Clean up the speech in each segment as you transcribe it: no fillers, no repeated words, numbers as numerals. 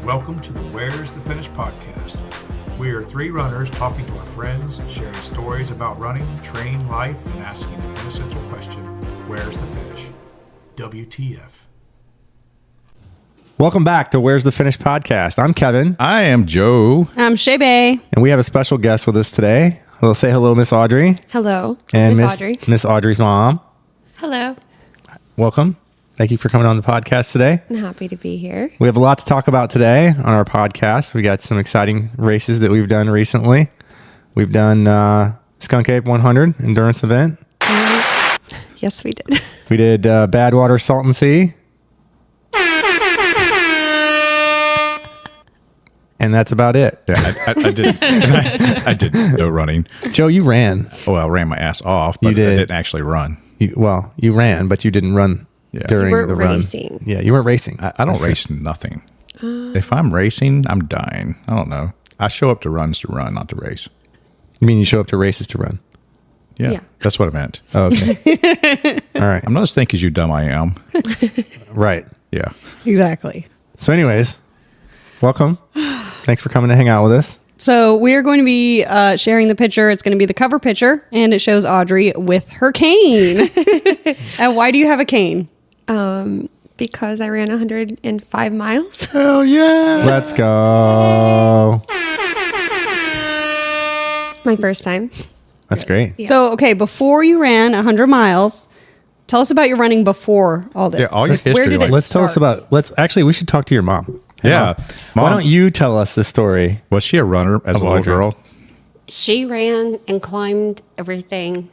Welcome to the Where's the Finish podcast. We are three runners talking to our friends, sharing stories about running, training, life, and asking the quintessential question, where's the finish? WTF. Welcome back to Where's the Finish podcast. I'm Kevin. I am Joe. I'm Shae. And we have a special guest with us today. We'll say hello, Miss Audri. Hello. And Miss Audri. Miss Audri's mom. Hello. Welcome. Thank you for coming on the podcast today. I'm happy to be here. We have a lot to talk about today on our podcast. We got some exciting races that we've done recently. We've done Skunk Ape 100 endurance event. Yes, we did. We did Badwater Salton Sea. And that's about it. Yeah, I did. I did no running. Joe, you ran. Oh, well, I ran my ass off, but You did. I didn't actually run. You ran, but you didn't run during You weren't the run. racing. Yeah, you weren't racing. I don't race nothing. If I'm racing, I'm dying. I don't know. I show up to runs to run, not to race. You mean you show up to races to run? Yeah. That's what I meant. Oh, okay. All right. I'm not as think as you dumb I am. Right. Yeah. Exactly. So anyways, welcome. Thanks for coming to hang out with us. So we're going to be sharing the picture. It's going to be the cover picture, and it shows Audri with her cane. And why do you have a cane? Because I ran 105 miles. Hell yeah. Let's go. My first time. That's great. Yeah. So, okay, before you ran 100 miles, tell us about your running before all this. Yeah, all your Where history, did like- it Let's tell us start? actually, we should talk to your mom. Yeah. Why Mom, don't you tell us the story? was she a runner as a little Audri. girl? She ran and climbed everything.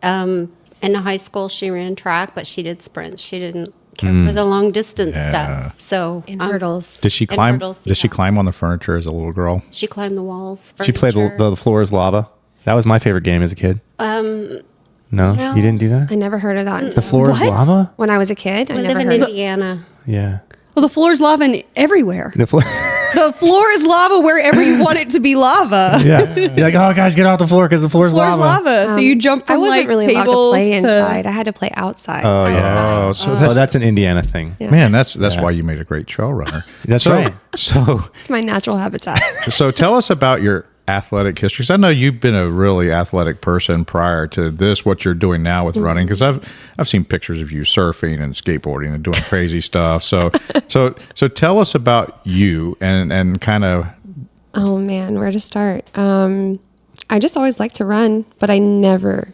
In high school, she ran track, but she did sprints. She didn't care for the long distance stuff. So And hurdles. Did she And climb? hurdles, Did she yeah. climb on the furniture as a little girl? She climbed the walls. She played furniture. the floor is lava. That was my favorite game as a kid. No, no. you didn't do that? I never heard of that. The floor is lava? When I was a kid, I We never live in heard of it. Indiana. Yeah. Well, the floor is lava everywhere. The floor. The floor is lava wherever you want it to be lava. Yeah. You're like, oh, guys, get off the floor because the floor is Floor is lava. lava. So you jump I from wasn't like really allowed to tables play inside. I had to play outside. Oh, yeah. Oh, so Oh, that's an Indiana thing. Yeah. man, that's Yeah. why you made a great trail runner. That's so, right. So It's my natural habitat. So tell us about your athletic history. 'Cause I know you've been a really athletic person prior to this, what you're doing now with running. Because I've seen pictures of you surfing and skateboarding and doing crazy stuff. So tell us about you and kind of. Oh man, where to start? I just always liked to run, but I never,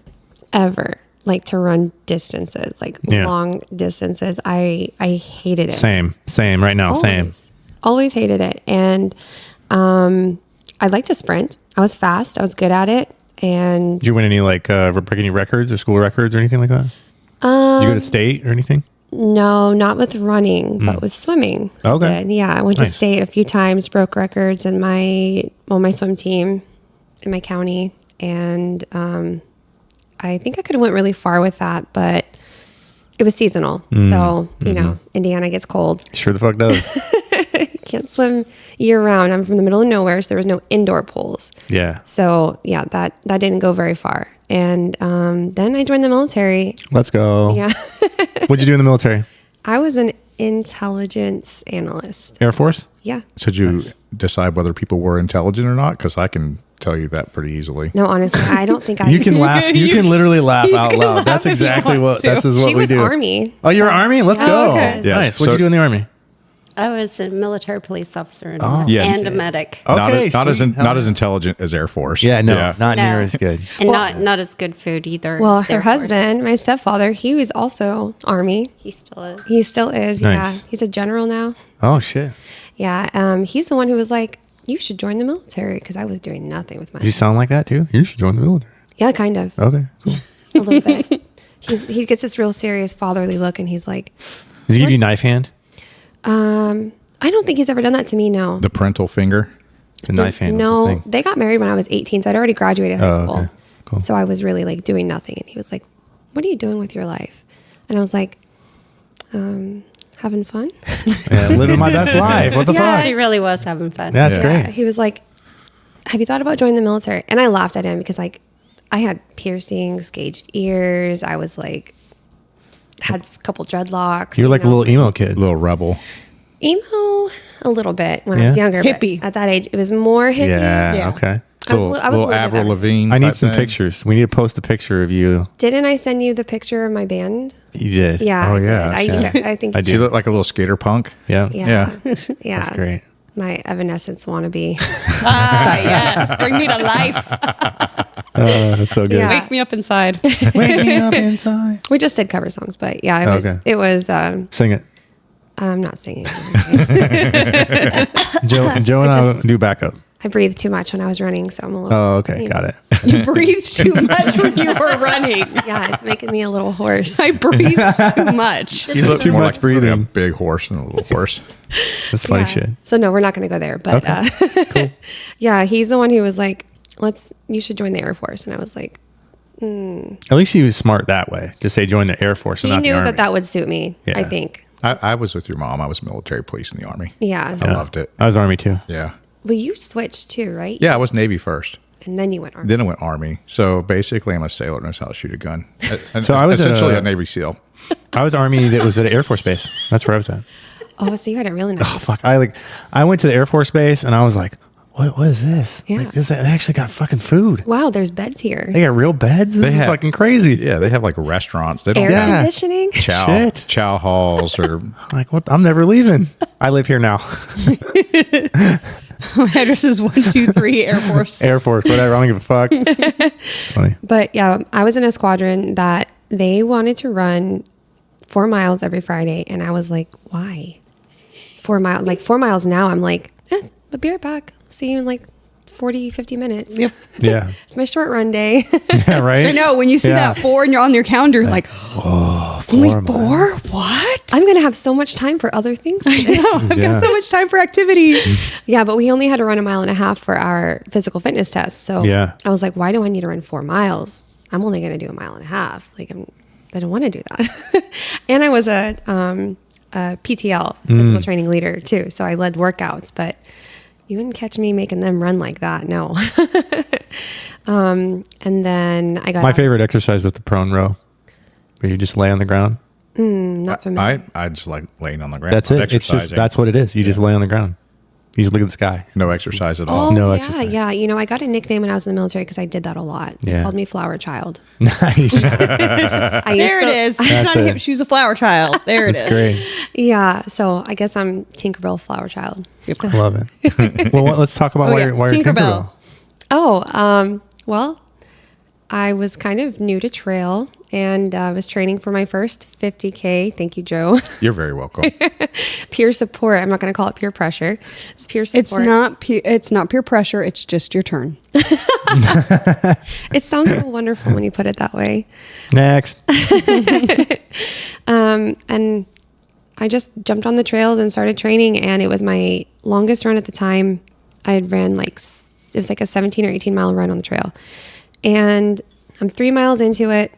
ever liked to run distances, like Yeah. long distances. I hated it. Same right now. Same. Always hated it. And I liked to sprint. I was fast. I was good at it. And Did you win any break any records or school records or anything like that? Did you go to state or anything? no, not with running, but with swimming. I Okay. did. Yeah, I went Nice. to state a few times, broke records in my swim team in my county. And I think I could have went really far with that, but it was seasonal. So, you know, Indiana gets cold. Sure the fuck does. You can't swim year round. I'm from the middle of nowhere, so there was no indoor pools. Yeah. So yeah, that didn't go very far. And then I joined the military. Let's go. Yeah. What'd you do in the military? I was an intelligence analyst. Air Force? Yeah. So did you decide whether people were intelligent or not? Because I can tell you that pretty easily. No, honestly, I don't think I You can laugh. You can literally laugh out can loud. laugh That's if you exactly want what. to. This is what She we was do. Army. Oh, you're Army? Let's go. okay. Yes. Nice. What'd So- you do in the Army? I was a military police officer and, Yeah. and a medic. Okay, not as sweet. not as intelligent as Air Force. Yeah, no, not No. near as good. And not as good food either. Well, as her Air Force. husband, my stepfather, he was also Army. He still is. He still is. Nice. Yeah. He's a general now. Oh shit. Yeah. He's the one who was like, you should join the military, because I was doing nothing with my Do you sound like that too? You should join the military. Yeah, kind of. Okay, cool. A little bit. He gets this real serious fatherly look, and he's like, Does he give you knife hand? I don't think he's ever done that to me. No. The parental finger. The knife hand. No, was the thing. they got married when I was 18, so I'd already graduated high Oh, school. okay. Cool. So I was really like doing nothing, and he was like, "What are you doing with your life?" And I was like, "Having fun." Yeah, living my best life. What the Yeah. She fuck? really was having fun. That's Yeah. great. He was like, "Have you thought about joining the military?" And I laughed at him because like I had piercings, gauged ears. I was like, had a couple dreadlocks. You're like a you know. little emo kid. Little rebel. Emo a little bit when I was Yeah? younger. but Hippie. At that age, it was more hippie. Yeah. Yeah. Okay. I was a little little bit of Avril everything. Lavigne. I need type some thing. pictures. We need to post a picture of you. Didn't I send you the picture of my band? You did. Yeah. Oh, I did. yeah, yeah. I think. I She did. looked like a little skater punk. Yeah. Yeah. Yeah. That's great. My Evanescence wannabe. Ah, yes. Bring me to life. That's so good. Yeah. Wake me up inside. Wake me up inside. We just did cover songs, but yeah, Okay. it was. Sing it. I'm not singing. Joe and I do backup. I breathed too much when I was running, so I'm a little. Oh, okay. Got it. You breathed too much when you were running. Yeah, it's making me a little hoarse. I breathed too much. You look Too more much like breathing. a big horse than a little horse. That's funny Yeah. shit. So no, we're not going to go there. But Cool. yeah, he's the one who was like, you should join the Air Force. And I was like, At least he was smart that way to say join the Air Force and he not the knew Army. that would suit me, Yeah. I think. I was with your mom. I was military police in the Army. Yeah. I loved it. I was Army too. Yeah. Well, you switched too, right? Yeah, I was Navy first. And then you went Army. Then I went Army. So basically, I'm a sailor that knows how to shoot a gun. So I was essentially a- a Navy SEAL. I was Army that was at an Air Force base. That's where I was at. Oh, so you had it really nice. Oh, fuck. I went to the Air Force base and I was like, what is this? Yeah. Like this, they actually got fucking food. Wow, there's beds here. They got real beds. This is have- fucking crazy. Yeah, they have like restaurants. They don't Air have Yeah. conditioning. Shit. chow halls or Like what? I'm never leaving. I live here now. My address is 123 Air Force. Air Force, whatever. I don't give a fuck. It's funny. But yeah, I was in a squadron that they wanted to run 4 miles every Friday. And I was like, why? 4 miles. Like 4 miles now, I'm like, I'll be right back. See you in like 40, 50 minutes. Yep. Yeah. It's my short run day. Yeah, right? I know. When you see Yeah. that 4 and you're on your calendar, you're like, only 4 4? What? I'm going to have so much time for other things today. I've Yeah. got so much time for activity. Yeah, but we only had to run 1.5 miles for our physical fitness test. So Yeah. I was like, why do I need to run 4 miles? I'm only going to do 1.5 miles. Like I don't want to do that. And I was a PTL, physical training leader too. So I led workouts, but you wouldn't catch me making them run like that. No. And then I got My favorite exercise was the prone row, where you just lay on the ground. not familiar. I just like laying on the ground. That's it. It's just Exercising. that's what it is. You just lay on the ground. You just look at the sky. No exercise at all. Oh, No yeah, exercise. yeah. You know, I got a nickname when I was in the military because I did that a lot. They Yeah. called me Flower Child. Nice. I used There it to- is. She's That's not a it. hip, she's a flower child. There it is. That's great. Yeah, so I guess I'm Tinkerbell Flower Child. I love it. Well, let's talk about why yeah. you're Tinkerbell. Tinkerbell. Well, I was kind of new to trail and was training for my first 50K. Thank you, Joe. You're very welcome. Peer support. I'm not going to call it peer pressure. It's peer support. It's not peer pressure. It's just your turn. It sounds so wonderful when you put it that way. Next. And I just jumped on the trails and started training, and it was my longest run at the time. I had ran it was like a 17 or 18 mile run on the trail. And I'm 3 miles into it.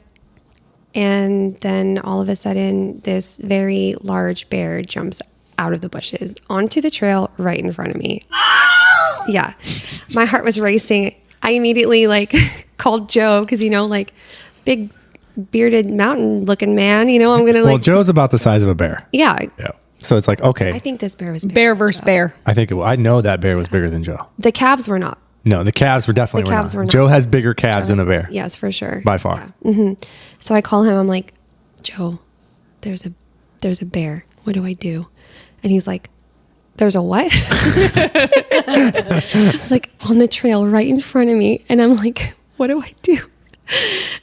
And then all of a sudden, this very large bear jumps out of the bushes onto the trail right in front of me. Yeah. My heart was racing. I immediately called Joe because, big bearded mountain looking man, I'm going to Well, Joe's about the size of a bear. yeah. Yeah. So it's like, okay. I think this bear was big. Bear versus bear. I know that bear was bigger than Joe. The calves were not. No, the calves were definitely The calves not. were not. Joe has bigger calves than the bear. Yes, for sure. By far. Yeah. So I call him. I'm like, Joe, there's a bear. What do I do? And he's like, there's a what? It's like on the trail right in front of me. And I'm like, what do I do?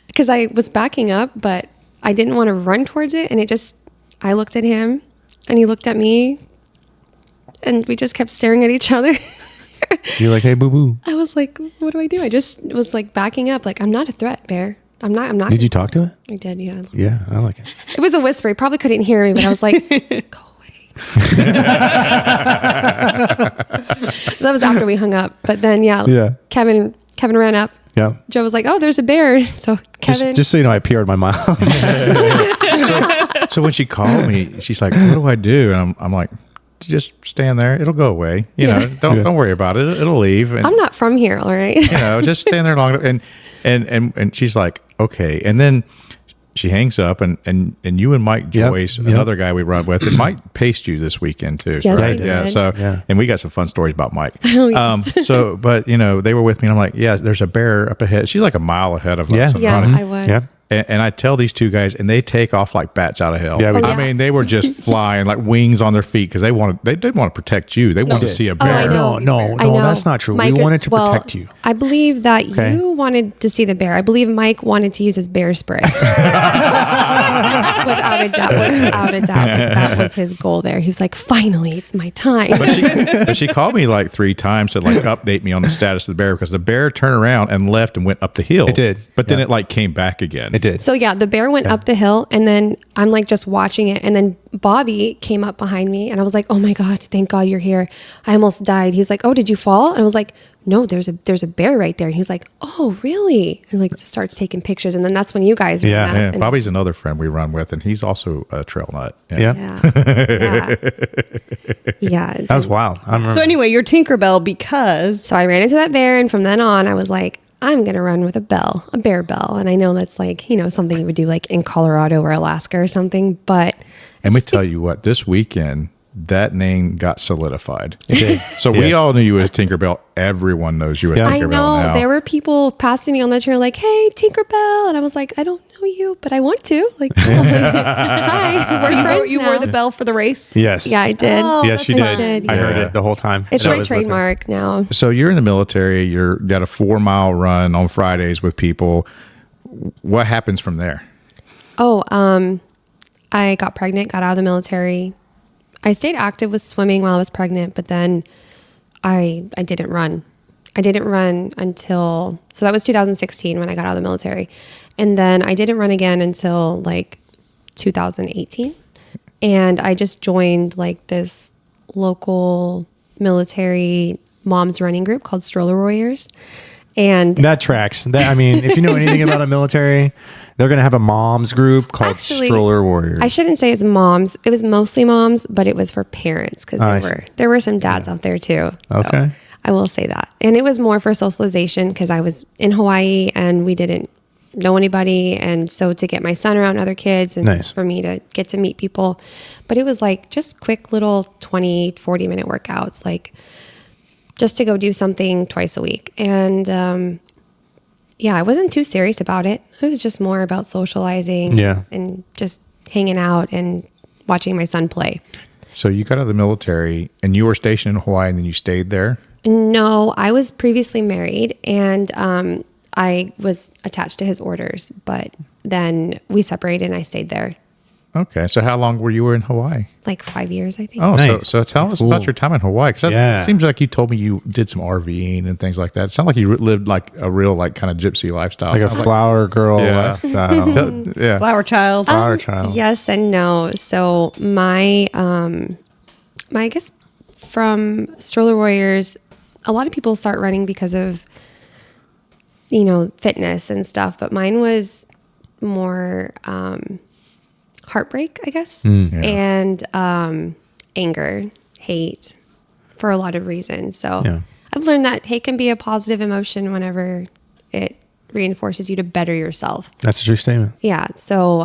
Because I was backing up, but I didn't want to run towards it. And I looked at him and he looked at me and we just kept staring at each other. You're like, hey, boo boo. I was like, what do I do? I just was backing up. I'm not a threat, bear. I'm not. Did you talk to it? I did, yeah. Yeah, I like it. It was a whisper. He probably couldn't hear me, but I was like, go away. That was after we hung up. But then, Yeah. Kevin ran up. Yeah. Joe was like, oh, there's a bear. So Kevin. Just so you know, I peed my mouth. So when she called me, she's like, "What do I do?" And I'm like, "Just stand there. It'll go away. Don't worry about it. It'll leave." And I'm not from here, all right? just stand there long. And she's like, "Okay." And then she hangs up, and you and Mike Joyce, another guy we run with, and Mike paced you this weekend too. Yes, right? I Yeah. did. So, and we got some fun stories about Mike. Oh, yes. But they were with me, and I'm like, yeah, there's a bear up ahead. She's like a mile ahead of us. Yeah, running. I was. Yeah. And I tell these two guys, and they take off like bats out of hell. Yeah, we I did. mean, they were just flying like wings on their feet because they did want to protect you. They wanted to see a bear. I know. No, I know. that's not true. Mike, we wanted to protect you. I believe that Okay. you wanted to see the bear. I believe Mike wanted to use his bear spray. Without a doubt. Like, that was his goal there. He was like, finally, it's my time. But she called me like 3 times to like update me on the status of the bear because the bear turned around and left and went up the hill. It did. But then Yeah. it like came back again. It did. So yeah, the bear went up the hill, and then I'm like just watching it, and then Bobby came up behind me, and I was like, "Oh my god, thank God you're here! I almost died." He's like, "Oh, did you fall?" And I was like, "No, there's a bear right there." And he's like, "Oh, really?" And like just starts taking pictures, and then that's when you guys ran Yeah, out. Yeah, And- Bobby's another friend we run with, and he's also a trail nut. Yeah. yeah, yeah. That was wild. I remember. So anyway, you're Tinkerbell because So I ran into that bear, and from then on, I was like, I'm gonna run with a bear bell, and I know that's like something you would do like in Colorado or Alaska or something, but And we tell you what, this weekend, that name got solidified. It did. So we Yes. all knew you as Tinkerbell. Everyone knows you as Yeah. Tinkerbell I know now. there were people passing me on the trail like, "Hey, Tinkerbell," and I was like, "I don't know you, but I want to." Like, hi, we're friends you now. wore the bell for the race. Yes. Yeah, I did. Oh, Yes, you that's did. fun. I heard Yeah. it the whole time. It's And I my was with her. trademark now. So you're in the military. You're got a 4-mile run on Fridays with people. What happens from there? Oh, I got pregnant, got out of the military. I stayed active with swimming while I was pregnant, but then I didn't run. I didn't run until, so that was 2016 when I got out of the military. And then I didn't run again until like 2018. And I just joined like this local military moms running group called Stroller Warriors. And That tracks. I mean, if you know anything about a military, they're going to have a moms group called Actually, Stroller Warriors. I shouldn't say it's moms. It was mostly moms, but it was for parents because I see. there were some dads out there too. So Okay. I will say that. And it was more for socialization because I was in Hawaii and we didn't know anybody. And so to get my son around other kids and Nice. for me to get to meet people. But it was like just quick little 20, 40-minute workouts, like just to go do something twice a week. And yeah, I wasn't too serious about it. It was just more about socializing Yeah. and just hanging out and watching my son play. So you got out of the military and you were stationed in Hawaii and then you stayed there? No, I was previously married and I was attached to his orders, but then we separated and I stayed there Okay. So how long were you in Hawaii? like 5 years, I think. Oh, Nice. so tell That's us cool. about your time in Hawaii. Because Yeah. it seems like you told me you did some RVing and things like that. It sounded like you lived like a real like kind of gypsy lifestyle. like a Sounds flower girl Yeah. lifestyle. yeah. Flower child. Flower child. Yes and no. So my I guess from Stroller Warriors, a lot of people start running because of fitness and stuff, but mine was more heartbreak, I guess, Yeah. and anger, hate, for a lot of reasons. So Yeah. I've learned that hate can be a positive emotion whenever it reinforces you to better yourself. That's a true statement. Yeah. So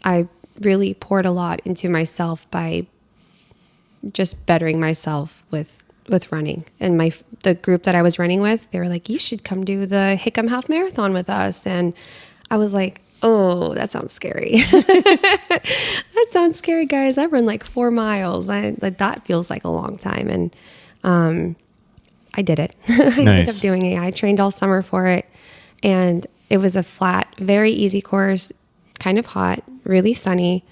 I really poured a lot into myself by just bettering myself with running. And the group that I was running with, they were like, "You should come do the Hickam Half Marathon with us." And I was like, "Oh, that sounds scary." That sounds scary, guys. I run like 4 miles. That feels like a long time. And I did it. I ended Nice. up doing it. I trained all summer for it. And it was a flat, very easy course, kind of hot, really sunny.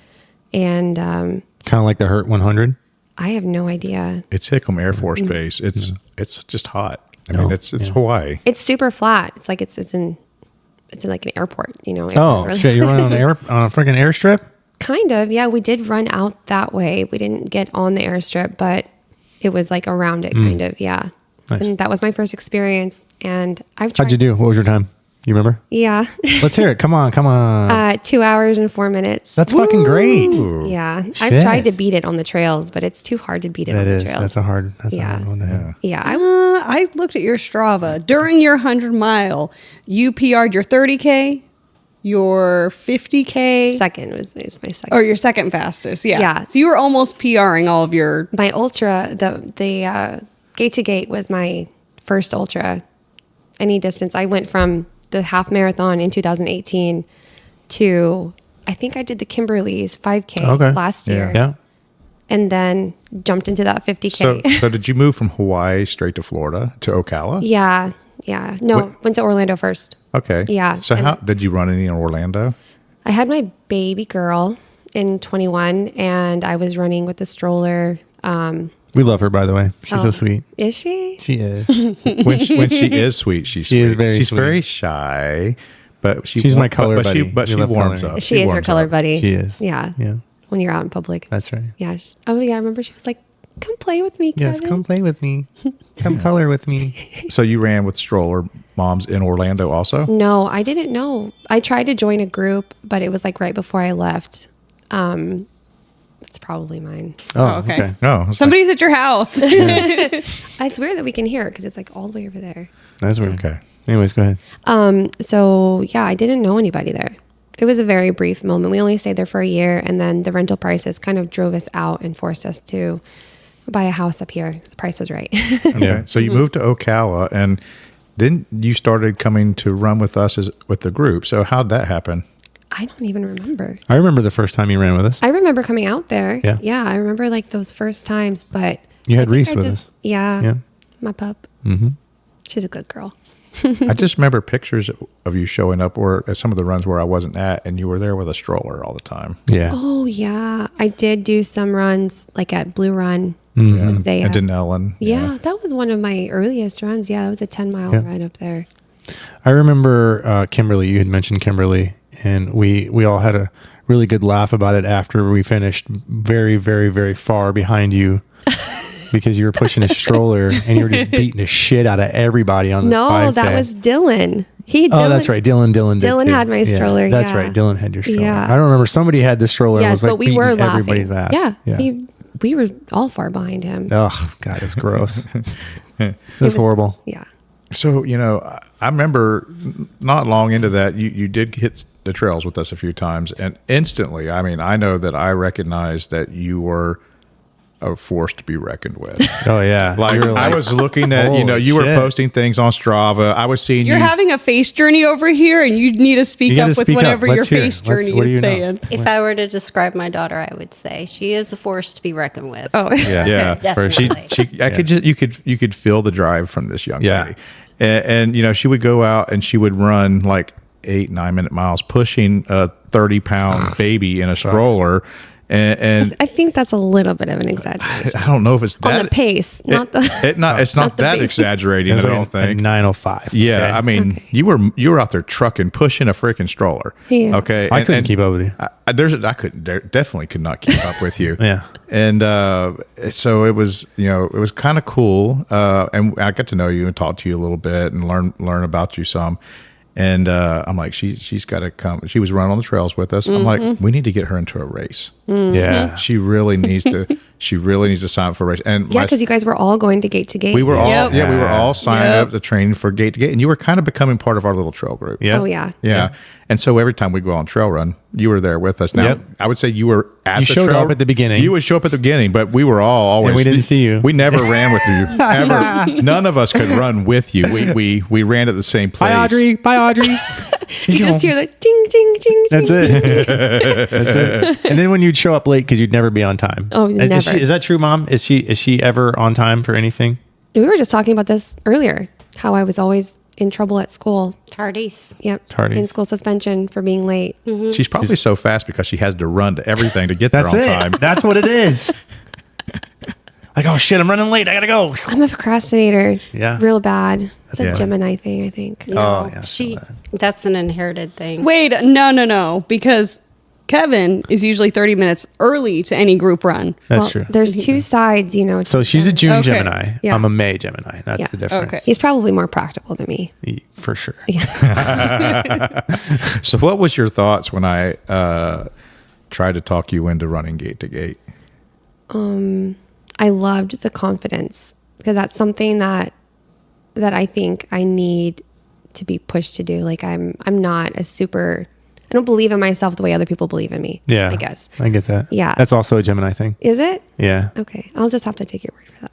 And Kind of like the Hurt 100. I have no idea. It's Hickam Air Force Base. It's just hot. I mean, Oh, it's Hawaii. It's super flat. It's like it's in like an airport, Oh, Airports are- shit. You're running on a freaking airstrip? Kind of, yeah. We did run out that way. We didn't get on the airstrip, but it was like around it, kind of, yeah. Nice. And that was my first experience. And I've tried. How'd you do? What was your time? You remember? Yeah, Let's hear it. Come on. 2 hours and 4 minutes. That's fucking great. Yeah, Shit. I've tried to beat it on the trails, but it's too hard to beat it That on is. the trails. That's a hard Yeah. one to have. Yeah, I looked at your Strava. During your 100-mile, you PR'd your 30K, your 50K. Second is my second. Or your second fastest. Yeah. Yeah. So you were almost PRing all of your. My ultra, the gate to gate was my first ultra. Any distance. I went from the half marathon in 2018 to, I think I did the Kimberly's 5K last year. Yeah. And then jumped into that 50K. So did you move from Hawaii straight to Florida to Ocala? Yeah. No, went to Orlando first. Okay. Yeah, So and- how did you run any in Orlando? I had my baby girl in 21 and I was running with the stroller. We love her, by the way. She's so sweet. Is she? She is. When she is sweet, she's She is sweet. very she's sweet. very shy, but She's my color buddy. But We she love warms coloring. up. She is her warms color up. buddy. She is. Yeah. Yeah. When you're out in public. That's right. Yeah. Oh yeah. I remember she was like, come play with me, Kevin. Yes, come play with me. Come color with me. So you ran with stroller moms in Orlando also? No, I didn't know. I tried to join a group, but it was like right before I left. It's probably mine. Oh, okay. No. it's Somebody's at your house. It's weird that we can hear it because it's like all the way over there. That's weird. Okay. Anyways, go ahead. So yeah, I didn't know anybody there. It was a very brief moment. We only stayed there for a year, and then the rental prices kind of drove us out and forced us to buy a house up here. The price was right. Okay. So you moved to Ocala, and then you started coming to run with us with the group. So how'd that happen? I don't even remember. I remember the first time you ran with us. I remember coming out there. Yeah. Yeah, I remember like those first times, but You had I think Reese I with just- us. Yeah. Yeah. My pup. Mm-hmm. She's a good girl. I just remember pictures of you showing up or at some of the runs where I wasn't at, and you were there with a stroller all the time. Yeah. Oh yeah. I did do some runs like at Blue Run. Mm-hmm. with Zaya. And Denellen. Yeah, that was one of my earliest runs. Yeah, that was a 10-mile Yeah. run up there. I remember Kimberly. You had mentioned Kimberly, and we all had a really good laugh about it after we finished very, very, very far behind you because you were pushing a stroller and you were just beating the shit out of everybody on this No, 5K. that was Dylan. Oh, that's right. Dylan did Dylan too. had my stroller, That's yeah. right. Dylan had your stroller. Yeah. I don't remember. Somebody had the stroller. and Yes, was like but we were beating everybody's laughing. ass. Yeah, we were all far behind him. Oh God, it was gross. It was was- horrible. Yeah. So, I remember not long into that, you did hit the trails with us a few times, and instantly, I know that I recognized that you were a force to be reckoned with. Oh yeah. Like, You were I was looking at, holy you were shit. posting things on Strava. I was seeing You're you. having a face journey over here, and you need to speak You gotta up with speak up. whatever Let's your hear it. face Let's- journey what do is you know? saying. If I were to describe my daughter, I would say she is a force to be reckoned with. Oh, Yeah. yeah, Definitely. you could feel the drive from this young Yeah. lady, and she would go out and she would run like 8-9 minute miles, pushing a 30-pound baby in a stroller, and I think that's a little bit of an exaggeration. I don't know if it's On that the pace, not the. it's not not the that baby. exaggerating. It was I like don't a think. 905. Yeah, okay? I mean, you were out there trucking, pushing a freaking stroller. Yeah. Okay, I couldn't keep up with you. I couldn't definitely could not keep up with you. Yeah. and so it was it was kind of cool, and I got to know you and talk to you a little bit and learn about you some. And I'm like, she's got to come. She was running on the trails with us. I'm like, we need to get her into a race. Yeah. She really needs to. She really needs to sign up for a race. And Yeah, because you guys were all going to gate. we were all Yep. we were all signed Yep. up to train for gate to gate, and you were kind of becoming part of our little trail group. Yeah. Oh yeah. Yeah. And so every time we go on trail run, you were there with us. Now, Yep. I would say you were at You the showed trail. up at the beginning. You would show up at the beginning, but we were all always. And we didn't see you. We never ran with you ever. None of us could run with you. We ran at the same place. Bye, Audrey. Bye, Audrey. You just hear the ding, ding, ding, ding. That's it. That's it. And then when you'd show up late because you'd never be on time. Oh, never. Is that true, Mom? Is she ever on time for anything? We were just talking about this earlier. How I was always in trouble at school. Tardies. Yep. Tardies. In school suspension for being late. She's probably so fast because she has to run to everything to get there That's on it. time. That's what it is. Like, oh shit, I'm running late. I gotta go. I'm a procrastinator. Yeah. Real bad. It's a Yeah. Gemini thing, I think. No, Oh, yeah, I saw that's an inherited thing. Wait, no, because Kevin is usually 30 minutes early to any group run. That's Well, true. There's two sides, to So she's a June Okay. Gemini. Yeah. I'm a May Gemini. That's Yeah. the difference. Okay. He's probably more practical than me. For sure. So, what was your thoughts when I tried to talk you into running gate to gate? I loved the confidence because that's something that I think I need to be pushed to do. Like I'm not a super I don't believe in myself the way other people believe in me. Yeah. I guess. I get that. Yeah. That's also a Gemini thing. Is it? Yeah. Okay. I'll just have to take your word for that.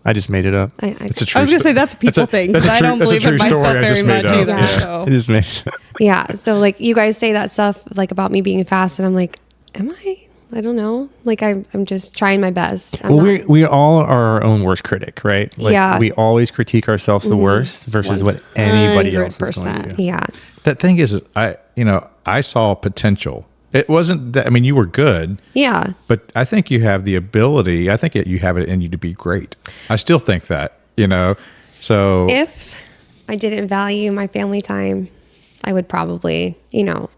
I just made it up. It's a I true was going to say that's a people thing. that's a I true- don't that's a believe in true story myself I very just made much up. either. Yeah. So. I just made it up. Yeah. So like you guys say that stuff like about me being fast and I'm like, am I? I don't know. Like I'm just trying my best. I'm Well, not- we all are our own worst critic, right? Like, Yeah. we always critique ourselves the worst versus what anybody else is going 100%. to. yeah. That thing is, I saw potential. It wasn't that, I mean, you were good, Yeah. but I think you have the ability. I think you have it in you to be great. I still think that, so If I didn't value my family time, I would probably,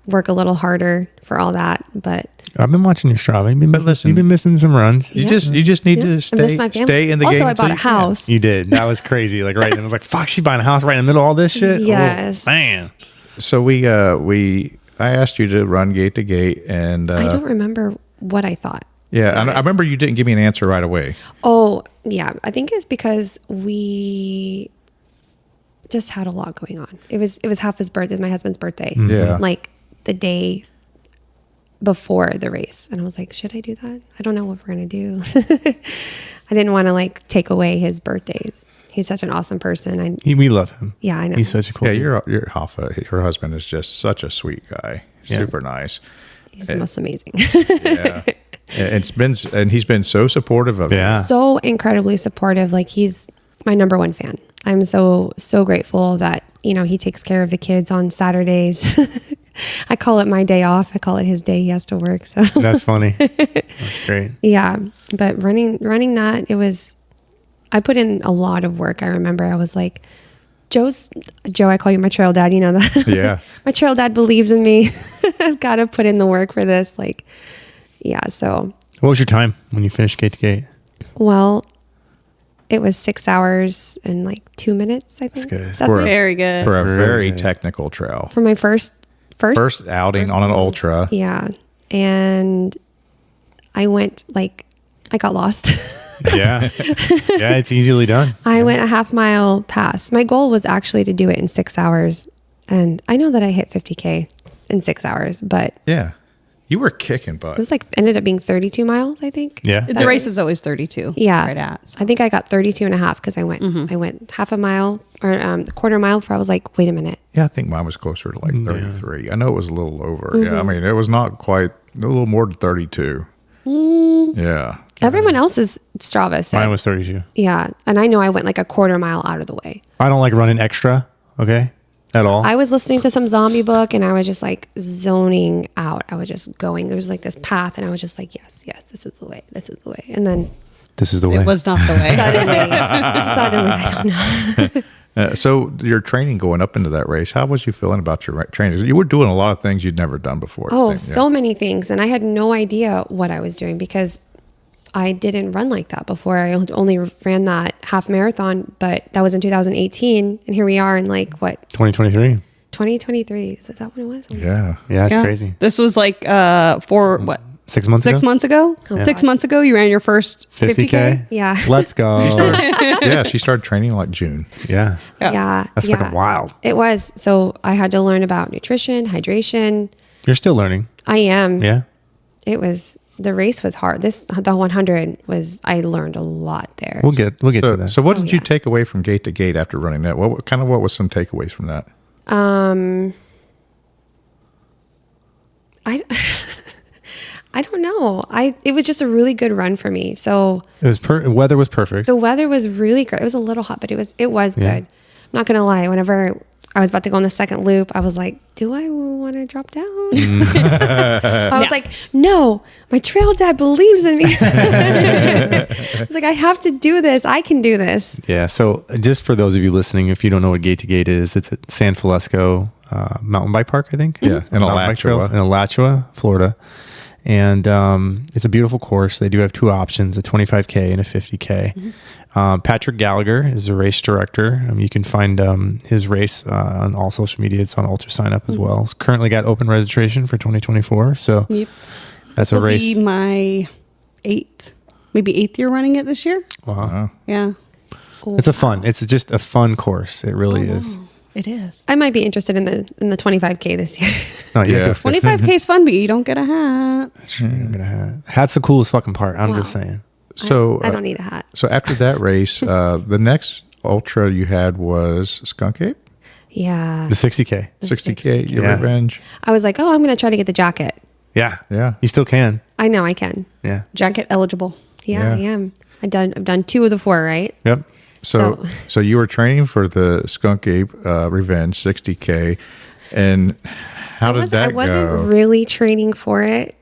work a little harder for all that. But I've been watching your Strava. listen- You've been missing some runs. you just need yeah, to I miss my family. stay in the also, game. I until bought a you can. house. You did. That was crazy. Like right then, I was like, "Fuck!" She's buying a house right in the middle of all this shit. Yes. Oh, man. So I asked you to run gate to gate, and I don't remember what I thought. yeah, I remember you didn't give me an answer right away. Oh, yeah. I think it's because we just had a lot going on. It was half his birthday, it was my husband's birthday. Yeah. Like the day before the race. And I was like, should I do that? I don't know what we're going to do. I didn't want to like take away his birthdays. He's such an awesome person. We love him. Yeah, I know. He's such a cool. Yeah, dude. your Hoffa, her husband is just such a sweet guy. Yeah. Super nice. He's the most amazing. Yeah. And he's been so supportive of Yeah. So incredibly supportive. Like he's my number one fan. I'm so grateful that, he takes care of the kids on Saturdays. I call it my day off. I call it his day. He has to work. So That's funny. That's great. yeah, but running that, I put in a lot of work. I remember I was like, Joe, I call you my trail dad. You know that? I was Yeah. like, my trail dad believes in me. I've got to put in the work for this. Like, yeah. So, What was your time when you finished gate to gate? well, it was 6 hours and like 2 minutes, I think. good. That's For my, Very good. for a Really very good. technical trail. for my first. First outing on an ultra. Yeah. And I went I got lost. Yeah. Yeah, it's easily done. I went a half mile past. My goal was actually to do it in 6 hours. And I know that I hit 50K in 6 hours, but Yeah. You were kicking butt. it was ended up being 32 miles, I think. Yeah. The race is always 32. Yeah. Right at. So. I think I got 32 and a half because I went half a mile or a quarter mile before I was like, wait a minute. Yeah, I think mine was closer to like 33. I know it was a little over. Yeah, I mean, it was not quite, a little more than 32. Yeah. Everyone else's Strava said. Mine was 32. Yeah. And I know I went like a quarter mile out of the way. I don't like running extra. Okay. At all. I was listening to some zombie book and I was just like zoning out. I was just going. There was like this path and I was just like, yes, this is the way. This is the way. And then This is the way. It was not the way. suddenly, I don't know. So your training going up into that race, how was you feeling about your training? You were doing a lot of things you'd never done before. I Oh, think, so many things. And I had no idea what I was doing because I didn't run like that before. I only ran that half marathon, but that was in 2018. And here we are in 2023. 2023. Is that what it was? Yeah. Yeah, it's Yeah. crazy. This was like for what? 6 months 6 ago? months ago? Yeah. 6 months ago, you ran your first 50K? Yeah. Let's go. Yeah, she started training like June. Yeah. Yeah. That's yeah. freaking wild. It was. So I had to learn about nutrition, hydration. You're still learning. I am. Yeah. The race was hard. The 100 I learned a lot there. We'll get to So, that. so what did you yeah. take away from gate to gate after running that? What was some takeaways from that? I don't know. It was just a really good run for me. So it was weather was perfect. the weather was really great. It was a little hot, but it was Yeah. good. I'm not gonna lie. Whenever I was about to go on the second loop, I was like, do I want to drop down? I was like, no, my trail dad believes in me. I was like, I have to do this. I can do this. Yeah. So just for those of you listening, if you don't know what Gate to Gate is, it's at San Felisco Mountain Bike Park, I think. Yeah, in Mountain bike trails Alachua. in Alachua, Florida. And it's a beautiful course. They do have two options, a 25K and a 50K. Patrick Gallagher is the race director. You can find his race on all social media. It's on Ultra Sign Up as well. It's currently got open registration for 2024. So Yep. that's This a will race. be my maybe eighth year running it this year. Wow. Yeah. It's just a fun course. It really is. It is. I might be interested in the 25K this year. Oh yeah, Yeah. go for it. 25K is fun, but you don't get a hat. That's true. I'm gonna have- Hat's the coolest fucking part. I'm just Wow. saying. So I don't need a hat. So after that race, the next ultra you had was Skunk Ape, Yeah. The 60K. 60K, your Yeah. revenge. I was like, oh, I'm going to try to get the jacket. Yeah. Yeah. You still can. I know I can. Yeah. Jacket eligible. Yeah, Yeah. I am. I've done 2 of the 4, right? Yep. So you were training for the Skunk Ape Revenge 60K, and how did that I wasn't go? really training for it.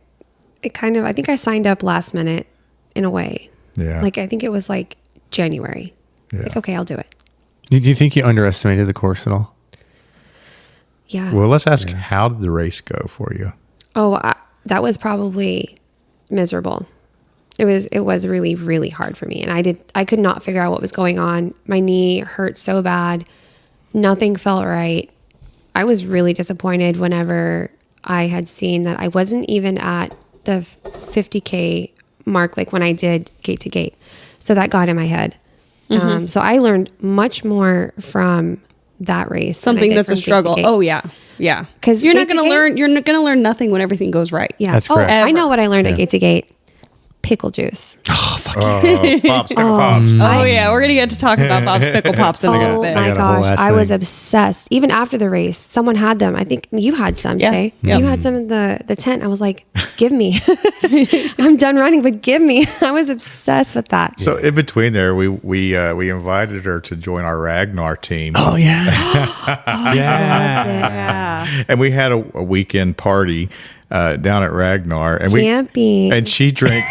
It kind of, I think I signed up last minute in a way. Yeah. Like, I think it was like January. It's like, okay, I'll do it. Do you think you underestimated the course at all? Yeah. Well, let's ask, how did the race go for you? That was probably miserable. It was really, really hard for me. And I could not figure out what was going on. My knee hurt so bad. Nothing felt right. I was really disappointed whenever I had seen that I wasn't even at the 50K mark, like when I did gate to gate. So that got in my head. So I learned much more from that race. than I Something did that's from a gate to struggle. gate. Oh yeah. Yeah. 'Cause you're not gate to going to gate- learn, you're not going to learn nothing when everything goes right. Yeah. That's correct. I know Ever. what I learned at gate to gate. Pickle juice. Pops, pickle pops. Oh yeah. We're going to get to talk about Bob's Pickle Pops in a Oh bit. my got a whole gosh, ass I was thing. obsessed. Even after the race, someone had them. I think you had some, Yeah. Shae. Yeah. You had some in the tent. I was like, give me. I'm done running, but give me. I was obsessed with that. So in between there, we invited her to join our Ragnar team, Oh yeah. I yeah. loved it. Yeah. and we had a weekend party down at Ragnar, and Camping. and she drank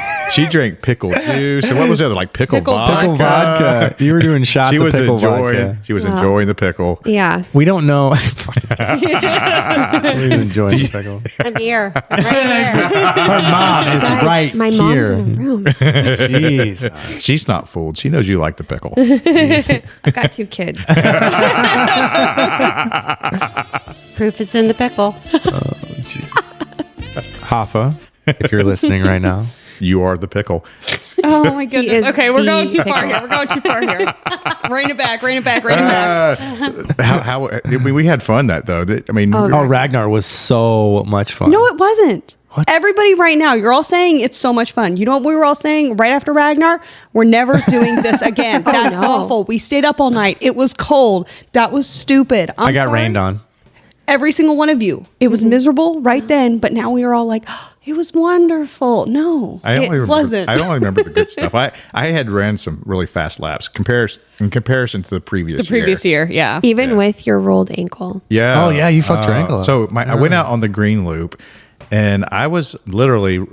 pickle juice, and what was the other, like pickle vodka? Pickle vodka. You were doing shots She of was pickle enjoying. vodka. She was enjoying the pickle. Yeah. We don't know. We was enjoying the pickle. I'm here. I'm right here. Her mom is Guys, right my here. mom's in the room. Jeez. She's not fooled. She knows you like the pickle. I've got 2 kids. Proof is in the pickle. Hoffa, if you're listening right now. You are the pickle. Oh my goodness. is Okay, we're going the too far pickle. here. We're going too far here. Rein it back. Rein it back. Rein it back. How we had fun that though. I mean, Oh, Ragnar was so much fun. No, it wasn't. What? Everybody right now, you're all saying it's so much fun. You know what we were all saying right after Ragnar? We're never doing this again. That's no. awful. We stayed up all night. It was cold. That was stupid. I got sorry. rained on. Every single one of you. It was miserable right then, but now we are all like, oh, it was wonderful. No, it wasn't. I only remember the good stuff. I had ran some really fast laps in comparison to the previous year. Yeah. Even with your rolled ankle. Yeah. Oh, yeah, you fucked your ankle up. So I went out on the green loop, and I was literally,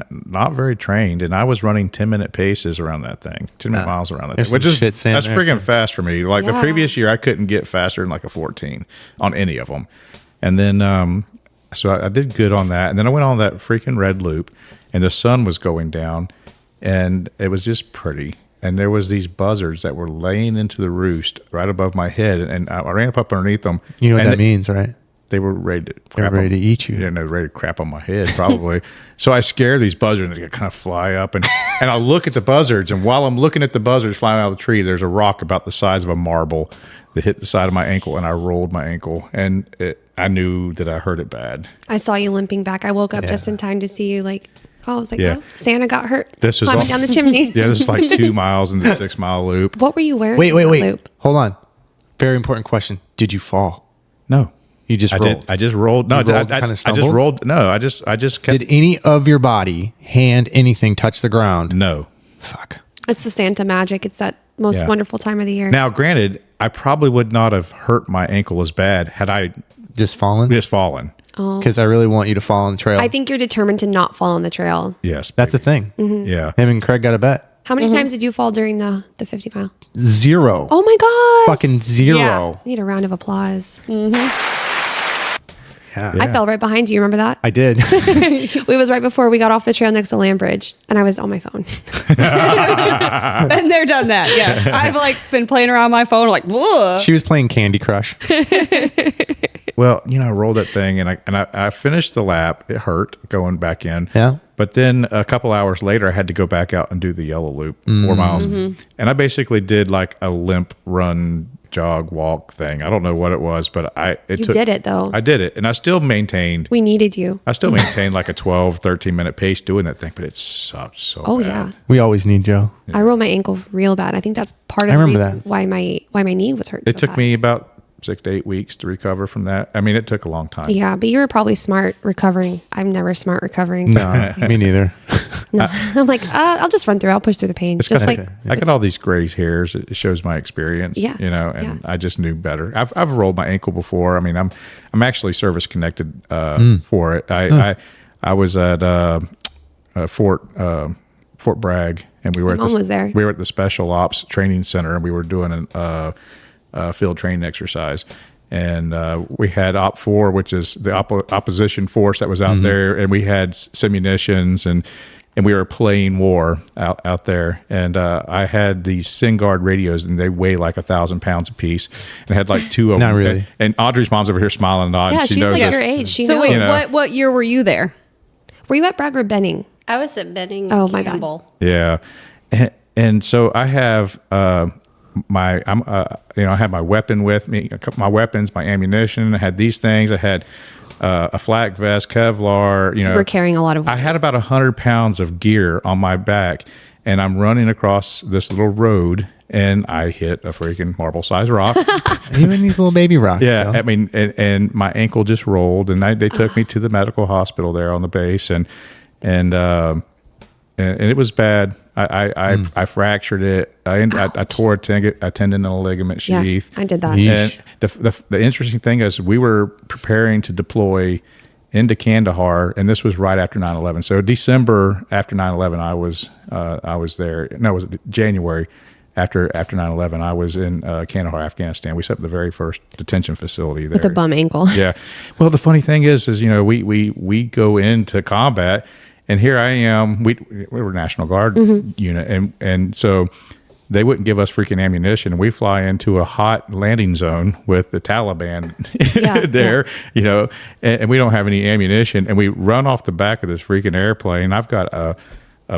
not very trained, and I was running 10-minute paces around that thing, 10-minute miles around that There's thing, which some is shit sand that's there, freaking too. fast for me. Like the Yeah. previous year, I couldn't get faster than like a 14 on any of them, and then so I did good on that, and then I went on that freaking red loop, and the sun was going down, and it was just pretty. And there was these buzzards that were laying into the roost right above my head, and I ran up underneath them. You know what and that means, right? They were ready to They were crap ready on- to eat you. Yeah, and they were ready to crap on my head, probably. So I scare these buzzards, and they kind of fly up, and I look at the buzzards, and while I'm looking at the buzzards flying out of the tree, there's a rock about the size of a marble that hit the side of my ankle, and I rolled my ankle, and I knew that I hurt it bad. I saw you limping back. I woke up Yeah. just in time to see you I was like, Yeah. oh, Santa got hurt. This was climbing all- down the chimney. Yeah, this is like 2 miles into the 6-mile loop. What were you wearing? Wait, in that wait. Loop? Hold on. Very important question. Did you fall? No. You just I rolled. did. I just rolled. No, You I, rolled, I, kinda I just stumbled? rolled. No, I just kept. Did any of your body, hand, anything touch the ground? No. Fuck. It's the Santa magic. It's that most Yeah. wonderful time of the year. Now, granted, I probably would not have hurt my ankle as bad had I Just fallen? just fallen. Because I really want you to fall on the trail. I think you're determined to not fall on the trail. Yes. that's the thing. Yeah. Him and Craig got a bet. How many times did you fall during the 50 mile? 0. Oh my gosh. Fucking 0. Need a round of applause. Yeah. I fell right behind you. Remember that? I did. It was right before we got off the trail next to Land Bridge, and I was on my phone. Been there, done that. Yeah. I've been playing around my phone whoa. She was playing Candy Crush. Well, I rolled that thing, and I finished the lap. It hurt going back in. Yeah. But then a couple hours later, I had to go back out and do the yellow loop, 4 miles, and I basically did like a limp run jog, walk thing. I don't know what it was, but You did it, though. I did it, and I still maintained. We needed you. I still maintained like a 12, 13-minute pace doing that thing, but it sucked so Oh bad. yeah. We always need Joe. I rolled my ankle real bad. I think that's part of I the remember reason that. why my knee was hurt. It so took bad. me about 6 to 8 weeks to recover from that. I mean, it took a long time. Yeah, but you were probably smart recovering. I'm never smart recovering. No, me neither. No. I'm like, I'll just run through. I'll push through the pain. It's Just kind like, of, I got all these gray hairs. It shows my experience. Yeah, and yeah. I just knew better. I've rolled my ankle before. I mean, I'm actually service connected for it. I was at Fort Bragg, and we were My mom was there. We were at the Special Ops Training Center, and we were doing a field training exercise. And we had Op 4, which is the opposition force that was out there, and we had simunitions, and we were playing war out there. And I had these SynGuard radios, and they weigh like 1,000 pounds a piece. And I had like two of Not them. really. And Audri's mom's over here smiling and nodding. yeah, She she's knows like this. your age. She So knows. wait, You know. what year were you there? Were you at Bragg or Benning? I was at Benning. Oh, my bad. Campbell. Yeah, and so I have I had my weapon with me, my weapons, my ammunition. I had these things. I had a flak vest, Kevlar. You know, We're carrying a lot of. I had about 100 pounds of gear on my back, and I'm running across this little road, and I hit a freaking marble-sized rock. Even these little baby rocks. Yeah, Joe. I mean, and my ankle just rolled, and they took me to the medical hospital there on the base, and it was bad. I fractured it. I tore a tendon in a ligament Yeah, sheath. I did that. Yeesh. And the interesting thing is we were preparing to deploy into Kandahar, and this was right after 9/11. So December after 9/11, I was there. No, it was January after 9/11. I was in Kandahar, Afghanistan. We set up the very first detention facility there With a bum ankle. Yeah. Well, the funny thing is we go into combat, and here I am. We were National Guard unit, and so they wouldn't give us freaking ammunition, and we fly into a hot landing zone with the Taliban Yeah, there, and we don't have any ammunition, and we run off the back of this freaking airplane. I've got a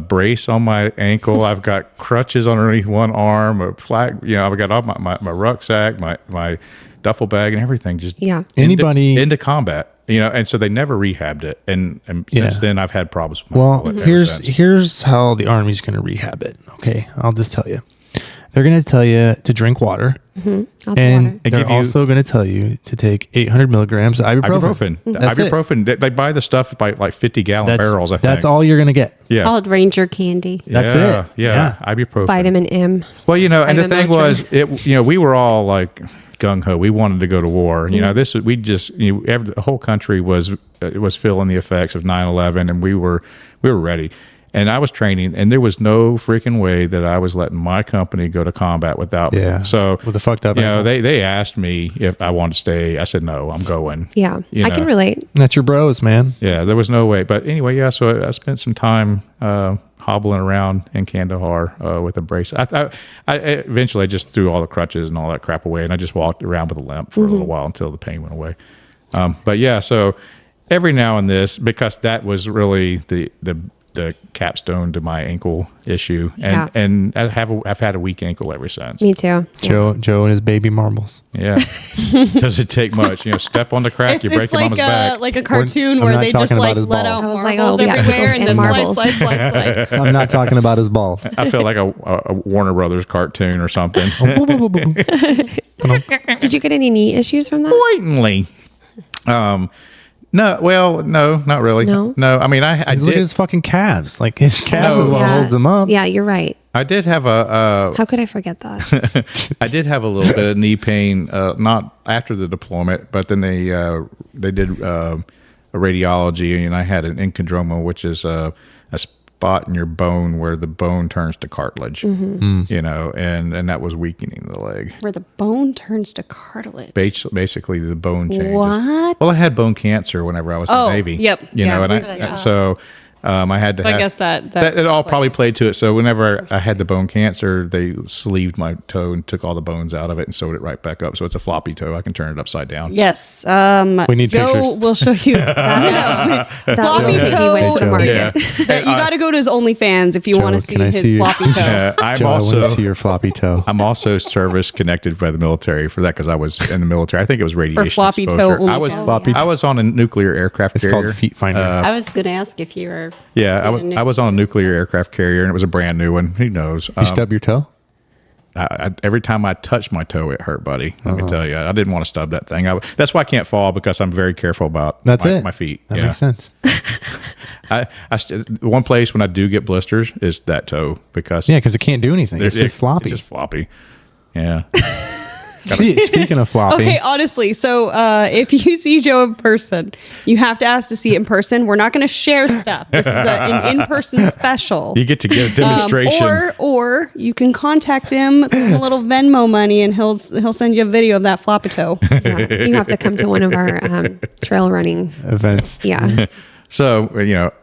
brace on my ankle. I've got crutches underneath one arm, a flag. I've got all my rucksack, my duffel bag, and everything. Just Yeah. Anybody- into combat. And so they never rehabbed it, and since then I've had problems with my Well, ankle ever since. here's how the Army's going to rehab it. Okay, I'll just tell you. They're going to tell you to drink water, Lots of water. and They they're give you- also going to tell you to take 800 milligrams of ibuprofen. Ibuprofen. That's it. Ibuprofen. They buy the stuff by like 50-gallon barrels. I think That's all you're going to get. Yeah. Called Ranger Candy. That's yeah, it. Yeah. Ibuprofen. Vitamin M. Well, and the thing Vitamin was, we were all like gung ho. We wanted to go to war. The whole country was feeling the effects of 9/11, and we were ready. And I was training, and there was no freaking way that I was letting my company go to combat without me. Yeah. So With a fucked up ankle. they asked me if I wanted to stay. I said no, I'm going. Yeah. You I can know. relate. That's your bros, man. Yeah, there was no way. But anyway, yeah. So I spent some time hobbling around in Kandahar with a brace. I eventually just threw all the crutches and all that crap away, and I just walked around with a limp for a little while until the pain went away. But yeah, so every now and this, because that was really the capstone to my ankle issue, Yeah. and I've had a weak ankle ever since. Me too. Yeah. Joe and his baby marbles. Yeah, doesn't take much. Step on the crack, you break your mama's back. like a cartoon I'm where not they just talking like about his let balls. out I was like, marbles oh, we got everywhere, and pickles the and slide, marbles. slide, slide. I'm not talking about his balls. I feel like a Warner Brothers cartoon or something. Did you get any knee issues from that? Blatantly. No, not really. No? I mean, I Look at did. his fucking calves. Like his calves is what Yeah. holds him up. Yeah, you're right. I did have a How could I forget that? I did have a little bit of knee pain, not after the deployment, but then they did a radiology, and I had an enchondroma, which is a spot in your bone where the bone turns to cartilage, and that was weakening the leg. Where the bone turns to cartilage. Basically, the bone changes. What? Well, I had bone cancer whenever I was in Oh, the Navy. yep. You know, Yeah. and so I had to. I guess that it all probably played to it. So whenever I had the bone cancer, they sleeved my toe and took all the bones out of it and sewed it right back up. So it's a floppy toe. I can turn it upside down. Yes. We need Joe pictures. will show you. Floppy He toe. went to the market. Yeah. You got to go to his OnlyFans if you want to see can I his see you? floppy toe. I'm Joe, I want to also see your floppy toe. I'm also service connected by the military for that because I was in the military. I think it was radiation floppy toe exposure. only I was fans. Floppy I was on a nuclear aircraft It's carrier. called Feet Finder. I was going to ask if you were. Yeah, doing I was on a nuclear aircraft carrier, and it was a brand new one. Who knows? you stub your toe? Every time I touched my toe, it hurt, buddy. Let Uh-huh. me tell you, I didn't want to stub that thing. That's why I can't fall because I'm very careful about That's my, it. my feet. That yeah. makes sense. One place when I do get blisters is that toe because Yeah, because it can't do anything. It's just floppy. It's just floppy. Yeah. Speaking of floppy, Okay, honestly, so if you see Joe in person, you have to ask to see it in person. We're not going to share stuff. This is an in-person special. You get to get a demonstration. Or you can contact him, give him a little Venmo money, and he'll send you a video of that floppy toe. Yeah, you have to come to one of our trail running. events. Yeah, So,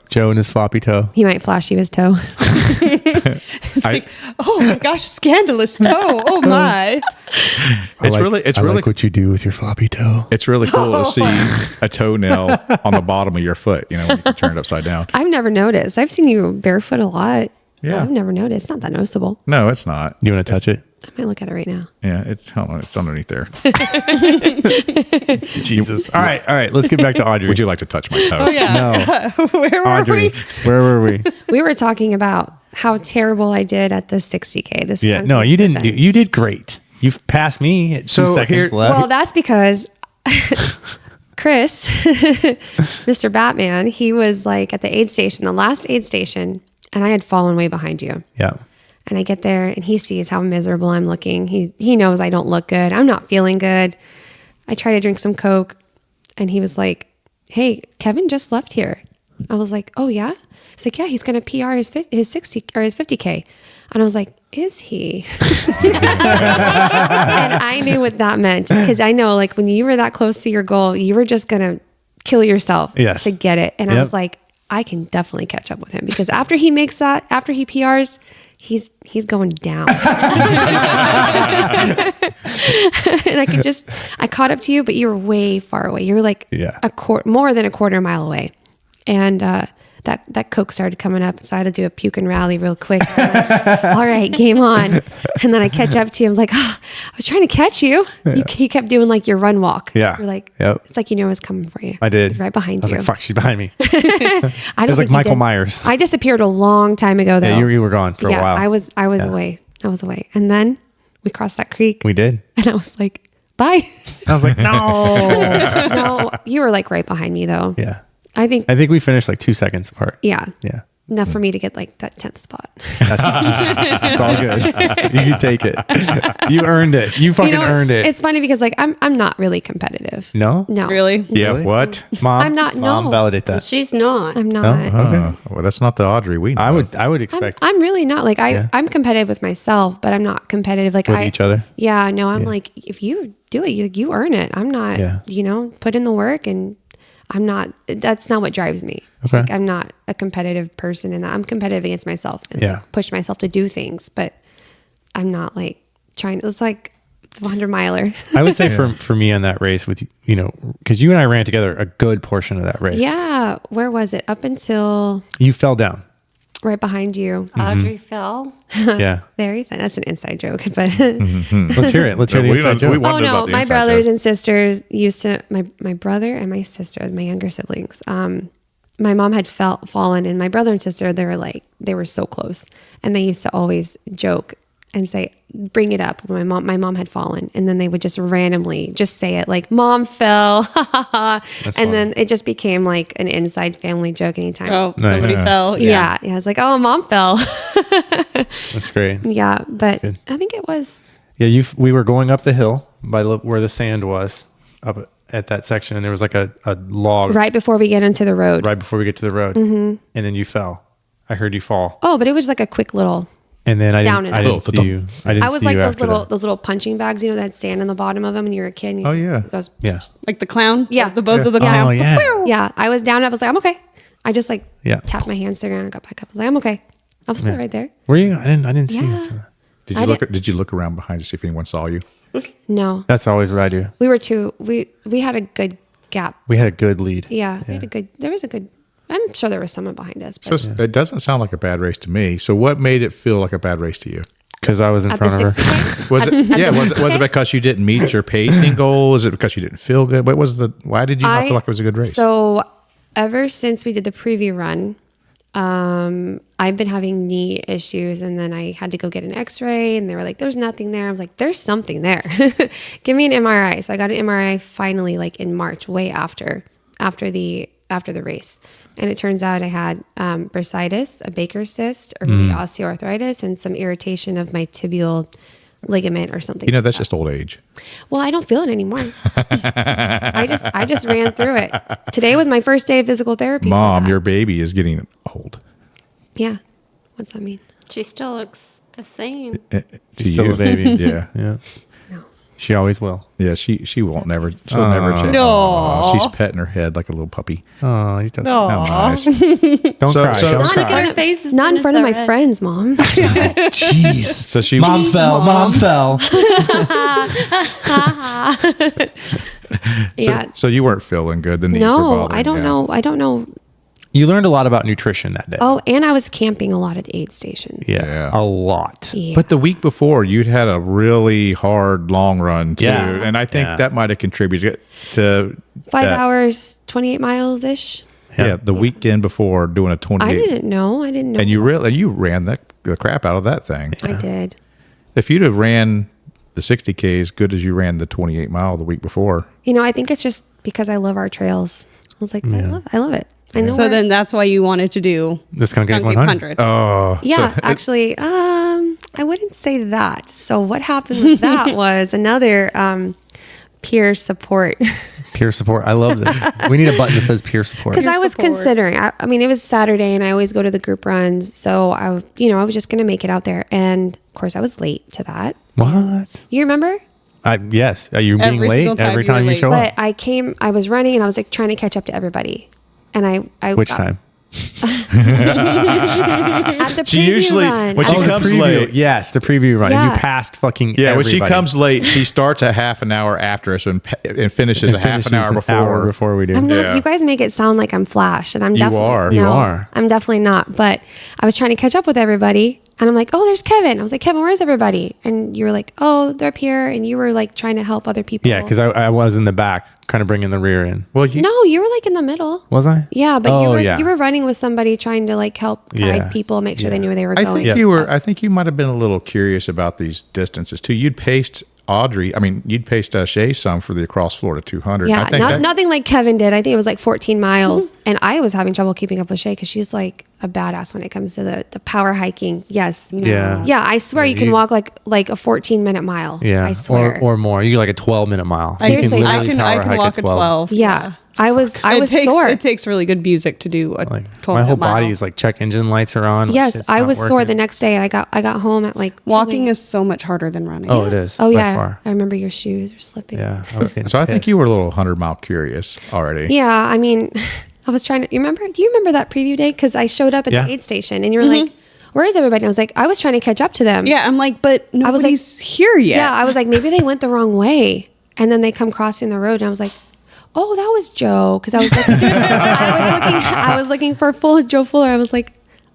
Joe and his floppy toe. he might flash you his toe. Oh my gosh, scandalous toe! Oh my! it's really I like what you do with your floppy toe. it's really cool to see a toenail on the bottom of your foot, when you can turn it upside down. I've never noticed. I've seen you barefoot a lot. Yeah. I've never noticed. It's not that noticeable. No, it's not. You want to touch it? I might look at it right now. Yeah, hold on, it's underneath there. Jesus. All right. Let's get back to Audrey. Would you like to touch my toe? Oh yeah. No, Where were Audrey. we? Where were we? We were talking about how terrible I did at the 60K. This Yeah. No, you didn't. You did great. You've passed me at 2 So seconds here- left. Well, that's because Chris, Mr. Batman, he was like at the aid station, the last aid station, and I had fallen way behind you. yeah. And I get there and he sees how miserable I'm looking. He knows I don't look good. I'm not feeling good. I try to drink some Coke and he was like, "Hey, Kevin just left here." I was like, "Oh yeah?" He's like, "Yeah, he's going to PR his 60 or his 50K." And I was like, "Is he?" And I knew what that meant because I know like when you were that close to your goal, you were just going to kill yourself Yes. to get it. And I Yep. was like, I can definitely catch up with him because after he makes that, after he PRs, he's going down. And I caught up to you, but you were way far away. You were like Yeah. more than a quarter mile away. And that Coke started coming up. So I had to do a puke and rally real quick. Like, all right, game on. And then I catch up to you. I'm like, I was trying to catch you. You kept doing like your run walk. Yeah. You're like, Yep. it's like you knew I was coming for you. I did. Right behind I was you. like, fuck, she's behind me. I don't It was like think you Michael did. Myers. I disappeared a long time ago, though. Yeah, you were gone for a while. I was away. I was away. And then we crossed that creek We did. and I was like, bye. I was like, no. No, you were like right behind me though. Yeah. I think, I think we finished like 2 seconds apart. yeah. Yeah. Enough for me to get like that 10th spot. It's all good. You can take it. You earned it. You fucking earned it. It's funny because like I'm not really competitive. No? No. Really? Yeah, Really? what? Mom? I'm not- Mom, no. validate that. She's not. I'm not. Okay. Well, that's not the Audrey we know. I would expect I'm really not like Yeah. I'm competitive with myself, but I'm not competitive like with each other. Yeah, no, I'm like if you do it, you earn it. I'm not, Yeah. Put in the work and I'm not. That's not what drives me. Okay. Like, I'm not a competitive person, and I'm competitive against myself and Yeah. like, push myself to do things. But I'm not like trying. It's like the 100-miler. I would say for me on that race with because you and I ran together a good portion of that race. Yeah. Where was it? Up until You fell down. right behind you. Audrey fell. Yeah. Very fun. That's an inside joke, but. Let's hear it. Let's hear the We inside don't- we joke. want- Oh Wondered no, about the my inside brothers joke. and sisters used to my brother and my sister, my younger siblings. My mom had fallen, and my brother and sister they were so close, and they used to always joke and say, bring it up when my mom had fallen, and then they would just randomly just say it like "Mom fell," and then it just became like an inside family joke anytime. Oh, Nice. somebody Yeah. fell. yeah, it's like oh, Mom fell. That's great. Yeah, but Good. I think it was. Yeah, we were going up the hill by where the sand was up at that section, and there was like a log Right before we get into the road. right before we get to the road, and then you fell. I heard you fall, Oh, but it was like a quick little. and then I Down didn't, and I up. didn't see you. I didn't I was see like you those after that. little punching bags, that had sand on the bottom of them when you were a kid. And Oh, yeah. it goes, Yeah. Like the clown? Yeah. The bows of the clown. Oh yeah. yeah. I was down. I was like, I'm okay. I just like Yeah. tapped my hands to the ground and got back up. I was like, I'm okay. I'll sit right there. Were you? I didn't see Yeah. you. Did you look around behind to see if anyone saw you? No, That's always what I do. we were we had a good gap. We had a good lead. Yeah, we had a good, there was a good, I'm sure there was someone behind us. But So it doesn't sound like a bad race to me. So what made it feel like a bad race to you? Because I was in at the front of her. 60K? Was it? Yeah. Was it 60K? because you didn't meet your pacing goal? Is it because you didn't feel good? Why did you not feel like it was a good race? So ever since we did the preview run, I've been having knee issues, and then I had to go get an x-ray, and they were like, there's nothing there. I was like, there's something there. Give me an MRI. So I got an MRI finally like in March, way after the race. And it turns out I had bursitis, a Baker's cyst, or maybe osteoarthritis, and some irritation of my tibial ligament or something. That's just old age. Well, I don't feel it anymore. I just ran through it. Today was my first day of physical therapy. for Mom, that. your baby is getting old. Yeah. What's that mean? She still looks the same. To Still you, a baby. Yeah. Yeah. No. She always will. Yeah, she won't never. She'll never change. No. Aw, she's petting her head like a little puppy. Oh, he's done. How nice. Don't So- cry. so- don't Look Look cry. at her face. is Not in gonna front of my start red. friends, Mom. Jeez. So she. Mom fell. Mom fell. Yeah. So you weren't feeling good. The knees were No, bothering I don't you. know. I don't know. You learned a lot about nutrition that day. Oh, and I was camping a lot at the aid stations. Yeah. A lot. Yeah. But the week before, you'd had a really hard long run too, Yeah. and I think Yeah. that might have contributed to 5 that. hours, 28 miles ish. Yeah, the weekend before doing a 28. I didn't know. And you ran the crap out of that thing. I did. If you'd have ran the 60K as good as you ran the 28 mile the week before, I think it's just because I love our trails. I was like, I love it. I know. So then that's why you wanted to do The Skunk Ape Skunk Ape 100. 100. Yeah, actually, I wouldn't say that. So what happened with that was another peer support. Peer support. I love this. We need a button that says peer support. Because I was support. considering, I mean, it was Saturday and I always go to the group runs. So I was just going to make it out there. And of course I was late to that. What? You remember? Yes. Are you being Every single late time every you were time you late. show But up? I was running and I was like trying to catch up to everybody. And I Which got- time? At the She preview usually- run. when she the comes preview. late. Yes, the preview run. And Yeah. you passed fucking yeah, when she everybody. comes late, she starts a half an hour after us and finishes And a half an hour before. we do. I'm not, Yeah. You guys make it sound like I'm Flash, and I'm You definitely are. You no, are. I'm definitely not. But I was trying to catch up with everybody, and I'm like, oh, there's Kevin. I was like, Kevin, where's everybody? And you were like, oh, they're up here, and you were like trying to help other people. Yeah, because I was in the back, kind of bringing the rear in. Well, no, you were like in the middle. Was I? Yeah, but Oh, you were running with somebody trying to like help guide Yeah. people, make sure they Yeah. knew where they were I going. think and you were. stuff. I think you might have been a little curious about these distances too. You'd paced Audri. I mean, you'd paced Shae some for the Across Florida 200. Yeah, I think that- nothing like Kevin did. I think it was like 14 miles. And I was having trouble keeping up with Shae because she's like a badass when it comes to the power hiking. Yes. Yeah. Yeah, I swear you can walk like a 14-minute mile. Yeah. I swear. Or more. You like a 12-minute mile. You Seriously, literally I can power hike walk a 12. yeah. I was sore. It takes really good music to do a Like 12 my whole mile. body is like check engine lights are on. like, Yes, shit's I not was sore working. the next day. I got home at like 2 Walking a.m. is so much harder than running. Oh, it is. Oh by yeah, far. I remember your shoes were slipping. Yeah. I was getting So I think pissed. you were a little 100-mile curious already. Yeah, I mean, I was trying to. Do you remember that preview day? Because I showed up at Yeah. the aid station, and you were like, "Where is everybody?" And I was like, I was trying to catch up to them. Yeah, I'm like, but was like- nobody's here yet. Yeah, I was like, maybe they went the wrong way, and then they come crossing the road, and I was like, oh, that was Joe, because I was looking, I was looking for Joe Fuller. I was like,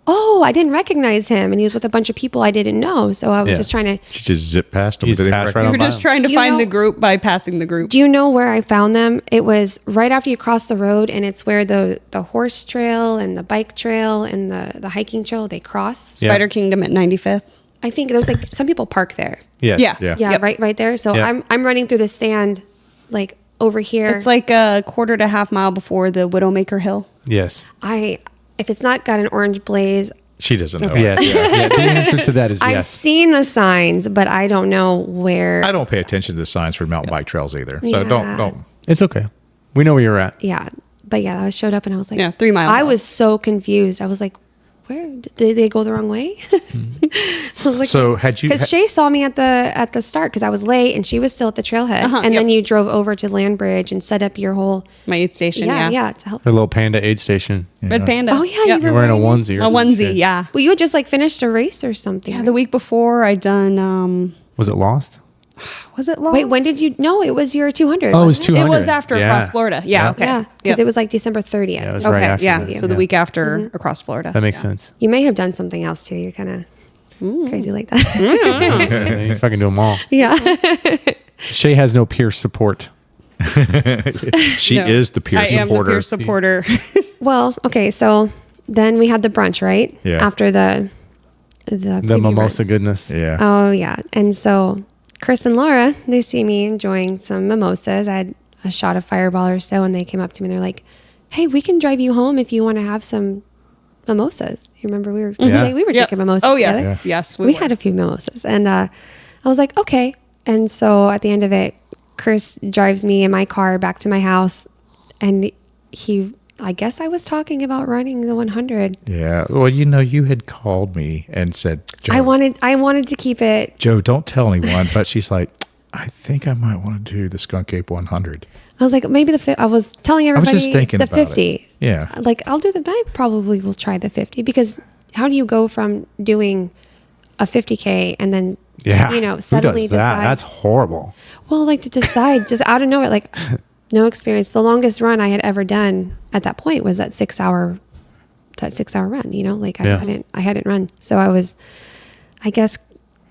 oh, I didn't recognize him, and he was with a bunch of people I didn't know, so I was Yeah. just trying to. She just zipped past him. You just Didn't passed recognize- right you on were by just him. trying to You find know- the group by passing the group. Do you know where I found them? It was right after you cross the road, and it's where the horse trail and the bike trail and the hiking trail they cross. Yeah. Spider Kingdom at 95th. I think there's like some people park there. Yes. Yeah. Yeah. Yeah, Yep. right there. So Yeah. I'm running through the sand, like over here. It's like a quarter to half mile before the Widowmaker Hill. Yes. If it's not got an orange blaze, She doesn't know. Yes. Yeah. The answer to that is I've yes. seen the signs, but I don't know where. I don't pay attention to the signs for mountain bike trails either. So Yeah. don't. It's okay. We know where you're at. Yeah, but yeah, I showed up and I was like, Yeah, 3 mile I walk. was so confused. I was like, where did they go the wrong way? I was like, So had you- because Shae saw me at the start because I was late and she was still at the trailhead, and then you drove over to Land Bridge and set up your whole My aid station. yeah to help. The little panda aid station. Red Panda. Oh yeah, Yep. you were You're wearing a wearing it? onesie. Or A some onesie. shit. Yeah. Well, you had just like finished a race or something. Yeah. right? The week before I done. Was it lost? Was it lost? Wait, when did you? No, it was your 200. Oh, it was wasn't 200. It was after Yeah. Across Florida. Yeah. Okay. Yeah, because Yep. it was like December 30th. Yeah, it was Okay. right after yeah. that. So the week after Across Florida. That makes Yeah. sense. You may have done something else too. You're kind of crazy like that. Yeah, you fucking do them all. yeah. Shae has no peer support. She No. is the peer I am the supporter. peer supporter. Well, okay, so then we had the brunch, right? Yeah. After the The preview mimosa run. goodness. Yeah. Oh yeah, and so Chris and Laura, they see me enjoying some mimosas. I had a shot of Fireball or so, and they came up to me and they're like, "Hey, we can drive you home if you want to have some mimosas." You remember we were Yeah. Shae, we were Yep. drinking mimosas. Oh yes. together. Yes. We were. had a few mimosas, and I was like, okay. And so at the end of it, Chris drives me in my car back to my house, and I guess I was talking about running the 100. Yeah. Well, you had called me and said, Joe, I wanted to keep it. Joe, don't tell anyone. But she's like, I think I might want to do the Skunk Ape 100. I was like, maybe I was telling was everybody just thinking the about it. 50. Yeah. Like I probably will try the 50 because how do you go from doing a 50K and then Yeah. you Who suddenly does that? decide? That's horrible. Well, like to decide just out of nowhere, like no experience. The longest run I had ever done at that point was that 6 hour run, like Yeah. I hadn't run. So I guess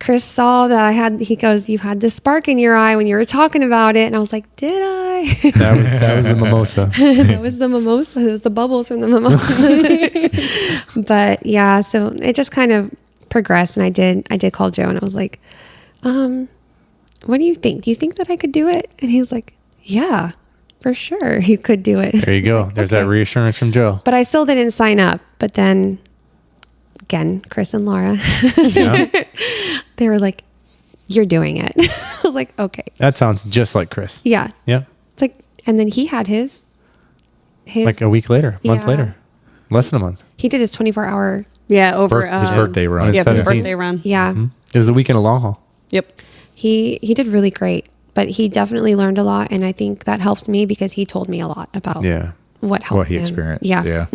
Chris saw that he goes, you had this spark in your eye when you were talking about it. And I was like, did I? That was the mimosa. That was the mimosa. It was the bubbles from the mimosa. But yeah, so it just kind of progressed. And I did call Joe and I was like, what do you think? Do you think that I could do it? And he was like, yeah, for sure. You could do it. There you go. There's that okay. reassurance from Joe. But I still didn't sign up. But then again, Chris and Laura, Yeah. they were like, you're doing it. I was like, okay. That sounds just like Chris. Yeah. Yeah. It's like, and then he had his Like a week later, month Yeah. later, less than a month. he did his 24-hour. Yeah. Over His birthday run. on Yeah. His 17th. birthday run. Yeah. It was a week in a long haul. Yep. He did really great, but he definitely learned a lot. And I think that helped me because he told me a lot about Yeah. what helped What he him. experienced. Yeah. Yeah.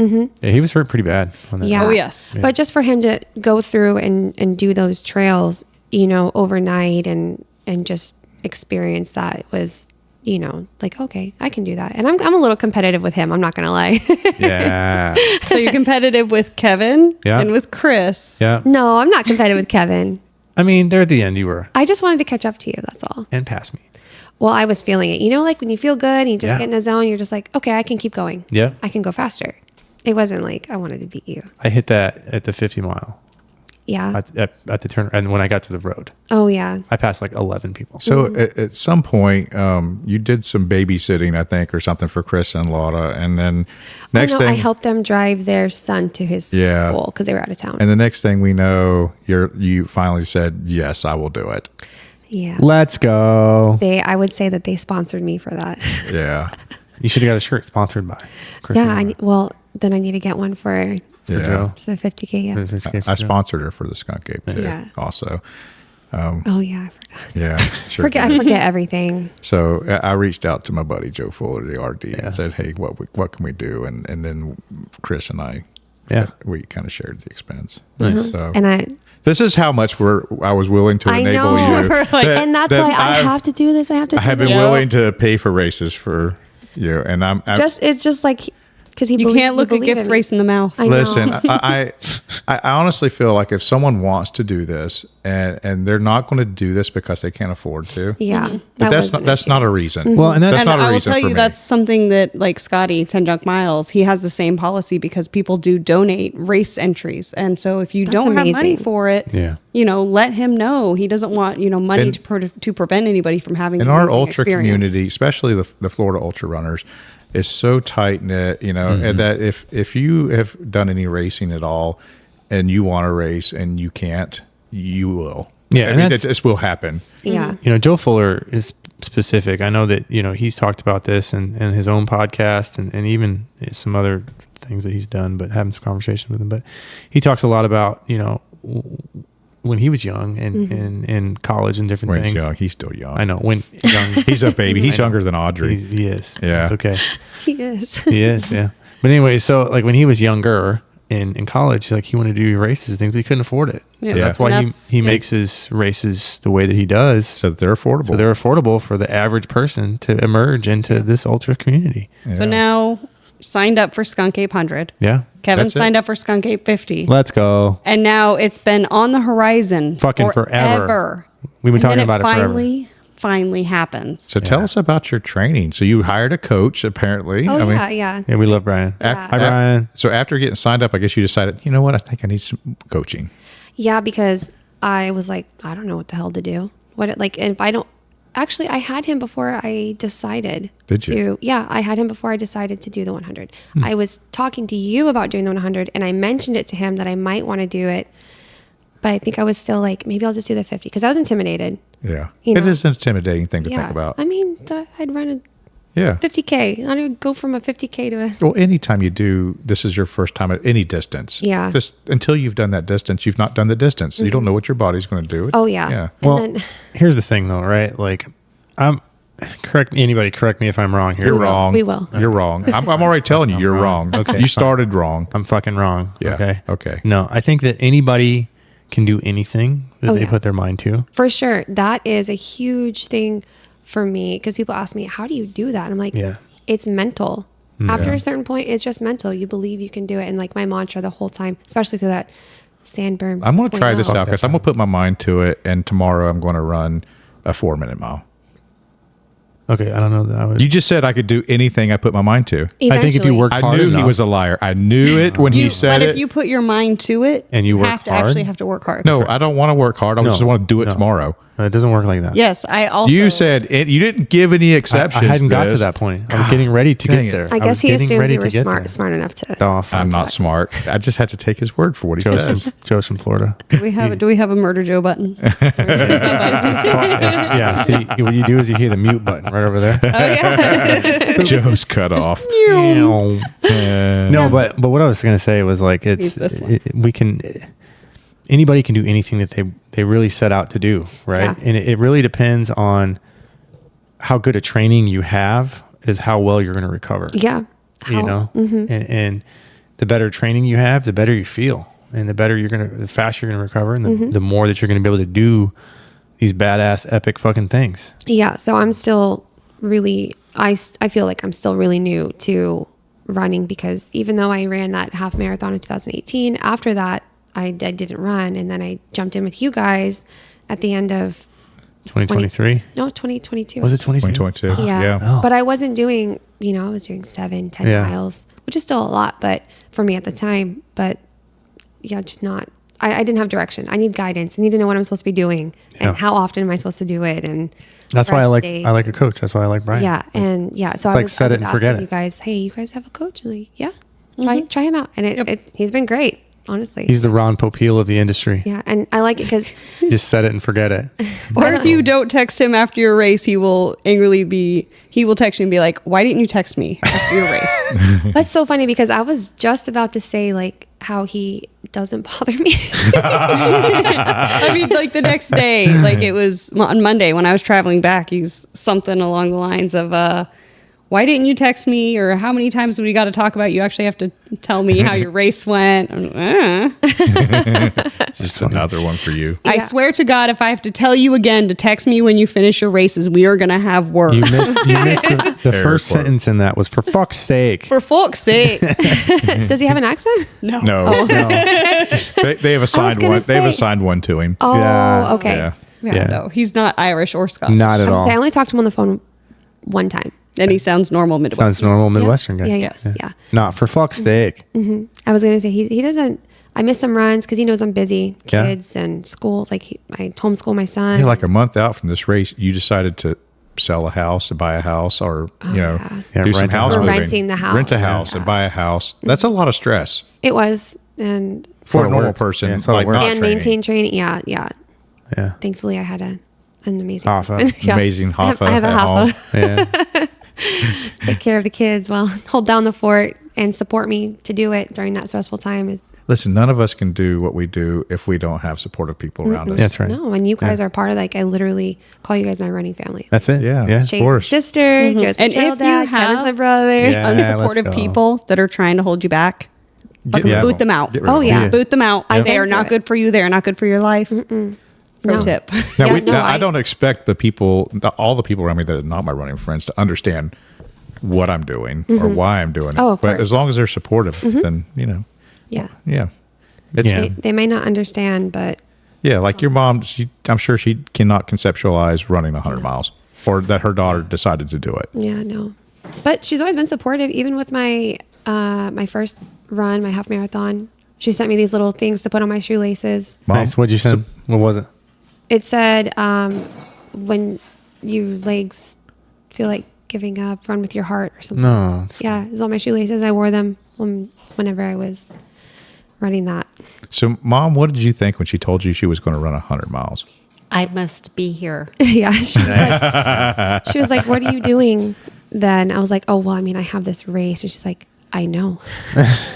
Yeah, he was hurt pretty bad on that. Yeah. Oh, yes. But just for him to go through and do those trails, overnight and just experience that was, like, okay, I can do that. And I'm a little competitive with him. I'm not going to lie. Yeah. So you're competitive with Kevin Yeah. and with Chris. Yeah. No, I'm not competitive with Kevin. I mean, there at the end you were. I just wanted to catch up to you. That's all. And pass me. Well, I was feeling it. Like when you feel good and you just Yeah. get in a zone, you're just like, okay, I can keep going. Yeah. I can go faster. It wasn't like I wanted to beat you. I hit that at the 50 mile Yeah. at the turn. And when I got to the road, Oh, yeah. I passed like 11 people. So at some point, you did some babysitting, I think, or something for Chris and Laura. And then next I thing, helped them drive their son to his Yeah. school because they were out of town. and the next thing we know, you finally said, yes, I will do it. yeah. Let's go. I would say that they sponsored me for that. Yeah. You should have got a shirt sponsored by Chris. Yeah. and Then I need to get one for Yeah. Joe. the 50K. Yeah. I sponsored her for the Skunk Ape too, Yeah. also. Oh, yeah. I forgot. Yeah. Sure I did. forget everything. So I reached out to my buddy Joe Fuller, the RD, Yeah. and said, "Hey, what can we do?" And then Chris and I, Yeah. we kind of shared the expense. Nice. So And this is how much I was willing to I enable know. you, and that's that why I I've- have to do this. I have to do I have been this. willing to pay for races for you, and I'm It's just like, because You can't look a gift race in the mouth. I know. Listen, I honestly feel like if someone wants to do this and they're not going to do this because they can't afford to, Yeah. but was an that's issue. not a reason. Well, and that's And not a I will reason tell for you me. that's something that like Scotty 10 Junk Miles, he has the same policy because people do donate race entries. And so if you That's don't have money amazing. for it, Yeah. let him know. He doesn't want, money And- to prevent anybody from having in an our amazing ultra experience. community, especially the Florida ultra runners, is so tight knit, and that if you have done any racing at all and you want to race and you can't, you will. Yeah, I and mean, that's- this will happen. Yeah. Joe Fuller is specific. I know that, he's talked about this in his own podcast and even some other things that he's done, but having some conversation with him. But he talks a lot about, when he was young and in college and different When things. he's young, he's still young. I know when young, He's a baby. He's younger than Audrey. he is. Yeah. It's okay. He is. He is. Yeah. But anyway, so like when he was younger in college, like he wanted to do races and things, but he couldn't afford it. Yeah. So that's why And he makes his races the way that he does. So that they're affordable. So they're affordable for the average person to emerge into this ultra community. So Yeah. now signed up for Skunk Ape 100. Yeah. Kevin That's it. signed up for Skunk Ape 50. Let's go. And now it's been on the horizon Fucking forever. We've been And talking then about it forever. finally happens. So tell us about your training. So you hired a coach, apparently. Oh, I mean, yeah. Yeah, we love Brian. Af- Hi, Brian. So after getting signed up, I guess you decided, you know what? I think I need some coaching. Yeah, because I was like, I don't know what the hell to do. If I don't, actually, I had him before I decided. Did you? Yeah, I had him before I decided to do the 100. I was talking to you about doing the 100, and I mentioned it to him that I might want to do it. But I think I was still like, maybe I'll just do the 50 because I was intimidated. Yeah. You It know. is an intimidating thing to Yeah. think about. I mean, I'd run a Yeah. 50K. I would go from a 50K to a. Well, anytime you do, this is your first time at any distance. Yeah. Just until you've done that distance, you've not done the distance. So you don't know what your body's going to do. Oh, yeah. Yeah. And Well, then, here's the thing though, right? Like correct me if I'm wrong here. You're will. wrong. We will. You're wrong. I'm already telling you, you're wrong. Okay, You started wrong. I'm fucking wrong. Yeah. Okay. Okay. No, I think that anybody can do anything that Oh, they yeah. put their mind to. for sure, that is a huge thing for me because people ask me, how do you do that? And I'm like, Yeah. it's mental. After Yeah. a certain point, it's just mental. You believe you can do it. And like my mantra the whole time, especially through that sandberm. I'm going to try this 0.0. out because I'm going to put my mind to it. And tomorrow I'm going to run a 4-minute mile. Okay, I don't know that I would. You just said I could do anything I put my mind to. I think if you Eventually. work I hard knew he enough- was a liar. I knew it when he said but it. if you put your mind to it, And you work have to hard? actually have to work hard. No, I don't want to work hard. I just want to do it no. tomorrow. It doesn't work like that. Yes, I also. You said it, you didn't give any I exceptions. hadn't got to this. that point. I was getting ready to dang get it. there. I was guess he getting assumed ready you were to get there. smart enough to. Oh, I'm not smart. I just had to take his word for what he says. Joe's from Florida. do we have a Murder Joe button? Yeah. See, what you do is you hear the mute button right over there. Joe's cut off. No, No, but what I was going to say was like Use this one. we can anybody can do anything that they really set out to do, right? Yeah. And it really depends on how good a training you have is how well you're going to recover. Yeah. You know, and the better training you have, the better you feel, and the faster you're gonna recover, and the more that you're gonna be able to do these badass epic fucking things. Yeah. So I'm still really, I feel like I'm still really new to running because even though I ran that half marathon in 2018, after that, I didn't run. And then I jumped in with you guys at the end of 2023 no, 2022. was it 2022? 2022. Yeah. Yeah. But I wasn't doing, I was doing 7, 10 Yeah. miles, which is still a lot, but for me at the time, but yeah, just not, I didn't have direction. I need guidance. I need to know what I'm supposed to be doing Yeah. and how often am I supposed to do it. And That's why I rest days. like a coach. That's why I like Brian. Yeah. And yeah, so It's like I set was it and forget asking it. you guys, hey, you guys have a coach? And like, yeah, try him out. And he's been great, honestly. He's the Ron Popeil of the industry. yeah. And I like it because Just set it and forget it. Or if you don't text him after your race, he will text you and be like, "Why didn't you text me after your race?" that's so funny because I was just about to say like how he doesn't bother me. I mean, like the next day, like it was on Monday when I was traveling back, he's something along the lines of, "Why didn't you text me?" Or "How many times have we got to talk about? You actually have to tell me how your race went." Just another one for you. I Yeah. swear to God, if I have to tell you again to text me when you finish your races, we are gonna have work. You missed the Air first quote. sentence in that was for fuck's sake. For fuck's sake, Does he have an accent? no. No, they have assigned gonna one. They have say- assigned one to him. Oh, Yeah. okay. Yeah. Yeah, Yeah. no, he's not Irish or Scottish. Not at I was all. gonna say, I only talked to him on the phone one time. And he sounds normal Midwestern. Sounds normal Midwestern guy. Yeah, Yes. yeah. Not for fuck's sake. I was gonna say he doesn't. I miss some runs because he knows I'm busy, Yeah. kids and school. Like I homeschool my son. Yeah, like a month out from this race, you decided to sell a house and buy a house, or Yeah, do some rent a house house. Or moving. renting the house. Rent a house and buy a house. That's a lot of stress It was and for a lot of normal work. person. Yeah, it's a lot of like work. not and training. maintain training. Yeah, yeah. Yeah. Thankfully, I had an amazing Hoffa. husband. Yeah. Amazing Hoffa I have a at home. Hoffa. Yeah. Take take care of the kids while hold down the fort and support me to do it during that stressful time is Listen, none of us can do what we do if we don't have supportive people around us. That's right. no. And you guys are part of I literally call you guys my running family. That's it. Yeah. Yeah. Of Shane's my course. sister, Joe's my And trail if you dad, have- Kevin's my brother. Yeah. let's Unsupportive go. people that are trying to hold you back. Fucking Yeah. boot them out. Get rid of Oh, them. yeah. Boot them out. I've They been are not through it. good for you. They are not good for your life. Pro No. tip. Now, Yeah, no, I I- don't expect the people, all the people around me that are not my running friends, to understand what I'm doing or why I'm doing it. Oh, of but course. as long as they're supportive, then Yeah. yeah. Yeah. They may not understand, but Yeah, like your mom, I'm sure she cannot conceptualize running 100 miles, or that her daughter decided to do it. yeah, no. But she's always been supportive, even with my my first run, my half marathon. She sent me these little things to put on my shoelaces. Mom, Nice. What'd you send? What was it? It said, when your legs feel like giving up, run with your heart or something. No. Yeah, it was on my shoelaces. I wore them whenever I was running that. So, Mom, what did you think when she told you she was going to run 100 miles? I must be here. Yeah, she was like, "What are you doing then?" I was like, "Oh, well, I mean, I have this race." And she's like, "I know."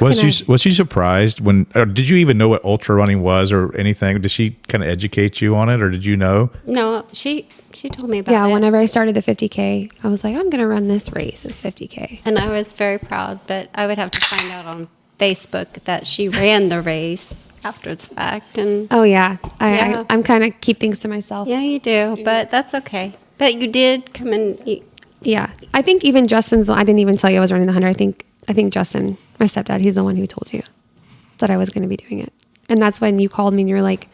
Was she surprised when? Or did you even know what ultra running was or anything? Did she kind of educate you on it, or did you know? No, she told me about Yeah, it. whenever I started the 50K, I was like, I'm going to run this race, this 50K. And I was very proud, but I would have to find out on Facebook that she ran the race after the fact. And Oh, yeah. Yeah. I'm kind of keep things to myself. yeah, you do, but that's okay. But you did come in. Yeah. I think even Justin's, I didn't even tell you I was running the 100. I think Justin, my stepdad, he's the one who told you that I was going to be doing it. And that's when you called me and you were like,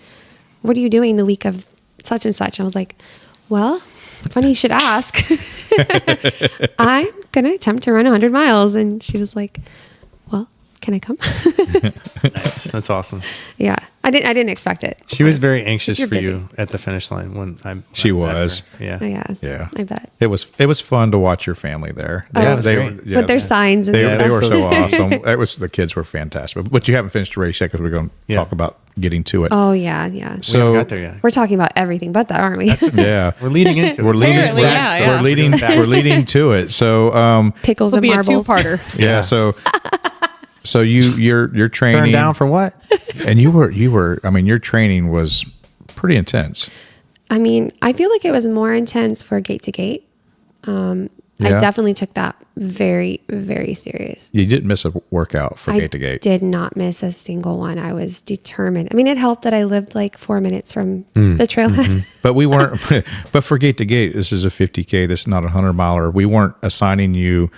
what are you doing the week of such and such? And I was like, well, funny you should ask. I'm going to attempt to run 100 miles. And she was like, well, can I come? That's awesome. Yeah. I didn't expect it. She was very anxious You're for busy. you at the finish line when She I met was. her. Yeah. Oh, yeah. Yeah. I bet. It was fun to watch your family there. Oh, it was great. With their signs and They stuff. were so awesome. The kids were fantastic. But you haven't finished the race yet because we're going to Yeah. talk about getting to it. Oh, yeah. Yeah. We haven't So got there yet. We're talking about everything but that, aren't we? yeah, We're leading into we're it. leading. Apparently, We're, yeah, yeah. we're leading. We're leading to it. So Pickles This will and be marbles. a two-parter. yeah. So you're training Turned down for what? and you were. I mean, your training was pretty intense. I mean, I feel like it was more intense for gate to gate. I Yeah. definitely took that very, very serious. You didn't miss a workout for I gate to gate. did not miss a single one. I was determined. I mean, it helped that I lived like 4 minutes from Mm. the trailhead. But we weren't. But for gate to gate, this is a 50K. This is not a 100-miler. We weren't assigning you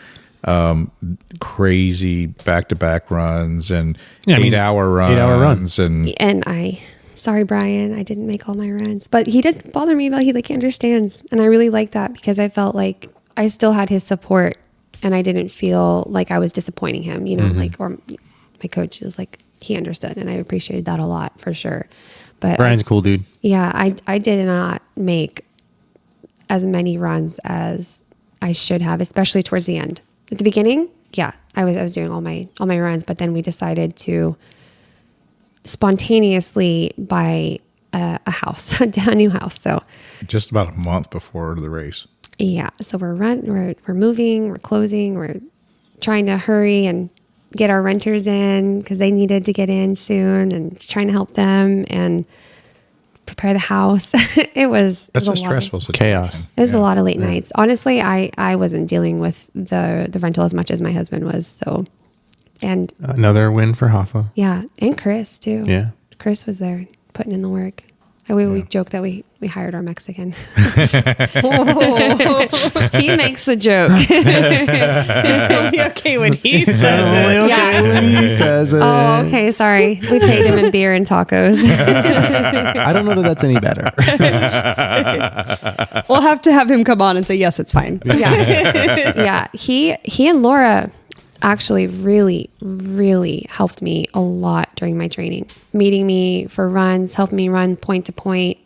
crazy back-to-back runs and Yeah, I mean, 8-hour runs. 8-hour runs. And And sorry, Brian, I didn't make all my runs, but he doesn't bother me about he understands. And I really like that because I felt like I still had his support and I didn't feel like I was disappointing him, you know, like, or my coach was like, he understood. And I appreciated that a lot for sure. But Brian's a cool dude. yeah, I did not make as many runs as I should have, especially towards the end. At the beginning, yeah, I was doing all my runs, but then we decided to spontaneously buy a house, a new house. So just about a month before the race. yeah, so we're moving, we're closing, we're trying to hurry and get our renters in because they needed to get in soon, and trying to help them and prepare the house. It was That's a a lot. stressful situation. Chaos. It was a lot of late nights. Honestly, I wasn't dealing with the rental as much as my husband was. So, and Another win for Hoffa. yeah, and Chris too. Yeah. Chris was there putting in the work. We joke that we hired our Mexican. He makes the joke. It'll be okay when he says it. Yeah. He says it. Oh, okay. Sorry. We paid him in beer and tacos. I don't know that that's any better. We'll have to have him come on and say, yes, it's fine. Yeah. Yeah. He and Laura actually really, really helped me a lot during my training, meeting me for runs, helping me run point to point,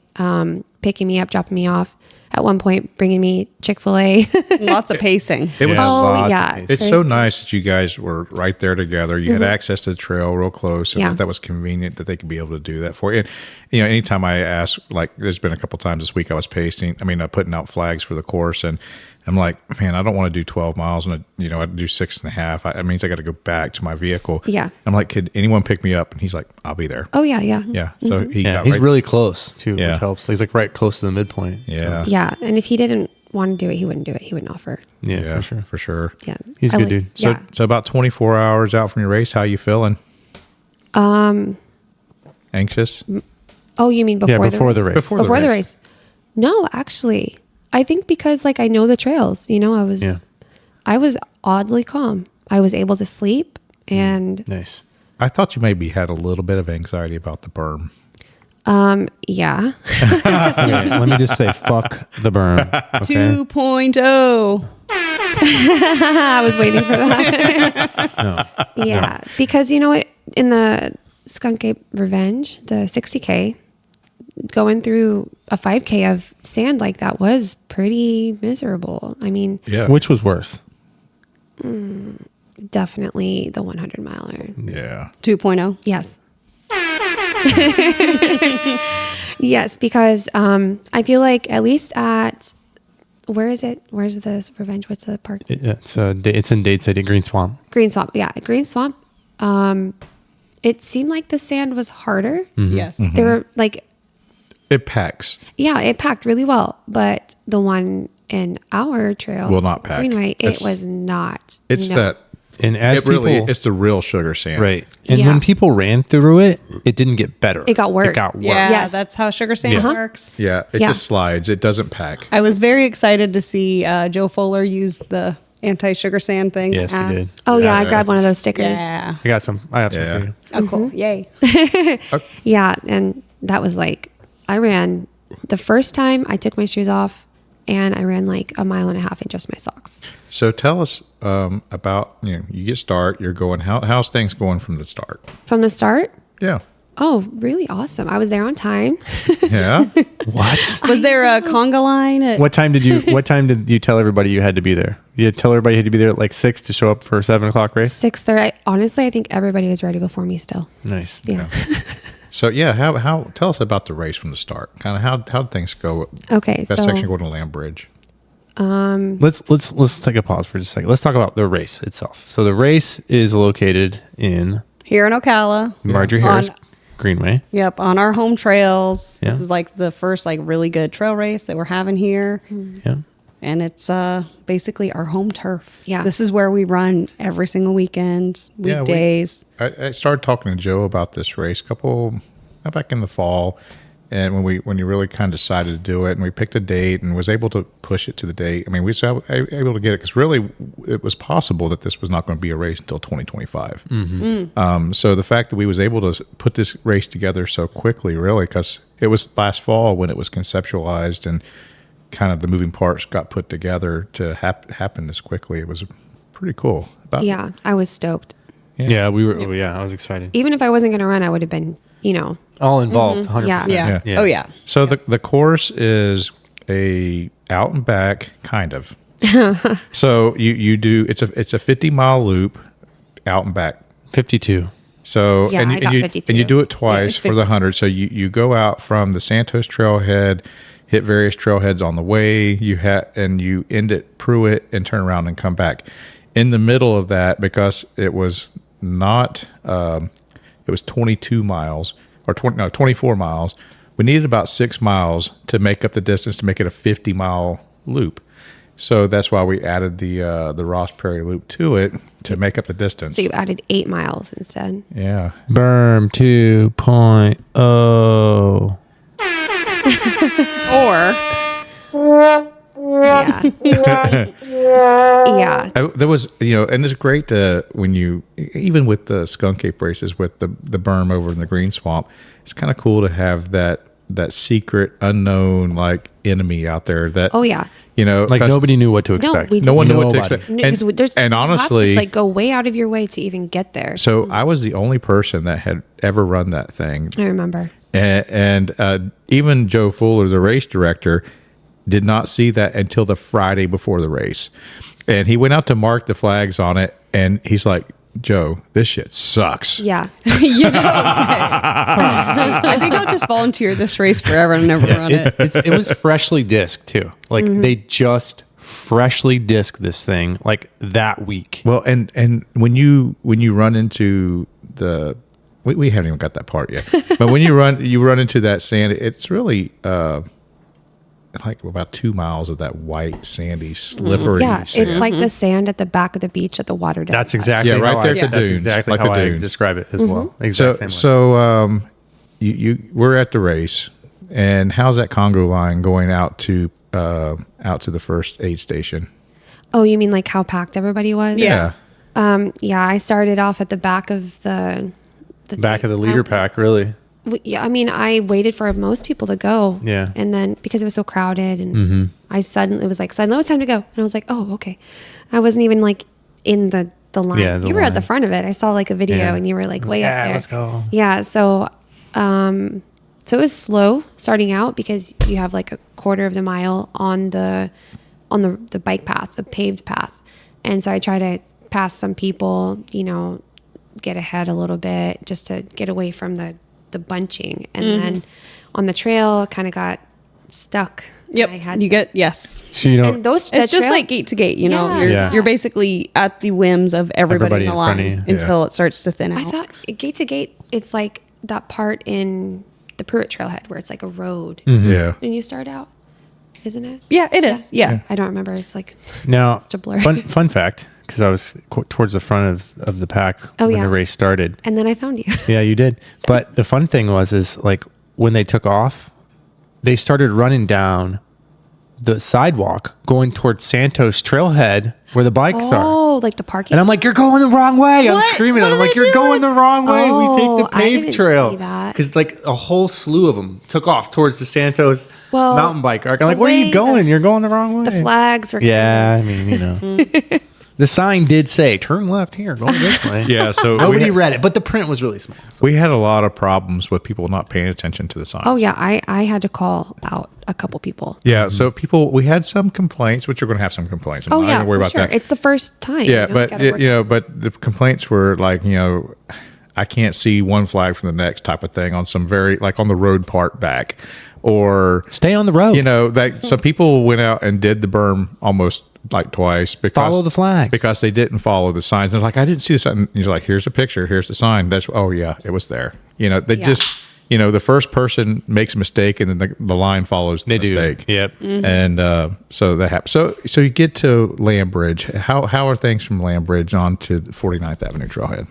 picking me up, dropping me off. At one point, bringing me Chick-fil-A. Lots of pacing. It was. Yeah. Oh, lots of yeah. pace. It's so nice that you guys were right there together. You had access to the trail real close, and Yeah. that was convenient that they could be able to do that for you. And, anytime I ask, like, there's been a couple times this week I was putting out flags for the course, and I'm like, man, I don't want to do 12 miles, and I do 6.5. That means I got to go back to my vehicle. Yeah. I'm like, could anyone pick me up? And he's like, I'll be there. Oh yeah, yeah. Yeah. So he got he's right- really close too, Yeah. which helps. He's like right close to the midpoint. Yeah. Yeah. And if he didn't want to do it, he wouldn't do it. He wouldn't offer. Yeah, for sure. For sure. Yeah. He's a I good like- dude. So Yeah. so about 24 hours out from your race, how you feeling? Anxious? Oh, you mean before, before the the race. race? Before the Before the race. race. No, actually, I think because like I know the trails. I was oddly calm. I was able to sleep, and Nice. I thought you maybe had a little bit of anxiety about the berm. yeah, Okay, let me just say, fuck the berm. Okay. 2.0. I was waiting for that. Yeah, because in the Skunk Ape Revenge, the 60K, going through a 5K of sand like that was pretty miserable. I mean, Yeah. Which was worse? definitely the 100 miler. Yeah. 2.0. Yes. Yes, because I feel like at least at where is it? Where's the Revenge? What's the park? It's in Dade City, Green Swamp. Green Swamp. Yeah, Green Swamp. It seemed like the sand was harder. Yes. They were like, It packs. yeah, it packed really well, but the one in our trail Will not pack. Greenway, It's- it was not. It's no. that. And as It really. people, It's the real sugar sand. right. And Yeah. when people ran through it, it didn't get better. It got worse. It got worse. Yeah, Yes. that's how sugar sand Yeah. works. Yeah. It Yeah. just slides. It doesn't pack. I was very excited to see Joe Fuller use the anti-sugar sand thing. Yes, he did. Oh yeah, I Yeah. grabbed one of those stickers. Yeah. I got some. I have some Yeah. for you. Oh, cool. Yay. Yeah, and that was like I ran the first time I took my shoes off and I ran like a mile and a half in just my socks. So tell us about you get start. You're going. How's things going from the start? From the start, Yeah. oh, really awesome. I was there on time. Yeah. What? Was there a conga line? What time did you tell everybody you had to be there? You tell everybody you had to be there at like 6 to show up for a 7:00 race? 6:30. Honestly, I think everybody was ready before me still. Nice. Yeah. So yeah, how tell us about the race from the start. Kind of how did things go? Okay, That so section going to Land Bridge. Let's take a pause for just a second. Let's talk about the race itself. So the race is located in Here in Ocala. Marjorie Harris On- Greenway. Yep, on our home trails. This Yeah. is like the first like really good trail race that we're having here. Yeah. And it's basically our home turf. Yeah. This is where we run every single weekend, Yeah, weekdays. I started talking to Joe about this race back in the fall, and when you really kind of decided to do it, and we picked a date and was able to push it to the date. I mean, we were able to get it because really it was possible that this was not going to be a race until 2025. So the fact that we was able to put this race together so quickly, really, because it was last fall when it was conceptualized and kind of the moving parts got put together to happen this quickly. It was pretty cool. yeah, I was stoked. Yeah, we were. Oh, yeah, I was excited. Even if I wasn't going to run, I would have been, All involved, 100%. Yeah. Yeah. Yeah. Oh, yeah. So the course is a out and back kind of. So you do it's a 50-mile loop out and back. 52. So Yeah, I got you 52. and you do it Yeah, twice it's for the 100. So you go out from the Santos trailhead, hit various trailheads on the way. You end at Pruitt and turn around and come back. In the middle of that, because it was not it was 22 miles or 24 miles. We needed about 6 miles to make up the distance to make it a 50-mile loop. So that's why we added the Ross Prairie Loop to it to make up the distance. So you added 8 miles instead. Yeah. Berm 2.0. Or Yeah. Yeah. There was, and it's great when you, even with the Skunk Ape races with the berm over in the Green Swamp, it's kind of cool to have that secret unknown like enemy out there that, Oh, yeah. Like 'cause nobody knew what to No, expect. we no one knew what to Nobody. expect. No, 'cause And you honestly, have to, like go way out of your way to even get there. so I was the only person that had ever run that thing. I remember. And even Joe Fuller, the race director, did not see that until the Friday before the race. And he went out to mark the flags on it. And he's like, Joe, this shit sucks. Yeah. you know, I think I'll just volunteer this race forever and never run it. It was freshly disked too. Like they just freshly disc this thing like that week. Well, and when you run into the, we haven't even got that part yet. But when you run into that sand, it's really like about 2 miles of that white, sandy, slippery. Yeah, sand. it's like the sand at the back of the beach at the water. That's exactly Yeah, right how there I, at the that's dunes, exactly like how the I dunes. describe it as well. So Exactly same way. you we're at the race, and how's that Congo line going out to the first aid station? Oh, you mean like how packed everybody was? Yeah. Yeah, I started off at the back of the Back of the thing. leader pack, really. Yeah, I mean, I waited for most people to go. Yeah. And then because it was so crowded, and it was like, suddenly it's time to go. And I was like, oh, okay. I wasn't even like in the line. Yeah, the you were at the line. front of it. I saw like a video, Yeah. and you were like way up Yeah, there. let's go. Yeah. So it was slow starting out because you have like a quarter of the mile on the bike path, the paved path. And so I try to pass some people, get ahead a little bit just to get away from the bunching. And then on the trail kind of got stuck. Yep. And I had You get, yes. So and those It's just trail- like gate to gate, Yeah. You're, Yeah. you're basically at the whims of everybody Everybody in the in front of line you. until it starts to thin out. I thought gate to gate, it's like that part in the Pruitt Trailhead where it's like a road Yeah. when you start out, isn't it? yeah, it is. Yeah. I don't remember. It's like Now, a blur. fun fact, because I was towards the front of the pack Oh, when yeah. the race started. and then I found you. Yeah, you did. But the fun thing is like when they took off, they started running down the sidewalk going towards Santos Trailhead where the bikes are. Oh, like the parking. And I'm like, you're going the wrong way. I'm What? screaming What at them are like, they you're going the wrong way. We take Oh, the I paved didn't trail. see that. Because like a whole slew of them took off towards the Santos Well, mountain bike arc. I'm like, the where are way you going? You're going the wrong way. the flags were. Yeah, I mean, the sign did say turn left here, go this way. Yeah. So Nobody read it, but the print was really small. So. we had a lot of problems with people not paying attention to the signs. Oh yeah, I had to call out a couple people. Yeah, so we had some complaints, which you're going to have some complaints. I'm Oh not yeah, gonna worry for about sure. that. It's the first time. Yeah, but gotta work on it. but the complaints were like, I can't see one flag from the next type of thing on some very like on the road part back, or Stay on the road. that some people went out and did the berm almost like twice because Follow the flags. because they didn't follow the signs. And they're like, I didn't see the sign. And you're like, here's a picture, here's the sign. That's oh yeah, it was there. They Yeah. just the first person makes a mistake and then the line follows the They do. mistake. Yep. And so that happens. So you get to Lambridge. How are things from Lambridge on to the 49th Avenue Trailhead?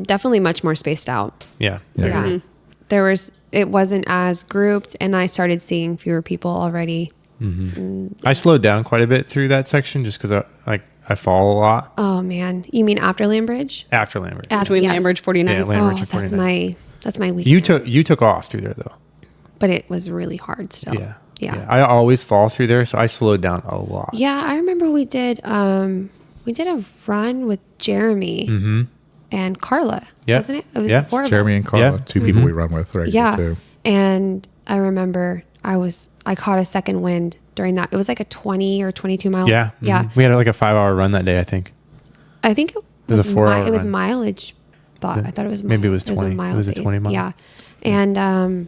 Definitely much more spaced out. Yeah. Yeah. It wasn't as grouped, and I started seeing fewer people already. I slowed down quite a bit through that section just because I fall a lot Oh man, you mean after Lambridge? after Lambert. Between Yes. Lambridge 49. Yeah, Lambridge and that's 49. that's my weakness. You took off through there though. but it was really hard still. Yeah. I always fall through there, so I slowed down a lot. Yeah, I remember we did a run with Jeremy and Carla, Yeah. wasn't it? It was Yeah, the four of Jeremy us. and Carla, Yeah. two people we run with right Yeah. here too. And I remember I caught a second wind during that. It was like a 20 or 22 mile. Yeah. Yeah. We had like a 5-hour run that day, I think. I think it was was a 4-hour it was run. mileage. I thought it was Maybe it was 20. a mile It was a base. 20 mile. Yeah. And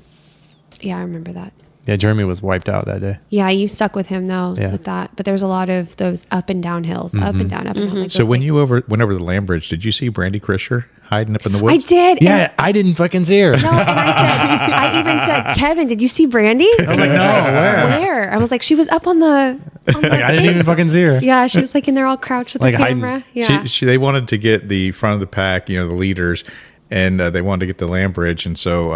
yeah, I remember that. Yeah, Jeremy was wiped out that day. Yeah, you stuck with him though Yeah. with that. But there's a lot of those up and down hills, up and down, up and down. Like So those, when like- you went over the Lambridge, did you see Brandy Krischer hiding up in the woods? I did. Yeah, I didn't fucking see her. No, and I even said, Kevin, did you see Brandy? I'm like, no, where? I was like, she was up on the. Like, I didn't even fucking see her. Yeah, she was like in there all crouched with Like the hiding. camera. Yeah. They wanted to get the front of the pack, the leaders, and they wanted to get the Lambridge. And so,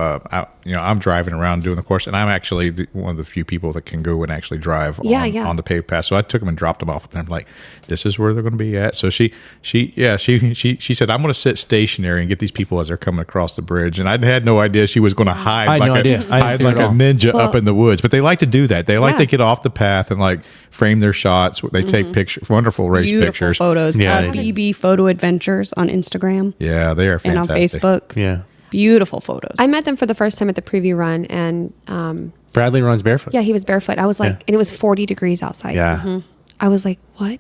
I'm driving around doing the course, and I'm actually one of the few people that can go and actually drive on the paved path. So I took them and dropped them off. And I'm like, this is where they're going to be at. So she said, I'm going to sit stationary and get these people as they're coming across the bridge. And I had no idea she was going to hide I had no idea. I didn't hide see it like at a all. ninja Well- up in the woods. But they like to do that. They like Yeah. to get off the path and like frame their shots. They take pictures, wonderful race Beautiful pictures. photos. Yeah, Yeah, they do. BB Photo Adventures on Instagram Yeah, they are and on fantastic. Facebook. Yeah. Beautiful photos. I met them for the first time at the preview run, and Bradley runs barefoot. yeah, he was barefoot. I was like, Yeah. and it was 40 degrees outside. Yeah. I was like, what?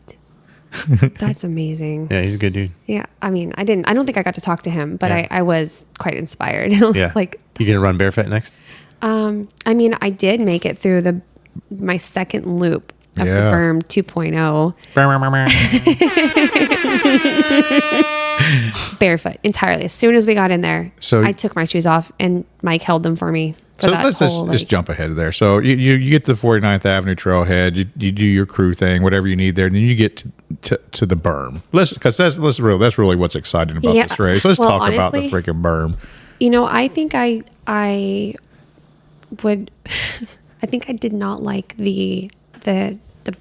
That's amazing. Yeah, he's a good dude. Yeah. I mean, I don't think I got to talk to him, but Yeah. I was quite inspired. I was Yeah. like, You gonna run barefoot next? I mean, I did make it through my second loop of Yeah. the berm 2.0 barefoot entirely. As soon as we got in there, So- I took my shoes off and Mike held them for me for So that let's whole just jump ahead there. So you get to the 49th Avenue trailhead, you do your crew thing, whatever you need there, and then you get to the berm. Because that's really what's exciting about Yeah. this race. Let's Well, talk about the honestly, freaking berm. I think I would I think I did not like the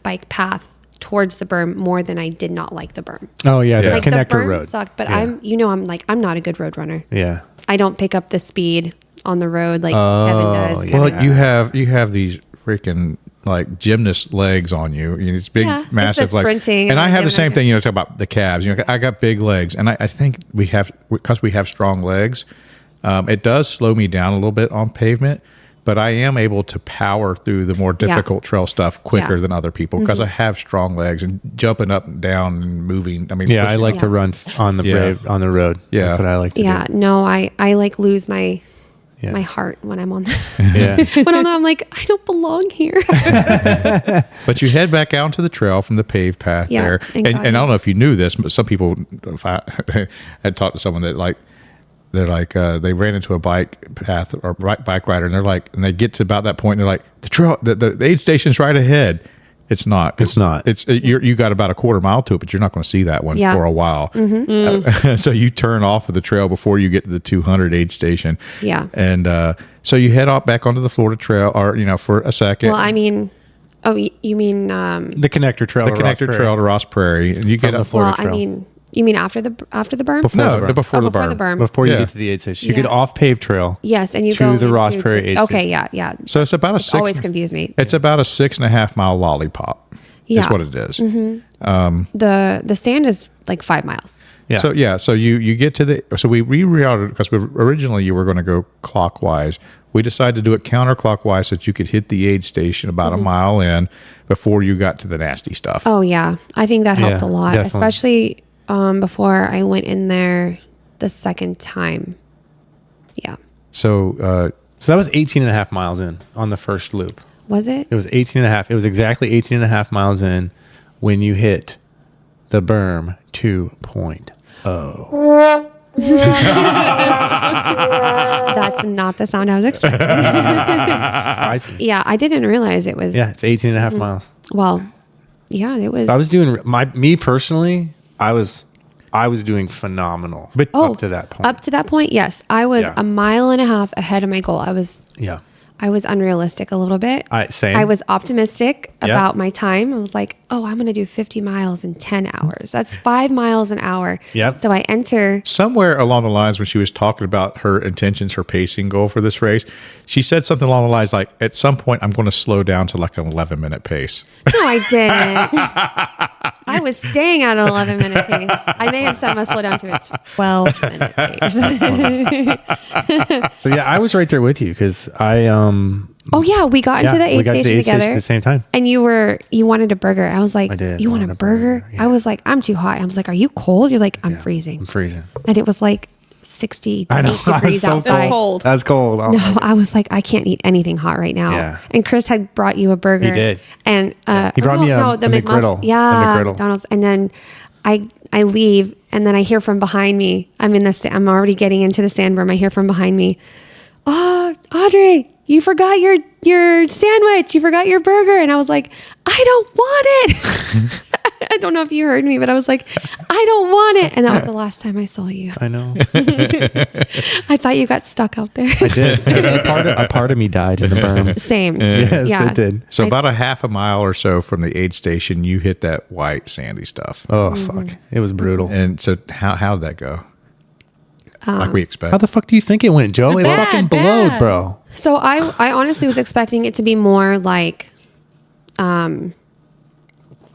bike path towards the berm more than I did not like the berm. Oh yeah, the Like connector the berm road sucked, but Yeah. I'm not a good road runner. Yeah. I don't pick up the speed on the road like Kevin does. yeah. Kevin, Well, you have these freaking like gymnast legs on you. These big, Yeah, it's massive the legs. sprinting And I and have the doing same everything. thing. Talk about the calves. I got big legs, and I think because we have strong legs, it does slow me down a little bit on pavement. But I am able to power through the more difficult trail stuff quicker Yeah. than other people because I have strong legs and jumping up and down and moving. I mean, Yeah, I pushing- like to Yeah. run on the Yeah. road. Yeah. That's what I like to Yeah, do. no, I like lose my Yeah. my heart when I'm on the Yeah. when I'm like, I don't belong here. But you head back out to the trail from the paved path Yeah, there. thank And God, I yeah. don't know if you knew this, but some people, if I had talked to someone that they ran into a bike path or bike rider, and and they get to about that point, and they're like, the trail, the aid station's right ahead. It's not. It's not. You got about a quarter mile to it, but you're not going to see that one Yeah. for a while. So you turn off of the trail before you get to the 200 aid station. Yeah. And so you head off back onto the Florida Trail, or for a second. Well, I mean, you mean The connector trail. the to Ross connector Prairie. trail to Ross Prairie, and you get the up. Florida well, I Trail. mean, you mean after the berm? Before No, the berm. before the before berm. the berm. Before you Yeah. get to the aid station. You Yeah. get off paved trail. Yes, and you to go the Ross into- Prairie aid Okay, station. yeah. So it's about a six. Always confused me. It's about a 6.5 mile lollipop. Yeah. Is what it is. The sand is like 5 miles. Yeah. So you get to we rerouted because originally you were going to go clockwise. We decided to do it counterclockwise so that you could hit the aid station about a mile in before you got to the nasty stuff. Oh yeah, I think that helped Yeah, a lot, definitely. especially before I went in there the second time. Yeah, So So that was 18 and a half miles in on the first loop. was it? It was 18 and a half. It was exactly 18 and a half miles in when you hit the berm 2.0. That's not the sound I was expecting. Surprised me. Yeah, I didn't realize it was. Yeah, it's 18 and a half miles. Well, yeah, it was. I was doing me personally, I was doing phenomenal up to that point. Up to that point, yes, I was Yeah. a mile and a half ahead of my goal. Yeah. I was unrealistic a little bit. Same. I was optimistic Yeah. about my time. I was like, oh, I'm going to do 50 miles in 10 hours. That's 5 miles an hour. Yep. So I enter. somewhere along the lines when she was talking about her intentions, her pacing goal for this race, she said something along the lines like, at some point I'm going to slow down to like an 11-minute pace. No, I didn't. I was staying at an 11-minute pace. I may have said I'm going to slow down to a 12-minute pace. So yeah, I was right there with you because I Oh, yeah. We got into the we aid got to the station aid station together. at the same time. And you wanted a burger. I was like, I did. You I want wanted a a burger? burger, yeah. I was like, I'm too hot. I was like, are you cold? You're like, I'm freezing. I'm freezing. And it was like 68 I know. degrees I was so outside. cold. That's cold. Oh, No, I was like, I can't eat anything hot right now. Yeah. And Chris had brought you a burger. He did. And He brought me a McGriddle. Yeah, A McGriddle. McDonald's. And then I leave, and then I hear from behind me. I'm already getting into the sandberm. I hear from behind me, oh, Audri, you forgot your sandwich. You forgot your burger. And I was like, I don't want it. I don't know if you heard me, but I was like, I don't want it. And that was the last time I saw you. I know. I thought you got stuck out there. I did. A part of me died in the berm. Same. Yes, Yeah. it did. So about a half a mile or so from the aid station, you hit that white sandy stuff. Oh Mm-hmm. fuck! It was brutal. And so how did that go? Like we expect. How the fuck do you think it went, Joe? It Bad, fucking bad. blowed, bro. So I honestly was expecting it to be more like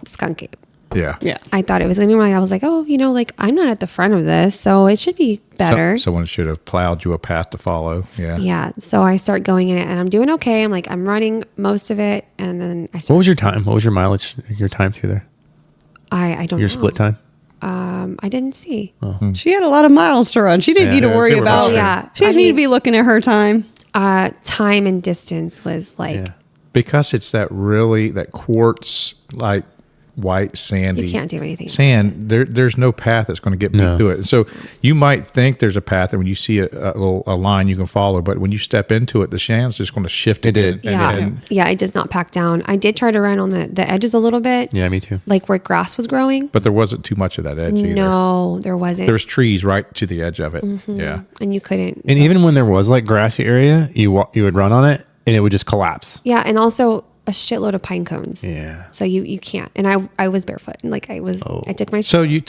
Skunk Ape. Yeah. Yeah. I thought it was gonna be more like, I was like, oh, like I'm not at the front of this, so it should be better. Someone should have plowed you a path to follow. Yeah. Yeah. So I start going in it, and I'm doing okay. I'm like, I'm running most of it, and then I What start. was your time? What was your mileage? Your time through there? I don't Your know. split time? I didn't see. She had a lot of miles to run. She didn't need to Yeah, worry they were about. frustrating. Yeah. She didn't I need to mean- be looking at her time. Time and distance was like Yeah. because it's that quartz like white sandy. You can't do anything. Sand. There's no path that's going to get me through it. So you might think there's a path, and when you see a line you can follow, but when you step into it, the sand's just going to shift. It did. Yeah, it does not pack down. I did try to run on the edges a little bit. Yeah, me too. Like where grass was growing. But there wasn't too much of that edge either. No, there wasn't. There was trees right to the edge of it. Mm-hmm. Yeah. And you couldn't. And even when there was like grassy area, you would run on it and it would just collapse. Yeah, and also a shitload of pine cones. Yeah. So you can't. And I was barefoot. And like I took my So you're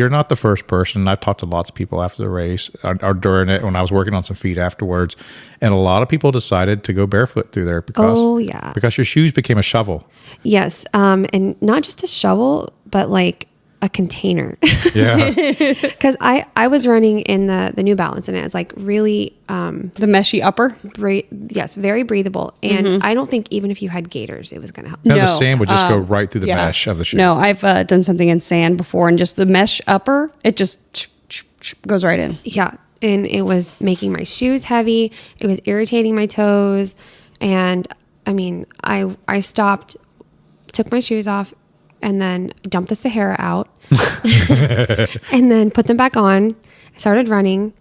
not the first person. I've talked to lots of people after the race or during it when I was working on some feet afterwards, and a lot of people decided to go barefoot through there because your shoes became a shovel. Yes. And not just a shovel, but like a container. Yeah. Because I was running in the New Balance, and it was like really The meshy upper. very breathable. And I don't think even if you had gaiters, it was going to help. No, the sand would just go right through the Yeah. mesh of the shoe. No, I've done something in sand before, and just the mesh upper, it just goes right in. Yeah. And it was making my shoes heavy. It was irritating my toes. And I mean, I stopped, took my shoes off, and then dumped the Sahara out and then put them back on. I started running,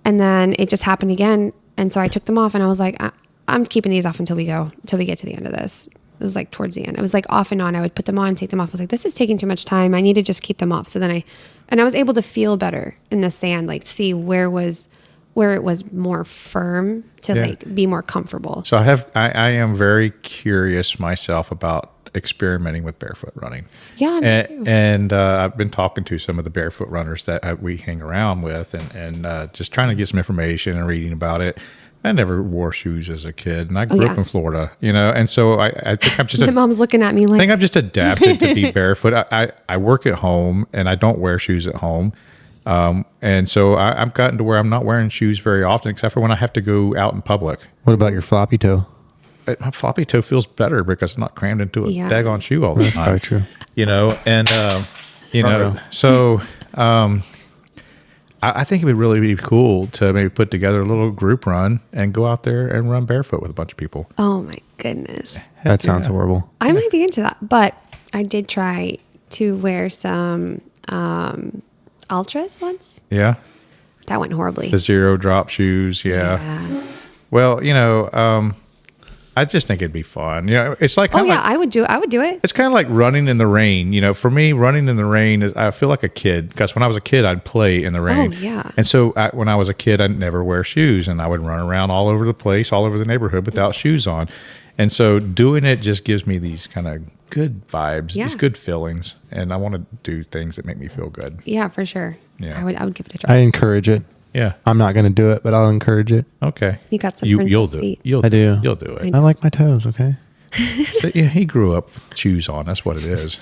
and then it just happened again. And so I took them off, and I was like, I'm keeping these off until we get to the end of this. It was like towards the end. It was like off and on. I would put them on, take them off. I was like, this is taking too much time. I need to just keep them off. So then I was able to feel better in the sand, like see where it was more firm to like be more comfortable. So I am very curious myself about experimenting with barefoot running. Yeah, me too. And I've been talking to some of the barefoot runners that we hang around with, and just trying to get some information and reading about it. I never wore shoes as a kid, and I grew up in Florida, and so I think I'm just. My mom's looking at me like. I think I've just adapted to be barefoot. I work at home, and I don't wear shoes at home. And so I've gotten to where I'm not wearing shoes very often, except for when I have to go out in public. What about your floppy toe? My floppy toe feels better because it's not crammed into a daggone shoe all the time. Very true. So I think it would really be cool to maybe put together a little group run and go out there and run barefoot with a bunch of people. Oh my goodness. That sounds horrible. I might be into that, but I did try to wear some Ultras once. Yeah. That went horribly. The zero drop shoes. Yeah. Well, I just think it'd be fun. It's like I would do it. It's kind of like running in the rain. For me, running in the rain is I feel like a kid because when I was a kid, I'd play in the rain. Oh yeah. And so when I was a kid, I'd never wear shoes, and I would run around all over the place, all over the neighborhood without shoes on. And so doing it just gives me these kind of good vibes, these good feelings, and I want to do things that make me feel good. Yeah, for sure. Yeah. I would give it a I try. encourage it. Yeah. I'm not going to do it, but I'll encourage it. Okay. You got some You'll princess do feet. it. I do. You'll do it. I like my toes, okay? So, yeah, he grew up with shoes on. That's what it is.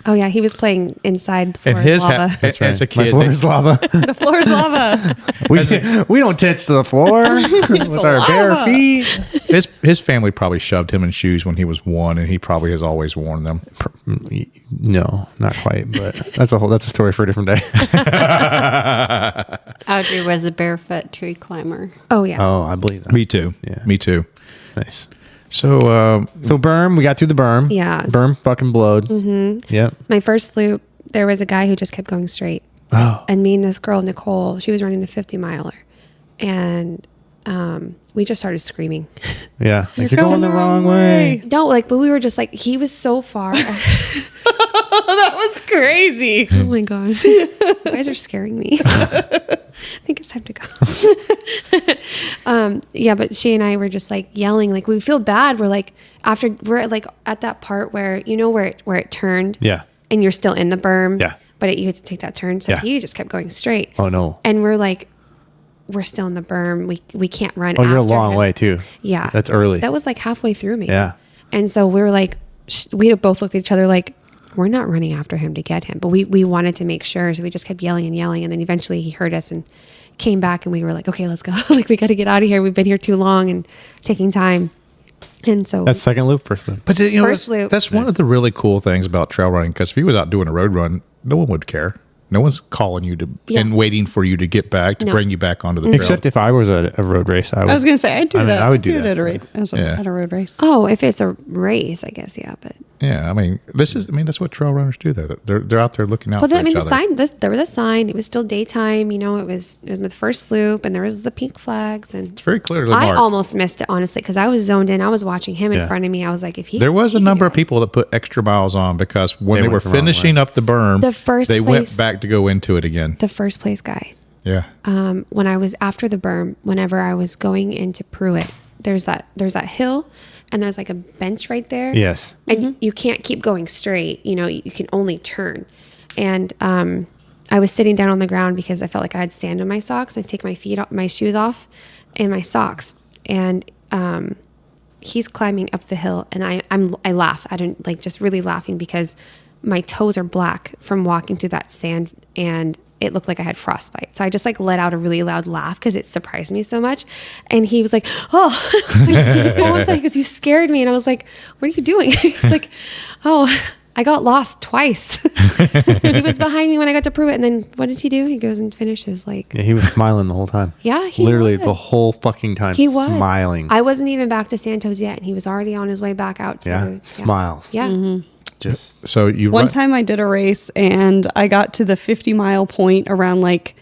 Oh yeah, he was playing inside the floor And his lava. as a My kid, floor is lava. The floor is lava. we don't touch the floor with our bare lava. feet. his family probably shoved him in shoes when he was 1, and he probably has always worn them. No, not quite, but that's a story for a different day. Audri was a barefoot tree climber. Oh yeah. Oh, I believe that. Me too. Yeah. Me too. Nice. So, So berm, we got through the berm. Yeah. Berm fucking blowed. Mm-hmm. Yep. My first loop, there was a guy who just kept going straight. Oh. And me and this girl, Nicole, she was running the 50 miler. And we just started screaming. Yeah. Like, you're going the wrong way. No, but we were just like, he was so far. That was crazy. Oh my God. You guys are scaring me. I think it's time to go. Yeah, but she and I were just like yelling, like we feel bad. We're like, we're like at that part where, where it turned. Yeah. And you're still in the berm. Yeah. But you had to take that turn. So Yeah. he just kept going straight. Oh, no. And we're like, we're still in the berm. We can't run. Oh, you're a after long him. way, too. Yeah. That's early. That was like halfway through me. Yeah. And so we were like, we both looked at each other like, we're not running after him to get him. But we wanted to make sure. So we just kept yelling and yelling. And then eventually he heard us and came back, and we were like, okay, let's go. Like, we got to get out of here. We've been here too long and taking time. And so That's second loop, first loop. but First loop. that's one of the really cool things about trail running, because if he was out doing a road run, no one would care. No one's calling you to and waiting for you to get back to bring you back onto the trail. Except if I was at a road race, I was going to say, I'd do that. I would do that at a road race. Oh, if it's a race, I guess, yeah. But Yeah, I mean, that's what trail runners do. They're out there looking out. well, for I mean, each the other. sign. There was a sign. It was still daytime. You know, it was the first loop, and there was the pink flags, and It's very clearly I marked. almost missed it honestly because I was zoned in. I was watching him in Yeah. front of me. I was like, if he There was he a can number do of it. people that put extra miles on because when They they were went the wrong finishing way. up the berm, The first they place- went back to go into it again. The first place guy. Yeah. When I was after the berm, whenever I was going into Pruitt, there's that hill, and there's like a bench right there. Yes. And you can't keep going straight. You know, you can only turn. And I was sitting down on the ground because I felt like I had sand on my socks. I take my shoes off, and my socks. And he's climbing up the hill, and I laugh. I don't like just really laughing because my toes are black from walking through that sand, and it looked like I had frostbite. So I just like let out a really loud laugh because it surprised me so much. And he was like, "Oh," what was that? Because you scared me. And I was like, "What are you doing?" He's like, "Oh, I got lost twice." He was behind me when I got to Pruitt. And then what did he do? He goes and finishes like, Yeah, he was smiling the whole time. Yeah, he literally was. the whole fucking time. he was smiling. I wasn't even back to Santos yet. And he was already on his way back out to Smiles. Yeah. Just So you One run- time I did a race and I got to the 50-mile point around like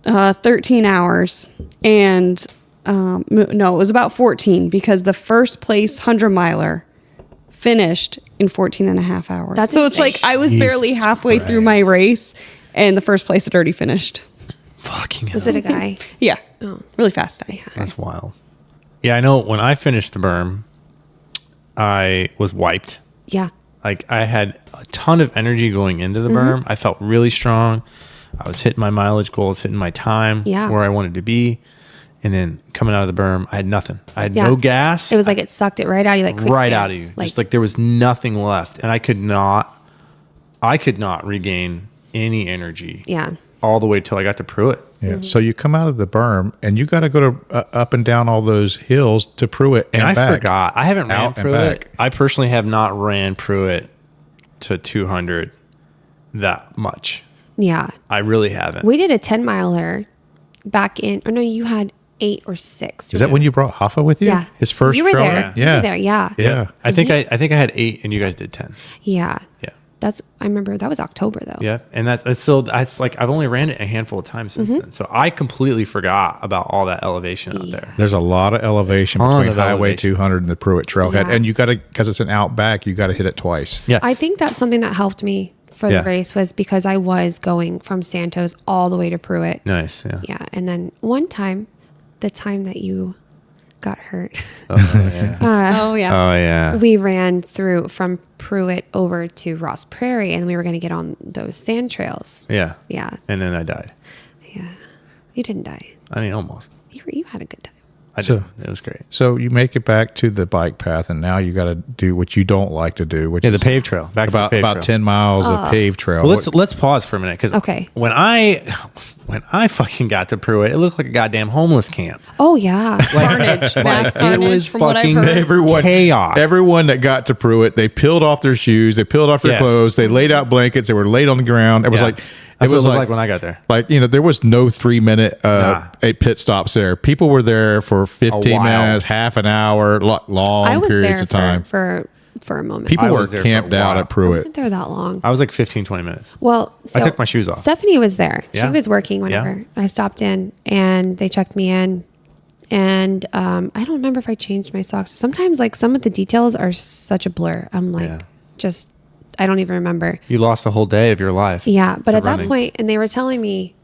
13 hours. And no, it was about 14 because the first place 100-miler finished in 14 and a half hours. That's so it's insane. like I was Jesus barely halfway through my race and the first place had already finished. fucking Was hell. it a guy? Yeah. Really fast guy. That's wild. Yeah, I know when I finished the berm, I was wiped. Yeah. Like I had a ton of energy going into the berm. I felt really strong. I was hitting my mileage goals, hitting my time Yeah. where I wanted to be. And then coming out of the berm, I had nothing. I had Yeah. no gas. It was like it sucked it right out of you, like quicksand. right out of you. Just like there was nothing left. And I could not regain any energy. Yeah. All the way till I got to Pruitt. Yeah. So you come out of the berm and you got to go to up and down all those hills to Pruitt and And I back. forgot. I haven't ran Out and Pruitt. back. I personally have not ran Pruitt to 200 that much. Yeah. I really haven't. We did a 10-miler back in, or no, you had 8 or 6. Is that when you brought Hoffa with you? Yeah. His first You were trail there. run? You Yeah. were there. Yeah. Yeah. I think I had 8 and you guys did 10. Yeah. Yeah. I remember that was October though. Yeah. And that's still, that's like, I've only ran it a handful of times since then. So I completely forgot about all that elevation out there. There's a lot of elevation Ton between of Highway elevation. 200 and the Pruitt Trailhead. Yeah. And you got to, because it's an outback, you got to hit it twice. Yeah. I think that's something that helped me for Yeah. the race was because I was going from Santos all the way to Pruitt. Nice. Yeah. Yeah. And then one time, the time that you got hurt, Oh, yeah. Oh, yeah. Oh, yeah. we ran through from Pruitt over to Ross Prairie and we were going to get on those sand trails. Yeah. Yeah. And then I died. Yeah. You didn't die. I mean, almost. You had a good time. I So- did. It was great. So you make it back to the bike path, and now you got to do what you don't like to do, which Yeah, the is paved trail. Back about to the paved trail. 10 miles of paved trail. Well, What- let's pause for a minute because Okay. when I fucking got to Pruitt, it looked like a goddamn homeless camp. Oh yeah. Carnage. Mass It carnage was from what I've fucking heard. everyone, chaos. Everyone that got to Pruitt, they peeled off their shoes, they peeled off their Yes. clothes, they laid out blankets, they were laid on the ground. It was Yeah. like That's what it was like when I got there. Like, you know, there was no 3-minute Nah. pit stops there. People were there for 15 while. minutes, half an hour, long I was periods there of time. for a moment. People I were was there for camped a out while. at I Pruitt. wasn't there that long. I was like 15, 20 minutes. Well, so I took my shoes off. Stephanie was there. Yeah. She was working whenever I stopped in, and they checked me in. And I don't remember if I changed my socks. Sometimes, like some of the details are such a blur. I'm like, Yeah. I don't even remember. You lost a whole day of your life. Yeah, but for at that running. point, and they were telling me,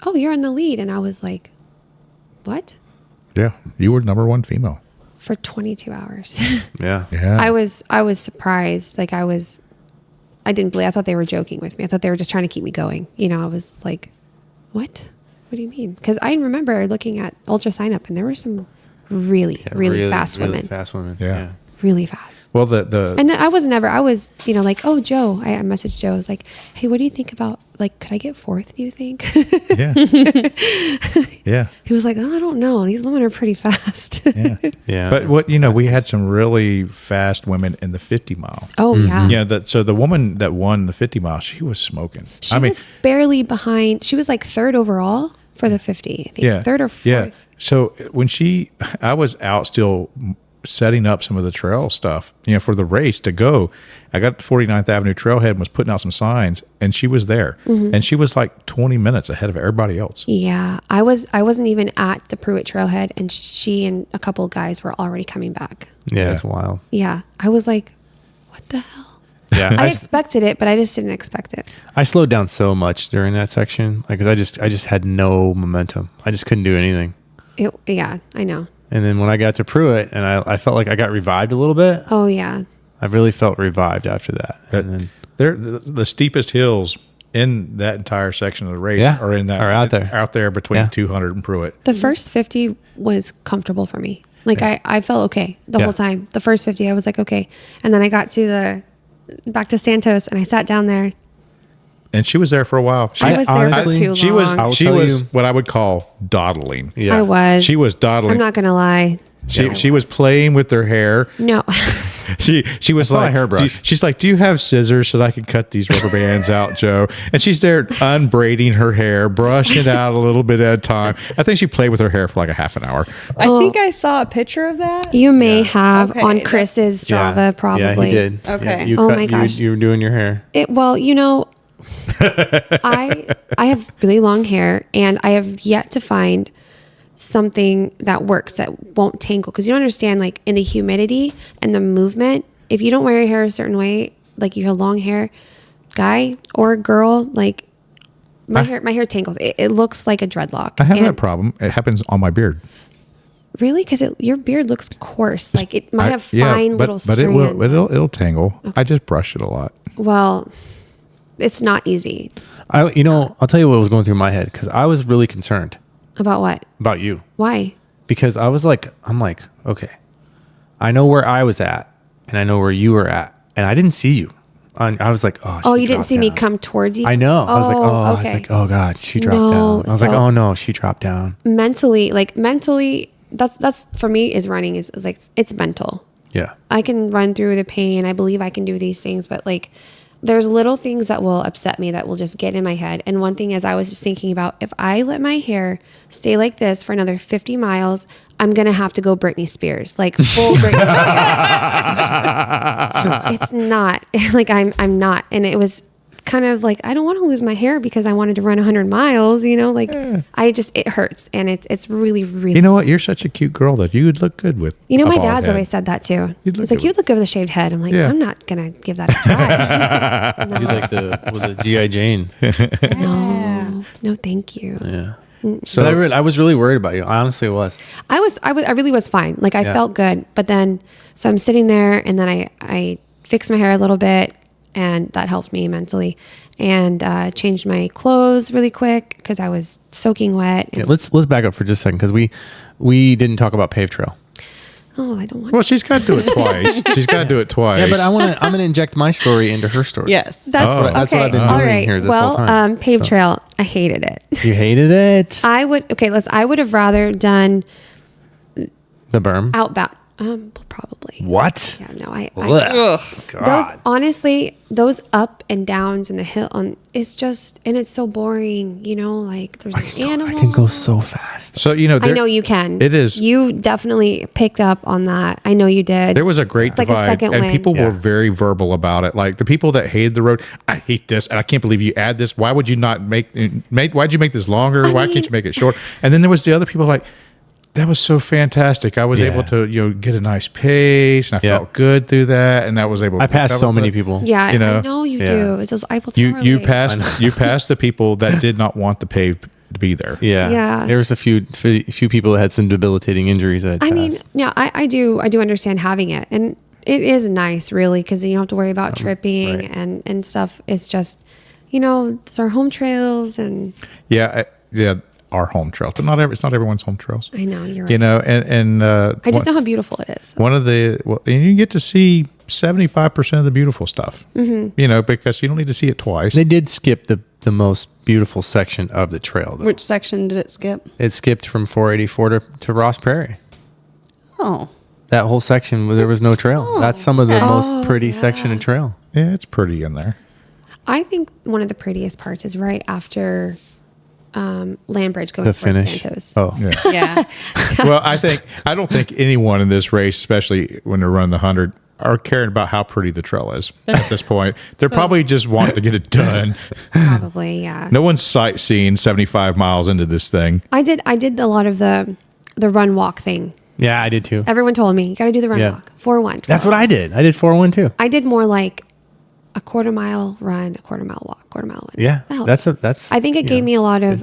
"Oh, you're in the lead," and I was like, "What?" Yeah, you were number one female. For 22 hours. Yeah. Yeah. I was surprised. Like I didn't believe. I thought they were joking with me. I thought they were just trying to keep me going. You know, I was like, "What? What do you mean?" Because I remember looking at Ultra Sign Up, and there were some really fast really women. Fast women. Yeah. Yeah. really fast. Well, the And I was, like, oh, Joe, I messaged Joe. I was like, hey, what do you think about, like, could I get fourth, do you think? yeah, yeah, He was like, oh, I don't know. These women are pretty fast. yeah, Yeah. But we had some really fast women in the 50 mile. Oh, yeah. Yeah, so the woman that won the 50 mile, she was smoking. She was barely behind. She was like third overall for the 50, I think. yeah, Third or fourth. Yeah. So when I was out still setting up some of the trail stuff, for the race to go. I got to 49th Avenue Trailhead and was putting out some signs, and she was there, and she was like 20 minutes ahead of everybody else. Yeah, I wasn't even at the Pruitt Trailhead, and she and a couple of guys were already coming back. Yeah, it's wild. Yeah, I was like, what the hell? Yeah. I expected it, but I just didn't expect it. I slowed down so much during that section, like, 'cause I just had no momentum. I just couldn't do anything. Yeah, I know. And then when I got to Pruitt, and I felt like I got revived a little bit. Oh yeah. I really felt revived after that. And then They're the steepest hills in that entire section of the race Yeah, are out there between Yeah. 200 and Pruitt. The first 50 was comfortable for me. Like I felt okay the whole time. The first 50, I was like, okay. And then I got back to Santos, and I sat down there. And she was there for a while. I was there for too long. She was I'll she tell was you- what I would call dawdling. yeah. I was. She was dawdling. I'm not going to lie. She was playing with her hair. No. She was saw a like, hairbrush. she's like, do you have scissors so that I can cut these rubber bands out, Joe? And she's there unbraiding her hair, brushing it out a little bit at a time. I think she played with her hair for like a half an hour. I think I saw a picture of that. You may have Okay, on Chris's Strava, probably. Yeah, he did. Okay. Yeah, you Oh cut- my gosh. You were doing your hair. Well, I have really long hair, and I have yet to find something that works that won't tangle, because you don't understand, like, in the humidity and the movement, if you don't wear your hair a certain way, like you have long hair, guy or girl, like my hair tangles. It looks like a dreadlock. I have And- that problem. It happens on my beard. Really? Because your beard looks coarse. Like it might have fine little but strands. it'll tangle. I just brush it a lot. Well, it's not easy. I'll tell you what was going through my head, because I was really concerned About what? about you, Why? because I'm like, okay, I know where I was at, and I know where you were at, and I didn't see you. I was like, Oh, she you didn't dropped see me down. come towards you? I know. I was like, okay. I was like, oh God, she dropped No, down. I was like, so- oh no, she dropped down. mentally, that's for me, is running is like, it's mental. Yeah. I can run through the pain. I believe I can do these things, but like there's little things that will upset me that will just get in my head. And one thing is, I was just thinking about, if I let my hair stay like this for another 50 miles, I'm going to have to go Britney Spears, like full Britney Spears. It's not like I'm not. And it was kind of like, I don't want to lose my hair because I wanted to run 100 miles, like it hurts. And it's really, really, You know what? You're such a cute girl that you would look good with. my a bald dad's head. always said that too. You'd look He's like, good you'd look good with a shaved head. I'm like, Yeah. I'm not going to give that a try. He's like the G.I. Jane. No, thank you. Yeah. So But I was really worried about you. I honestly was. I really was fine. Like I Yeah. felt good, but then, so I'm sitting there, and then I fixed my hair a little bit, and that helped me mentally, and changed my clothes really quick because I was soaking wet. Yeah, And, let's back up for just a second, because we didn't talk about Pave Trail. oh, I don't want. well, she's got to do it twice. She's got to do it twice. Yeah, but I'm gonna inject my story into her story. Yes. That's Oh. okay. That's what I've been All doing right. here this well, whole time. Pave Trail, I hated it. You hated it. I would have rather done The berm. outbound. Probably. What? Yeah, no, I Ugh. those God. honestly, those up and downs in the hill it's just, and it's so boring, like there's no animals. I can go so fast. so I there, know you can. It is. You definitely picked up on that. I know you did. There was a great It's like a divide, second and win. people Yeah. were very verbal about it. Like the people that hated the road, I hate this, and I can't believe you add this. Why would you not make? Why'd you make this longer? Why can't you make it short? And then there was the other people like, that was so fantastic. I was Yeah. able to get a nice pace, and I Yeah. felt good through that, and I was able. I to passed cover so many it. people. yeah, I I know you Yeah. do. It's those Eiffel Tower You lights. passed the people that did not want the pave to be there. Yeah. Yeah. There was a few people that had some debilitating injuries. That I mean, yeah, I do understand having it, and it is nice, really, because you don't have to worry about tripping right. and stuff. It's just, there's our home trails, and Yeah, our home trails, but it's not everyone's home trails. I know, you're right. You know, and I just know how beautiful it is. one of the and you get to see 75% of the beautiful stuff. Mm-hmm. You know, because you don't need to see it twice. They did skip the most beautiful section of the trail, though. Which section did it skip? It skipped from 484 to Ross Prairie. Oh. That whole section, there was no trail. That's some of the most pretty section of trail. Yeah, it's pretty in there. I think one of the prettiest parts is right after Land Bridge going The towards finish. Santos. Oh, Yeah. Yeah. Well, I don't think anyone in this race, especially when they're running the 100, are caring about how pretty the trail is at this point. They're probably just wanting to get it done. Probably, yeah. No one's sightseeing 75 miles into this thing. I did a lot of the run walk thing. yeah, I did too. Everyone told me you got to do the run Yeah. walk. 4-1. That's what I did. I did 4-1 too. I did more like a quarter mile run, a quarter mile walk, quarter mile run. Yeah, That helped. that's. I think it gave me a lot of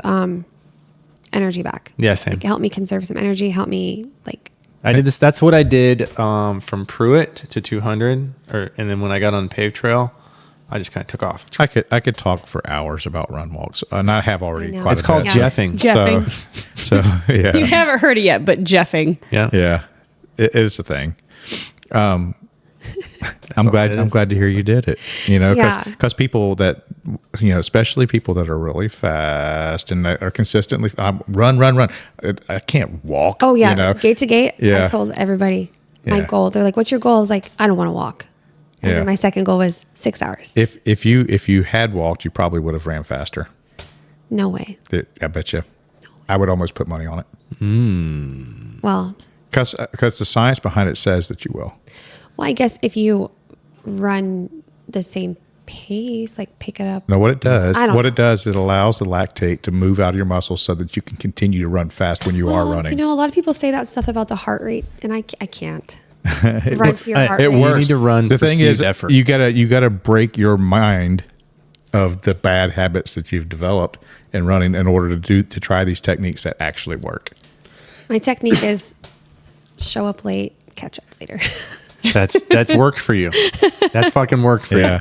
energy back. Yeah, same. Like, it helped me conserve some energy. Helped me like. I did this. That's what I did from Pruitt to 200, and then when I got on paved trail, I just kind of took off. I could talk for hours about run walks, and I have already. I know. Quite It's a called bit. jeffing. Jeffing. So yeah, You haven't heard it yet, but jeffing. Yeah. yeah, it is a thing. I'm glad to hear you did it. You know, Yeah. because people that, you know, especially people that are really fast and that are consistently run. I can't walk. Oh yeah, you know? gate to gate. Yeah. I told everybody my Yeah. goal. They're like, "What's your goal?" I was like, "I don't want to walk." And Yeah. then my second goal was 6 hours. If you had walked, you probably would have ran faster. No way. I bet you. I would almost put money on it Well, because the science behind it says that you will. I guess if you run the same pace, like pick it up. No, what it does, I don't know. it does, it allows the lactate to move out of your muscles so that you can continue to run fast when you are Well, running. You know, a lot of people say that stuff about the heart rate, and I can't run to your heart it rate. works. You need to run The thing is, perceived effort. you gotta break your mind of the bad habits that you've developed in running in order to try these techniques that actually work. My technique is show up late, catch up later. That's worked for you. That's fucking worked for you. Yeah.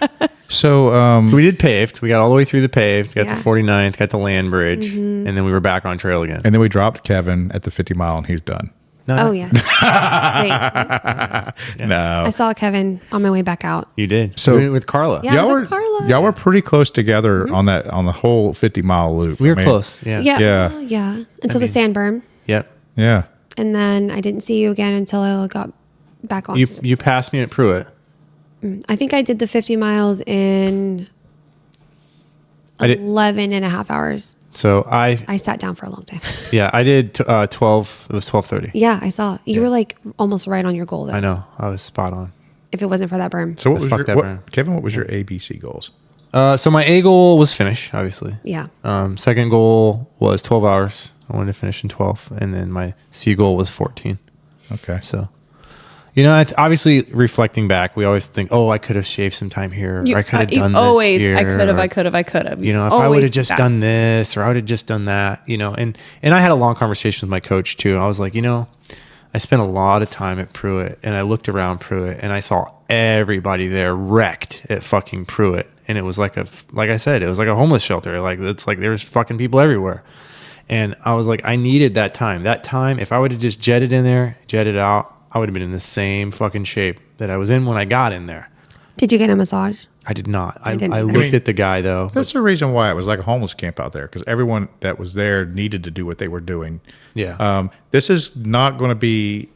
So So we did paved. We got all the way through the paved. Got Yeah. the 49th. Got the land bridge, and then we were back on trail again. and then we dropped Kevin at the 50 mile, and he's done. Oh yeah. Wait, No, I saw Kevin on my way back out. You did. So- We went with Carla. Yeah. I was with Carla. y'all were pretty close together on the whole 50-mile loop. We were I mean, close. Yeah. Yeah, Yeah. yeah. Until the sand berm, Yep. Yeah. and then I didn't see you again until I got back on. You passed me at Pruitt. I think I did the 50 miles in I did- 11 and a half hours. So I sat down for a long time. I did 12. It was 12:30. Yeah, I saw. You were like almost right on your goal though. I know. I was spot on. If it wasn't for that berm. So what was Fuck your that, man. Kevin? What was your ABC goals? So my A goal was finish, obviously. Yeah. Second goal was 12 hours. I wanted to finish in 12, and then my C goal was 14. Okay. So, you know, obviously reflecting back, we always think, "Oh, I could have shaved some time here. Or I could have done always, this here. I could have, or, I could have. You know, if I would have just done this, or I would have just done that. You know, and I had a long conversation with my coach too. I was like, you know, I spent a lot of time at Pruitt, and I looked around Pruitt, and I saw everybody there wrecked at fucking Pruitt, and it was like I said, it was like a homeless shelter. Like it's like there's fucking people everywhere. And I was like, I needed that time. That time, if I would have just jetted in there, jetted out, I would have been in the same fucking shape that I was in when I got in there. Did you get a massage? I did not. I didn't either. looked at the guy though. That's the reason why it was like a homeless camp out there, because everyone that was there needed to do what they were doing. Yeah. This is not going to be,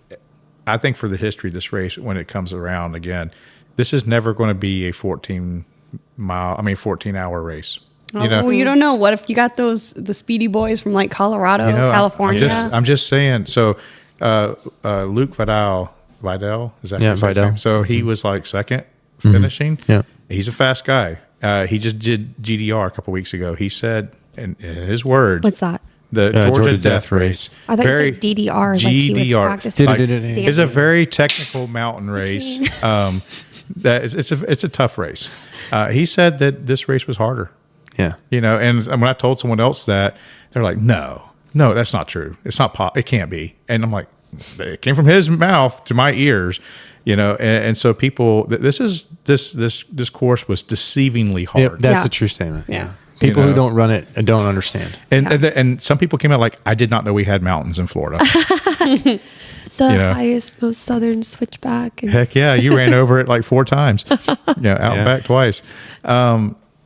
I think, for the history of this race when it comes around again, this is never going to be a 14-hour race. You know, well, you don't know. What if you got the speedy boys from like Colorado, You know, California? I'm just saying. So, Luke Vidal, is that Yeah, his Vidal. name? So he was like second finishing. Yeah. He's a fast guy. He just did GDR a couple weeks ago. He said, in his words, What's that? the Georgia Death Race. I thought you said DDR, like he was GDR. practicing. Like, dancing. it's a very technical mountain race. That it's a tough race. He said that this race was harder. Yeah. You know, and when I told someone else that, they're like, no, that's not true. It's not it can't be. And I'm like, it came from his mouth to my ears, you know. And so people, this course was deceivingly hard. That's Yeah. a true statement. Yeah. People you who know? don't run it don't understand. And some people came out like, I did not know we had mountains in Florida. The Yeah. highest, most southern switchback. And Heck yeah, you ran over it like 4 times. Out and back twice.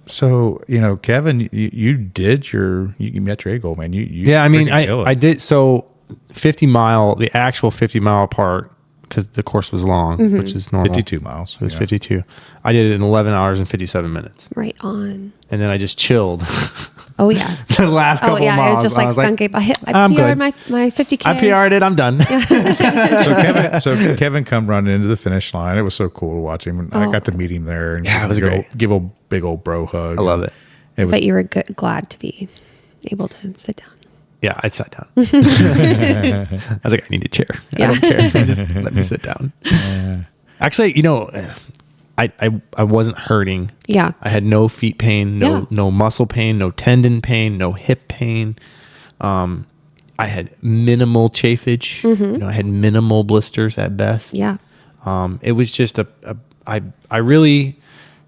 So, Kevin, you did you met your A goal, man. You I mean, freaking killed it. I did. So the actual 50-mile part, because the course was long, which is normal. 52 miles. It was 52. I did it in 11 hours and 57 minutes. right on. And then I just chilled. Oh, yeah. The last couple Oh, yeah. miles. It was just like was Skunk Ape. I I'm PR'd good. my 50K. I PR'd it. I'm done. So Kevin come running into the finish line. It was so cool to watch him. And I got to meet him there and Yeah, it was great. give a big old bro hug. I love it. It was, But you were glad to be able to sit down. Yeah, I sat down. I was like, I need a chair. Yeah. I don't care. Just let me sit down. Actually, I wasn't hurting. Yeah. I had no feet pain, no muscle pain, no tendon pain, no hip pain. I had minimal chafage. I had minimal blisters at best. Yeah. It was just I really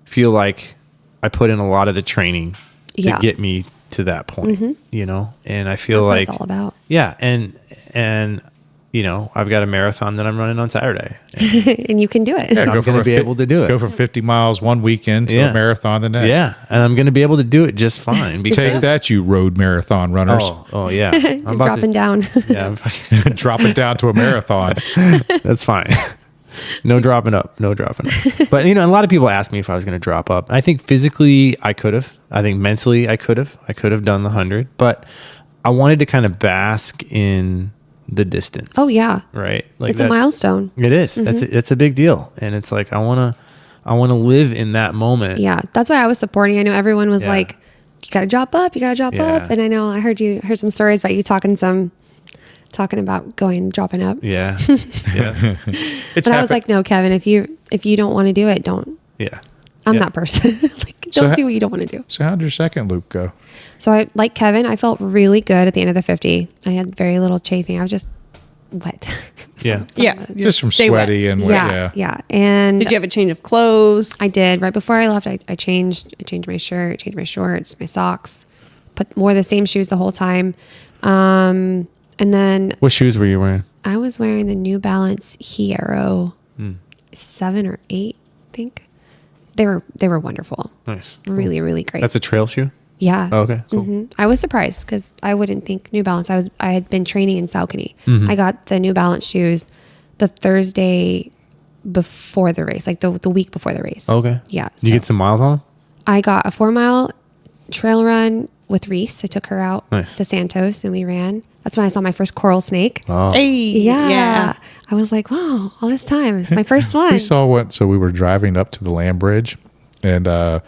feel like I put in a lot of the training to Yeah. get me to that point, and I feel That's what like it's all about. yeah. And I've got a marathon that I'm running on Saturday. And you can do it. yeah, I'm from gonna a be able to do it. Go from 50 miles one weekend to Yeah. a marathon the next. Yeah. And I'm going to be able to do it just fine. Because, Take that, you road marathon runners. Oh yeah. You're I'm about dropping down. Yeah, I'm fucking- Drop it down to a marathon. that's fine. No dropping up. But a lot of people ask me if I was going to drop up. I think physically I could have. I think mentally I could have. I could have done the 100, but I wanted to kind of bask in the distance. Oh, yeah. Right? Like It's a milestone. It is. That's a big deal. And it's like I want to live in that moment. Yeah. That's why I was supporting. I know everyone was Yeah. like, you got to drop up. You got to drop Yeah. up. And I know I heard some stories about you talking about dropping up. Yeah. Yeah. It's But I was like, no, Kevin, if you don't want to do it, don't. Yeah. I'm Yeah. that person. Like, So don't do what you don't want to do. So how'd your second loop go? So like Kevin, I felt really good at the end of the 50. I had very little chafing. I was just wet. Yeah. Yeah. Just from stay wet. sweaty and wet. Yeah. And Did you have a change of clothes? I did. Right before I left, I changed my shirt, changed my shorts, my socks, wore the same shoes the whole time. And then What shoes were you wearing? I was wearing the New Balance Hero 7 or 8, I think. They were wonderful. Nice. Really, really great. That's a trail shoe? Yeah. Oh, okay. Cool. I was surprised because I wouldn't think New Balance. I had been training in Saucony. Mm-hmm. I got the New Balance shoes the Thursday before the race, like the week before the race. Okay. Yeah. Did you get some miles on them? I got a 4-mile trail run with Reese. I took her out Nice. to Santos and we ran. That's when I saw my first coral snake. Oh. Hey. Yeah. I was like, wow, all this time. It's my first one. We saw what? So we were driving up to the land bridge, and the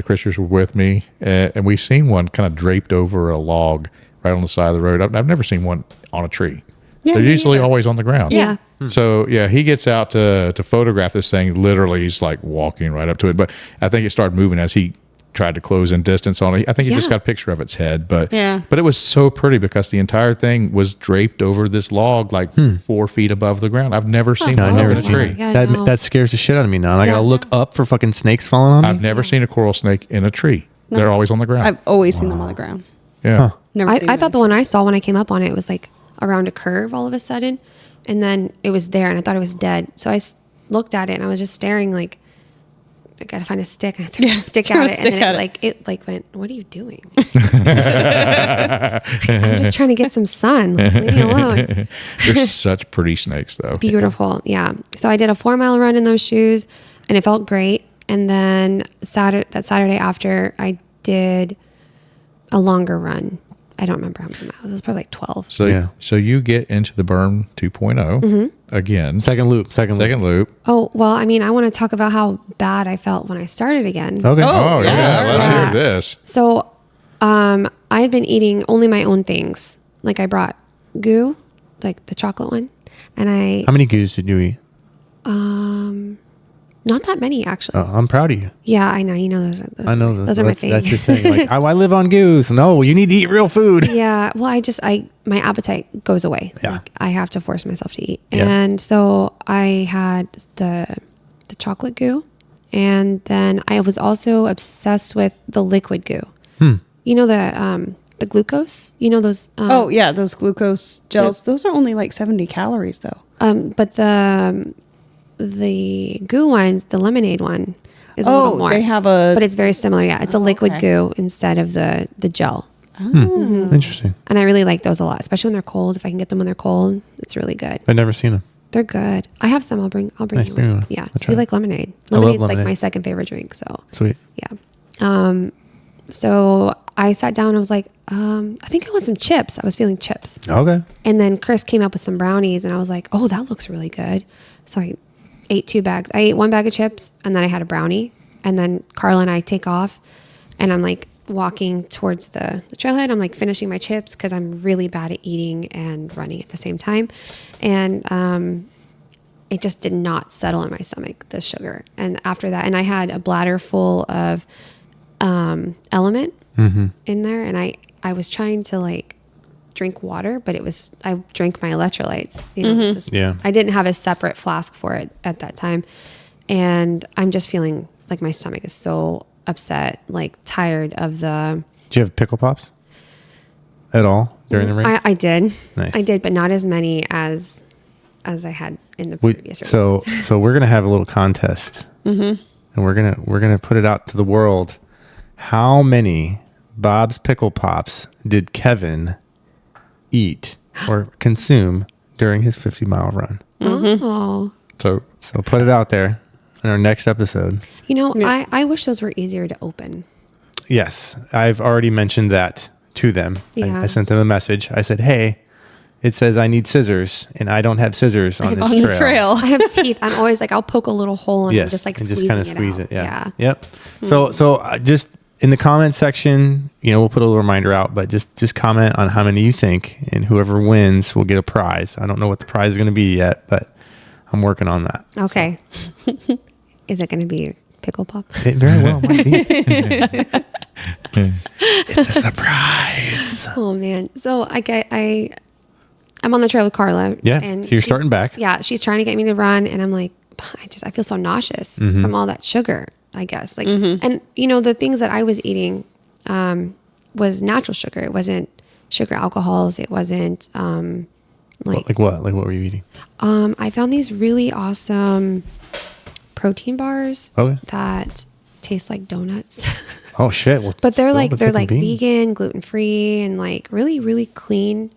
Christians were with me, and we seen one kind of draped over a log right on the side of the road. I've never seen one on a tree. Yeah, They're me usually neither. always on the ground. Yeah. So yeah, he gets out to photograph this thing. Literally, he's like walking right up to it. But I think it started moving as he tried to close in distance on it. I think he just Yeah. got a picture of its head. But Yeah. but it was so pretty because the entire thing was draped over this log like 4 feet above the ground. I've never seen No, one I've never in a seen tree. it. Yeah, that, no. that scares the shit out of me now. And I Yeah. gotta look up for fucking snakes falling on me. I've never seen a coral snake in a tree. They're always on the ground. I've always seen them on the ground. yeah. Never seen I thought them. the one I saw when I came up on it was like around a curve all of a sudden. And then it was there and I thought it was dead. So I looked at it and I was just staring like, I got to find a stick. And I threw a stick threw at a it. stick And at it went, what are you doing? I'm just trying to get some sun. Like, leave me alone. They're such pretty snakes though. Beautiful. Yeah. So I did a 4-mile run in those shoes and it felt great. And then that Saturday after I did a longer run. I don't remember how many miles. It was probably like 12. So Yeah. so you get into the berm 2.0 again. Second loop. Second loop. Oh, well, I mean, I want to talk about how bad I felt when I started again. Okay. Oh yeah, let's Yeah. hear this. So I had been eating only my own things. Like I brought goo, like the chocolate one. And How many goose did you eat? not that many actually. Oh, I'm proud of you. Yeah, I know. You know, I know those are my that's, that's thing. your thing. Like, I live on goose. No, you need to eat real food. Yeah. Well, my appetite goes away. Yeah. Like I have to force myself to eat. Yeah. And so I had the chocolate goo And then I was also obsessed with the liquid goo. You know, the glucose, you know, those, Oh yeah, those glucose gels. Those are only like 70 calories though. but the goo ones, the lemonade one is a little more. They have a. but it's very similar. Yeah. It's a liquid okay. goo instead of the gel. Interesting. And I really like those a lot, especially when they're cold. If I can get them when they're cold, it's really good. I've never seen them. They're good. I have some. I'll bring Nice, you bring me one. one. Yeah. I'll try You it. like lemonade. I love Lemonade's like lemonade. my second favorite drink. So Sweet. yeah. So I sat down and I was like, I think I want some chips. I was feeling chips. Okay. And then Chris came up with some brownies and I was like, oh, that looks really good. So I ate 2 bags. I ate 1 bag of chips and then I had a brownie. And then Carla and I take off and I'm like walking towards the trailhead. I'm like finishing my chips because I'm really bad at eating and running at the same time. And it just did not settle in my stomach, the sugar. And after that, and I had a bladder full of Element in there. And I was trying to like drink water, but I drank my electrolytes. You know, it's just, Yeah. I didn't have a separate flask for it at that time. And I'm just feeling like my stomach is so upset, like tired of the. Do you have pickle pops at all during the race? I did. Nice. I did, but not as many as I had in the previous races. So we're gonna have a little contest, and we're gonna put it out to the world. How many Bob's pickle pops did Kevin eat or consume during his 50-mile run? Oh. So put it out there in our next episode. You know, I wish those were easier to open. Yes, I've already mentioned that to them. Yeah. I sent them a message. I said, "Hey, it says I need scissors, and I don't have scissors on this on the trail. I have teeth. I'm always like, I'll poke a little hole and Yes, just like and squeezing kind of it squeeze out. it. Yeah. Yep. So just in the comment section, we'll put a little reminder out, but just comment on how many you think, and whoever wins will get a prize. I don't know what the prize is going to be yet, but I'm working on that. Okay. Is it going to be pickle pop? It very well might be. It's a surprise. Oh man. So I'm on the trail with Carla. Yeah, And so you're she's- starting back. Yeah. She's trying to get me to run. And I'm like, I feel so nauseous from all that sugar, I guess. Like, and the things that I was eating, was natural sugar. It wasn't sugar alcohols. It wasn't, Like what? Like what were you eating? I found these really awesome protein bars Okay. that taste like donuts. Oh shit! Well, But they're spill like the they're fucking like beans. vegan, gluten free, and like really really clean,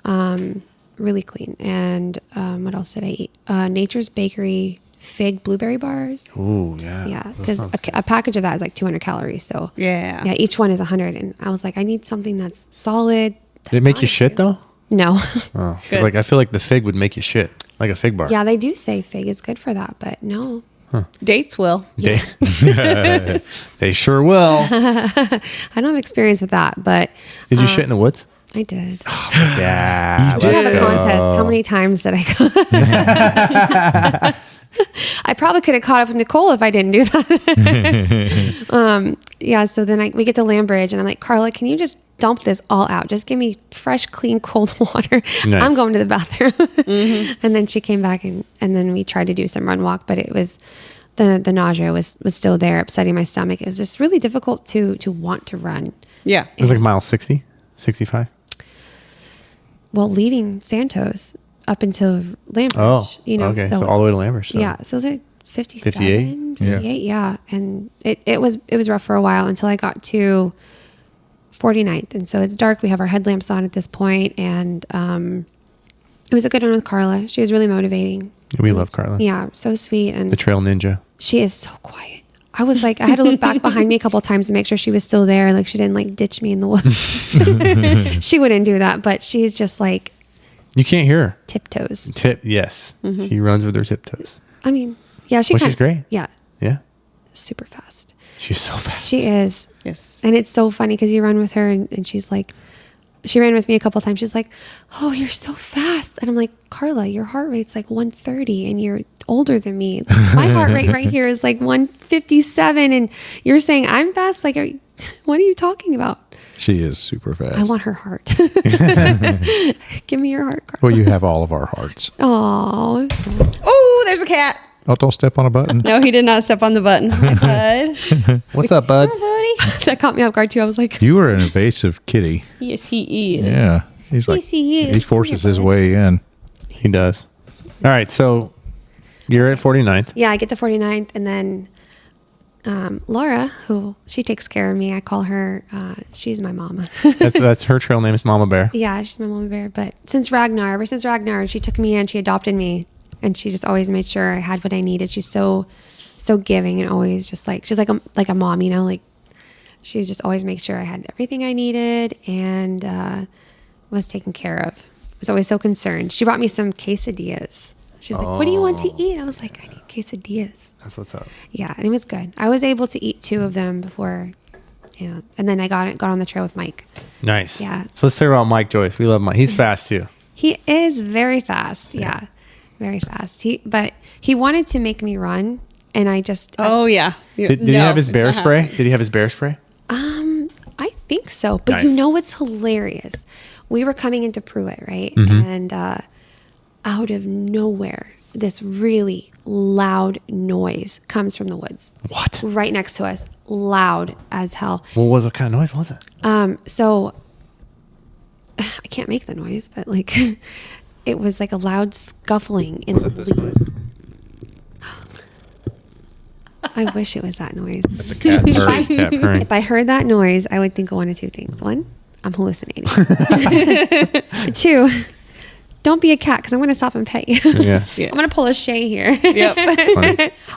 really clean. And what else did I eat? Nature's Bakery fig blueberry bars. Ooh, yeah. Yeah, That because sounds a package of that is like 200 calories. So Yeah. each one is 100. And I was like, I need something that's solid. Did it make you shit though? No. Oh, 'cause, Good. like I feel like the fig would make you shit, like a fig bar. Yeah, they do say fig is good for that, but no. Dates will. They, they sure will. I don't have experience with that, but Did you shit in the woods? I did. Yeah. We have a let's go. contest. How many times did I go? I probably could have caught up with Nicole if I didn't do that. Yeah, so then we get to Lambridge and I'm like, Carla, can you just dump this all out? Just give me fresh, clean, cold water. Nice. I'm going to the bathroom. And then she came back and then we tried to do some run walk, but it was the nausea was still there, upsetting my stomach. It was just really difficult to want to run. Yeah. It was like mile 60, 65. Well, leaving Santos up until Lambridge, Oh, okay. So all the way to Lambert. So. Yeah, so it was like 57, 58? 58, yeah. And it was rough for a while until I got to 49th. And so it's dark. We have our headlamps on at this point, and it was a good one with Carla. She was really motivating. We love Carla. Yeah, so sweet. The And trail ninja. she is so quiet. I was like, I had to look back behind me a couple of times to make sure she was still there. Like she didn't like ditch me in the woods. She wouldn't do that, but she's just like You can't hear her. tiptoes. Yes. She runs with her tiptoes. I mean, yeah, Well, she's great. Yeah, Yeah. super fast. She's so fast. She is. Yes. And it's so funny because you run with her and she's like, she ran with me a couple of times. She's like, oh, you're so fast. And I'm like, Carla, your heart rate's like 130 and you're older than me. Like, my heart rate right here is like 157. And you're saying I'm fast? Like, what are you talking about? She is super fast. I want her heart. Give me your heart, Carla. Well, you have all of our hearts. Oh, Oh, there's a cat. Oh, don't step on a button. No, he did not step on the button. Hi, bud. What's up, bud? Hi, buddy. That caught me off guard too. I was like, You are an invasive kitty. Yes, he is. Yeah. He's like, Yes, he is. he forces his way in. He does. All right, so you're at 49th. yeah, I get to 49th, and then Laura, who she takes care of me. I call her. She's my mama. That's her trail name is Mama Bear. Yeah, she's my mama bear. But ever since Ragnar, she took me in. She adopted me, and she just always made sure I had what I needed. She's so giving, and always just like she's like a mom, you know. Like she just always makes sure I had everything I needed and was taken care of. Was always so concerned. She brought me some quesadillas. She was like, "What do you want to eat?" I was like, "I need quesadillas." That's what's up. Yeah, and it was good. I was able to eat 2 of them before, you know, and then I got on the trail with Mike. Nice. Yeah. So let's talk about Mike Joyce. We love Mike. He's fast too. He is very fast. Yeah, very fast. But he wanted to make me run, and I just Oh, yeah. Did he have his bear spray? Did he have his bear spray? I think so. But Nice. you know what's hilarious? We were coming into Pruitt, right? Mm-hmm. And out of nowhere, this really loud noise comes from the woods. What? Right next to us, loud as hell. What kind of noise was it? So I can't make the noise, but like it was like a loud scuffling in the leaves. I wish it was that noise. That's a cat purring. Cat purring. If I heard that noise, I would think of one of 2 things. 1, I'm hallucinating. 2, don't be a cat because I'm going to stop and pet you. Yes. Yeah. I'm going to pull a Shae here. Yep.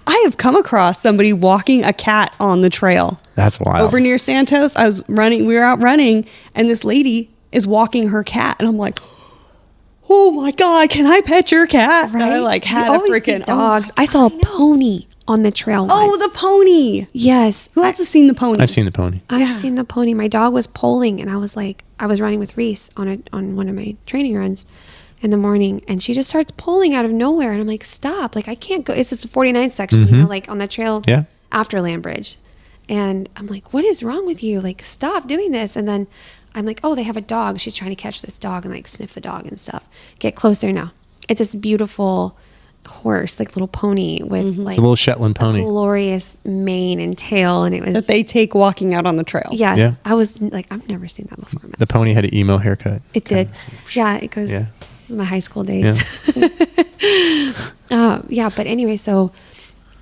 I have come across somebody walking a cat on the trail. That's wild. Over near Santos. We were out running, and this lady is walking her cat. And I'm like, oh my God, can I pet your cat? And I like had You a always see freaking dogs. I saw a pony on the trail Oh, once. the pony. Yes. Who else has seen the pony? I've seen the pony. I've seen the pony. My dog was polling, and I was running with Reese on one of my training runs in the morning, and she just starts polling out of nowhere, and I'm like, stop! Like I can't go. It's just a 49th section, you know, like on the trail Yeah. after Landbridge, and I'm like, what is wrong with you? Like stop doing this. And then I'm like, oh, they have a dog. She's trying to catch this dog and like sniff the dog and stuff. Get closer now. It's this beautiful horse, like little pony with like It's a little Shetland pony. glorious mane and tail, and it was that they take walking out on the trail. yes. Yeah. I was like, I've never seen that before. The pony had an emo haircut. It did. Yeah, it goes. Yeah. This is my high school days. Yeah, but anyway, so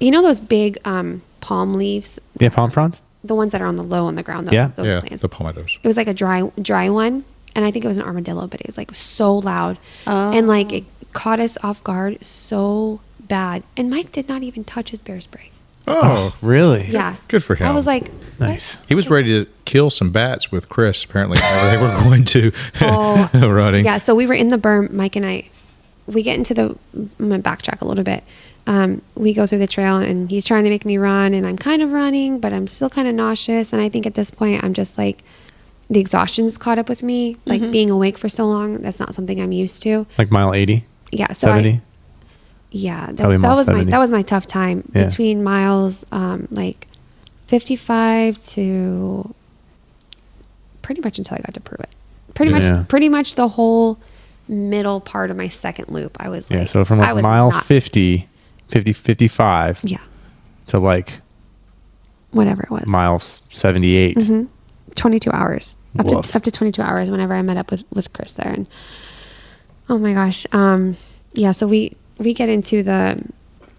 you know those big palm leaves, Yeah, palm fronds? the ones that are on the low on the ground. Those, Yeah. those Yeah, plants. the palmettos. It was like a dry one, and I think it was an armadillo, but it was like so loud, and like it caught us off guard so bad. And Mike did not even touch his bear spray. Oh, Really? Yeah, good for him. I was like, what? Nice. he was ready to kill some bats with Chris, apparently. Whenever they were going to running. Yeah, so we were in the berm, Mike and I. We get into the. I'm gonna backtrack a little bit. We go through the trail, and he's trying to make me run, and I'm kind of running, but I'm still kind of nauseous. And I think at this point, I'm just like, the exhaustion's caught up with me. Like being awake for so long, that's not something I'm used to. Like mile 80, Yeah, so 70? yeah, Probably mile 70. that was my tough time Yeah. between miles like 55 to pretty much until I got to Pruitt. Yeah. Pretty much the whole middle part of my second loop. I was Yeah, like, so from I like was mile not- 55 yeah, to like whatever it was, miles 78. 22 hours Woof. up to 22 hours whenever I met up with Chris there. And oh my gosh, yeah, so we get into the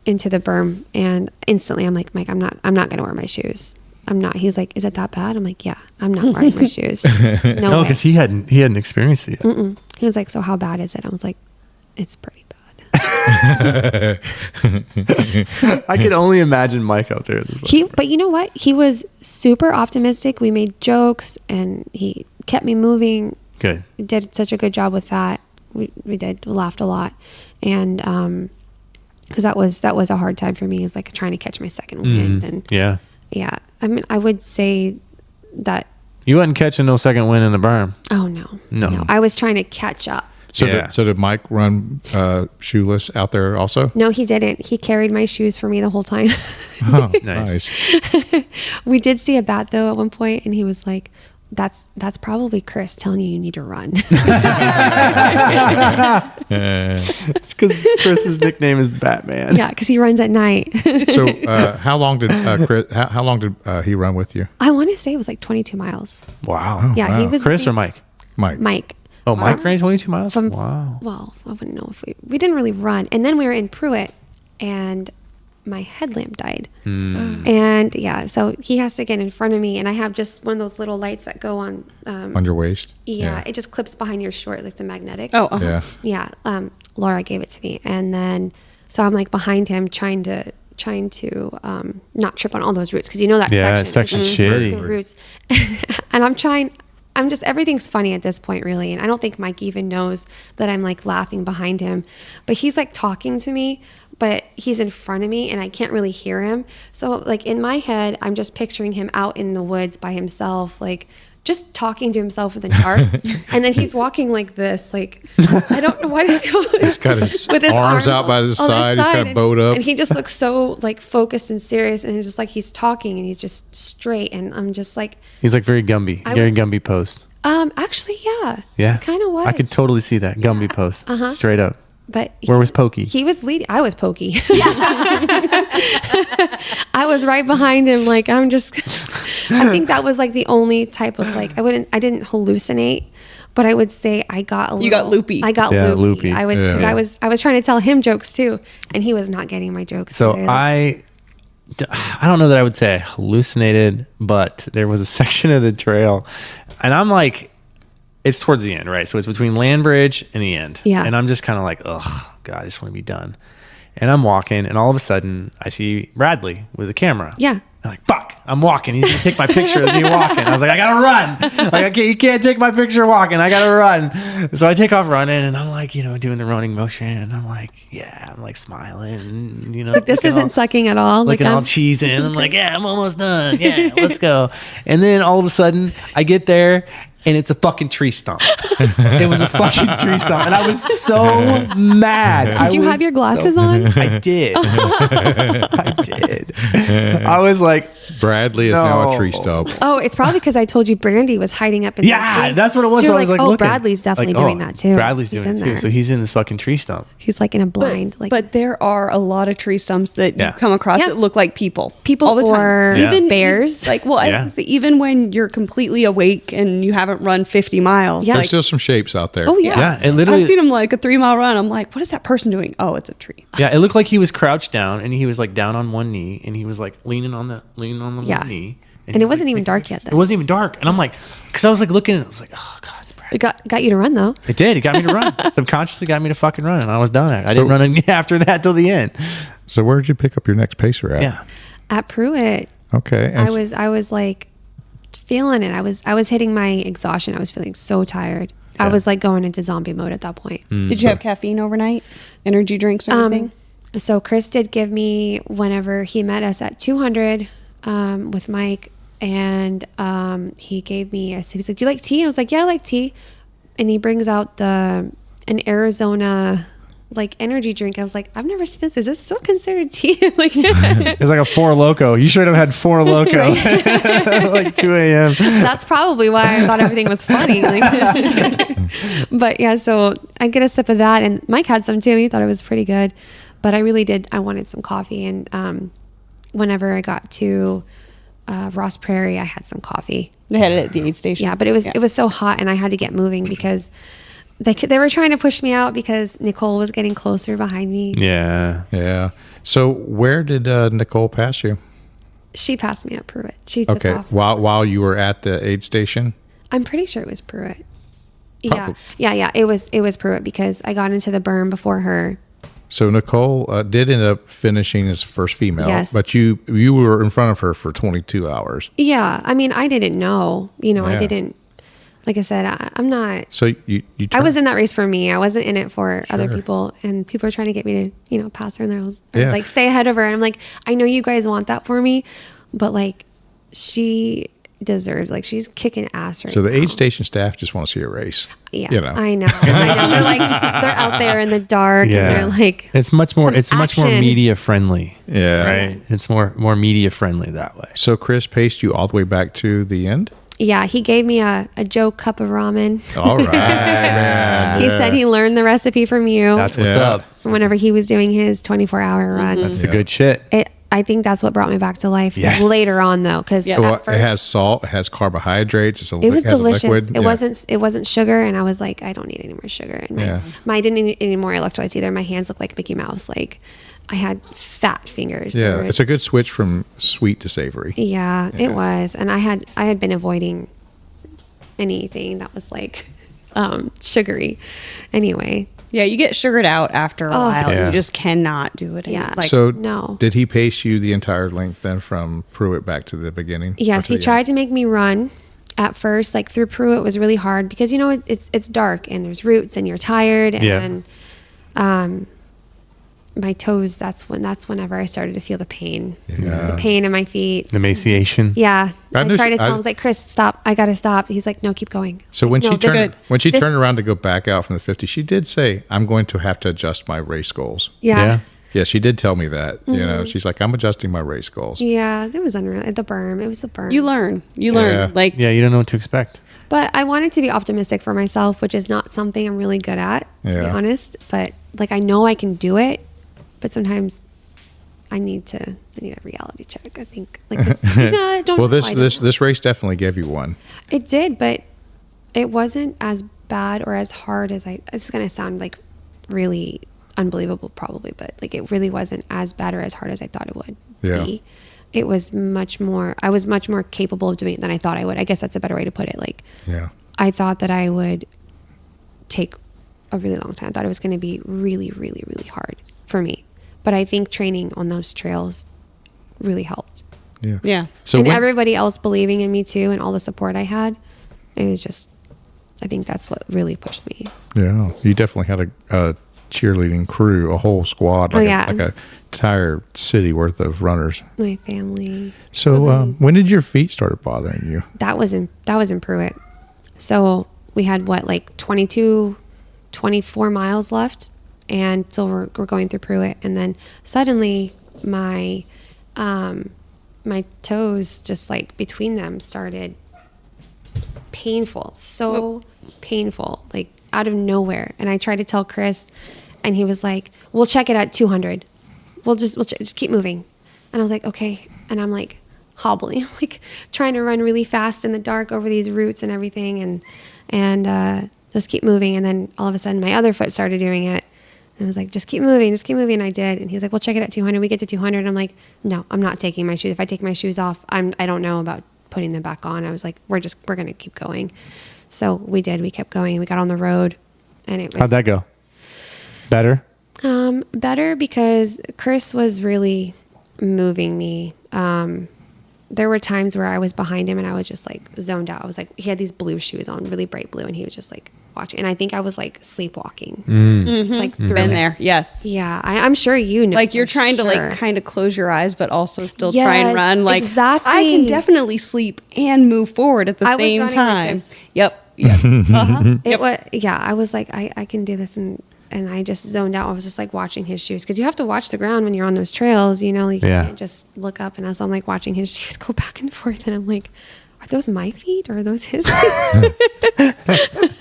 berm, and instantly I'm like, Mike, I'm not going to wear my shoes. I'm not. He's like, is it that bad? I'm like, yeah, I'm not wearing my shoes. No No, way. because he hadn't experienced it yet. He was like, so how bad is it? I was like, it's pretty bad. I could only imagine Mike out there. But you know what? He was super optimistic. We made jokes, and he kept me moving. Good. He did such a good job with that. We laughed a lot, and because that was a hard time for me. Is like trying to catch my second wind, and Yeah. yeah. I mean, I would say that. You wasn't catching no second wind in the berm. Oh no, No. I was trying to catch up. So, Yeah. did Mike run shoeless out there also? No, he didn't. He carried my shoes for me the whole time. Oh, Nice. nice. We did see a bat though at one point, and he was like, that's probably Chris telling you need to run. It's because Chris's nickname is Batman. Yeah, because he runs at night. So how long did he run with you? I want to say it was like 22 miles. Wow. Yeah, he was Chris or Mike? Mike. Oh, Mike ran 22 miles? From, Wow. Well, I wouldn't know if we didn't really run. And then we were in Pruitt and my headlamp died. And yeah, so he has to get in front of me, and I have just one of those little lights that go on. On your waist? Yeah, it just clips behind your short, like the magnetic. Oh, uh-huh. Yeah. Yeah. Laura gave it to me. And then, so I'm like behind him trying to not trip on all those roots. Cause you know that Yeah, section. section's shitty. The roots. And I'm just, everything's funny at this point, really. And I don't think Mike even knows that I'm like laughing behind him, but he's like talking to me, but he's in front of me and I can't really hear him. So like in my head, I'm just picturing him out in the woods by himself, like just talking to himself in the dark. And then he's walking like this, like, I don't know why He's got his with his arms out by his on side. He's kind of bowed up. And he just looks so like focused and serious. And it's just like he's talking and he's just straight. And I'm just like, He's like very Gumby. Gary Gumby pose. actually, yeah. Yeah. It kind of was. I could totally see that. Gumby pose. Uh-huh. Straight up. But Where was Pokey? He was leading. I was Pokey. I was right behind him. Like, I think that was like the only type of like, I didn't hallucinate, but I would say I got a little. You got loopy. I got Yeah, loopy. loopy. I would, because I was trying to tell him jokes too, and he was not getting my jokes. So either. I don't know that I would say I hallucinated, but there was a section of the trail, and I'm like, it's towards the end, right? So it's between Landbridge and the end. Yeah. And I'm just kind of like, oh, God, I just want to be done. And I'm walking, and all of a sudden, I see Bradley with a camera. Yeah. I'm like, fuck, I'm walking. He's going to take my picture of me walking. I was like, I got to run. Like, you can't take my picture walking. I got to run. So I take off running, and I'm like, doing the running motion. And I'm like, yeah, I'm like smiling. And, like, this isn't sucking at all. Looking all cheesy. And I'm like, yeah, I'm almost done. Yeah, let's go. And then all of a sudden, I get there, and it's a fucking tree stump. It was a fucking tree stump. And I was so mad. Did you have your glasses on? I did. I did. I was like, Bradley is now a tree stump. Oh, it's probably because I told you Brandy was hiding up in those yeah, trees. that's what it was. So So you're I was like, oh, looking. Bradley's definitely Like, doing that too. Bradley's He's doing in it too. there. So he's in this fucking tree stump. He's like in a blind, But there are a lot of tree stumps that Yeah. you come across Yeah. that look like people. People all the time. or Yeah. bears. Like, well, I was Yeah. gonna say, even when you're completely awake and you haven't run 50 miles. Yeah. There's Like, still some shapes out there. Oh yeah. Yeah, it literally. I've seen him like a 3-mile run. I'm like, what is that person doing? Oh, it's a tree. Yeah, it looked like he was crouched down, and he was like down on one knee, and he was like leaning on the Yeah. one knee. And he it was, wasn't like, even taking dark pictures. yet, then. It wasn't even dark, and I'm like, because I was like looking, and I was like, oh God, it's bright. It got you to run though. It did. It got me to run. Subconsciously got me to fucking run, and I was done. I didn't run again after that till the end. So where did you pick up your next pacer at? Yeah. At Pruitt, Okay. I was like feeling it. I was hitting my exhaustion. I was feeling so tired. I Yeah. was like going into zombie mode at that point. Did you have caffeine overnight? Energy drinks or anything? So Chris did give me, whenever he met us at 200 with Mike, and he gave me, he's like, do you like tea? And I was like, yeah, I like tea. And he brings out an Arizona like energy drink. I was like, I've never seen this. Is this still considered tea? Like, It's like a Four Loco. You should have had Four Loco. Like 2 a.m. that's probably why I thought everything was funny. Like, but yeah, so I get a sip of that, and Mike had some too. He thought it was pretty good, but I really did. I wanted some coffee, and whenever I got to Ross Prairie, I had some coffee. They had it at the aid station. Yeah, but it was so hot, and I had to get moving because they were trying to push me out because Nicole was getting closer behind me. Yeah. Yeah. So where did Nicole pass you? She passed me at Pruitt. She took Okay. off. While you were at the aid station? I'm pretty sure it was Pruitt. Probably. Yeah. It was Pruitt because I got into the berm before her. So Nicole did end up finishing as first female, Yes. but you were in front of her for 22 hours. Yeah, I mean, I didn't know. I Yeah. didn't. Like I said, I'm not. So you I was in that race for me. I wasn't in it for other Sure. people, and people are trying to get me to, pass her in there, or Yeah. like stay ahead of her. And I'm like, I know you guys want that for me, but like, she deserves. Like, she's kicking ass right So the now. aid station staff just want to see a race. Yeah, You know. I know. They're like, they're out there in the dark, Yeah. and they're like, It's much more. some It's much more action. media friendly. Yeah. Right. It's more media friendly that way. So Chris paced you all the way back to the end? Yeah, he gave me a Joe cup of ramen. All right, man. He said he learned the recipe from you That's what's Yeah. up. whenever he was doing his 24-hour run. That's the good shit. I think that's what brought me back to life Yes. later on, though, because Yeah. Well, at first it has salt, it has carbohydrates. it was has a delicious. liquid. It Yeah. wasn't sugar, and I was like, I don't need any more sugar. And Yeah. I didn't need any more electrolytes either. My hands looked like Mickey Mouse. Like I had fat fingers. They Yeah, were- it's a good switch from sweet to savory. yeah, it was, and I had been avoiding anything that was like sugary. Anyway, Yeah, you get sugared out after a while. Yeah. You just cannot do it. Yeah. Like, So no. did he pace you the entire length then from Pruitt back to the beginning? yes, Or to he the tried to make me run. At first, like through Pruitt was really hard because it's dark and there's roots and you're tired and my toes. That's whenever I started to feel the pain, Yeah. the pain in my feet. Emaciation. Yeah, I I knew tried she- to tell him, I- I was like, Chris, stop! I gotta stop. He's like, no, keep going. So when No, she this- turned this- turned around to go back out from the 50, she did say, "I'm going to have to adjust my race goals." Yeah. Yeah, she did tell me that. You know, Mm-hmm. she's like, "I'm adjusting my race goals." Yeah, it was unreal. The berm. It was the berm. you learn. You Yeah. learn. Like, Yeah, you don't know what to expect. But I wanted to be optimistic for myself, which is not something I'm really good at, to be Yeah. honest. But like I know I can do it, but sometimes I need a reality check. I think like this, I don't Well, know. I don't know. this race definitely gave you one. It did, but it wasn't as bad or as hard as it's gonna sound like really unbelievable probably, but like it really wasn't as bad or as hard as I thought it would Yeah. be. It was I was much more capable of doing it than I thought I would. I guess that's a better way to put it. Like Yeah. I thought that I would take a really long time. I thought it was going to be really, really, really hard for me. But I think training on those trails really helped. Yeah. yeah. So and when- everybody else believing in me too and all the support I had, it was just, I think that's what really pushed me. yeah, you definitely had a cheerleading crew, a whole squad, Oh, like, yeah. like a entire city worth of runners. My family. So when did your feet start bothering you? That was in Pruitt. So we had like 24 miles left, and so we're going through Pruitt, and then suddenly my toes, just like between them, started painful, so painful, like out of nowhere. And I tried to tell Chris, and he was like, "We'll check it at 200. We'll just keep moving." And I was like, "Okay." And I'm like hobbling, like trying to run really fast in the dark over these roots and everything, and just keep moving. And then all of a sudden, my other foot started doing it. And I was like, just keep moving. And I did. And he was like, we'll check it at 200. We get to 200. I'm like, no, I'm not taking my shoes. If I take my shoes off, I don't know about putting them back on. I was like, we're going to keep going. So we did. We kept going. We got on the road, and it was How'd that go? Better? better because Chris was really moving me. There were times where I was behind him and I was just like zoned out. I was like, he had these blue shoes on, really bright blue, and he was just like watching. And I think I was like sleepwalking, like through Been it. there. Yes. Yeah, I'm sure you know. Like you're for trying to sure. like kind of close your eyes, but also still try and Yes, run. Like exactly. I can definitely sleep and move forward at the I was same running like time. this. Yep. Yep. Uh-huh. It was, yeah, I was like, I can do this. And I just zoned out. I was just like watching his shoes, because you have to watch the ground when you're on those trails, you know, like you Yeah. can't just look up. And I'm like watching his shoes go back and forth. And I'm like, are those my feet or are those his feet?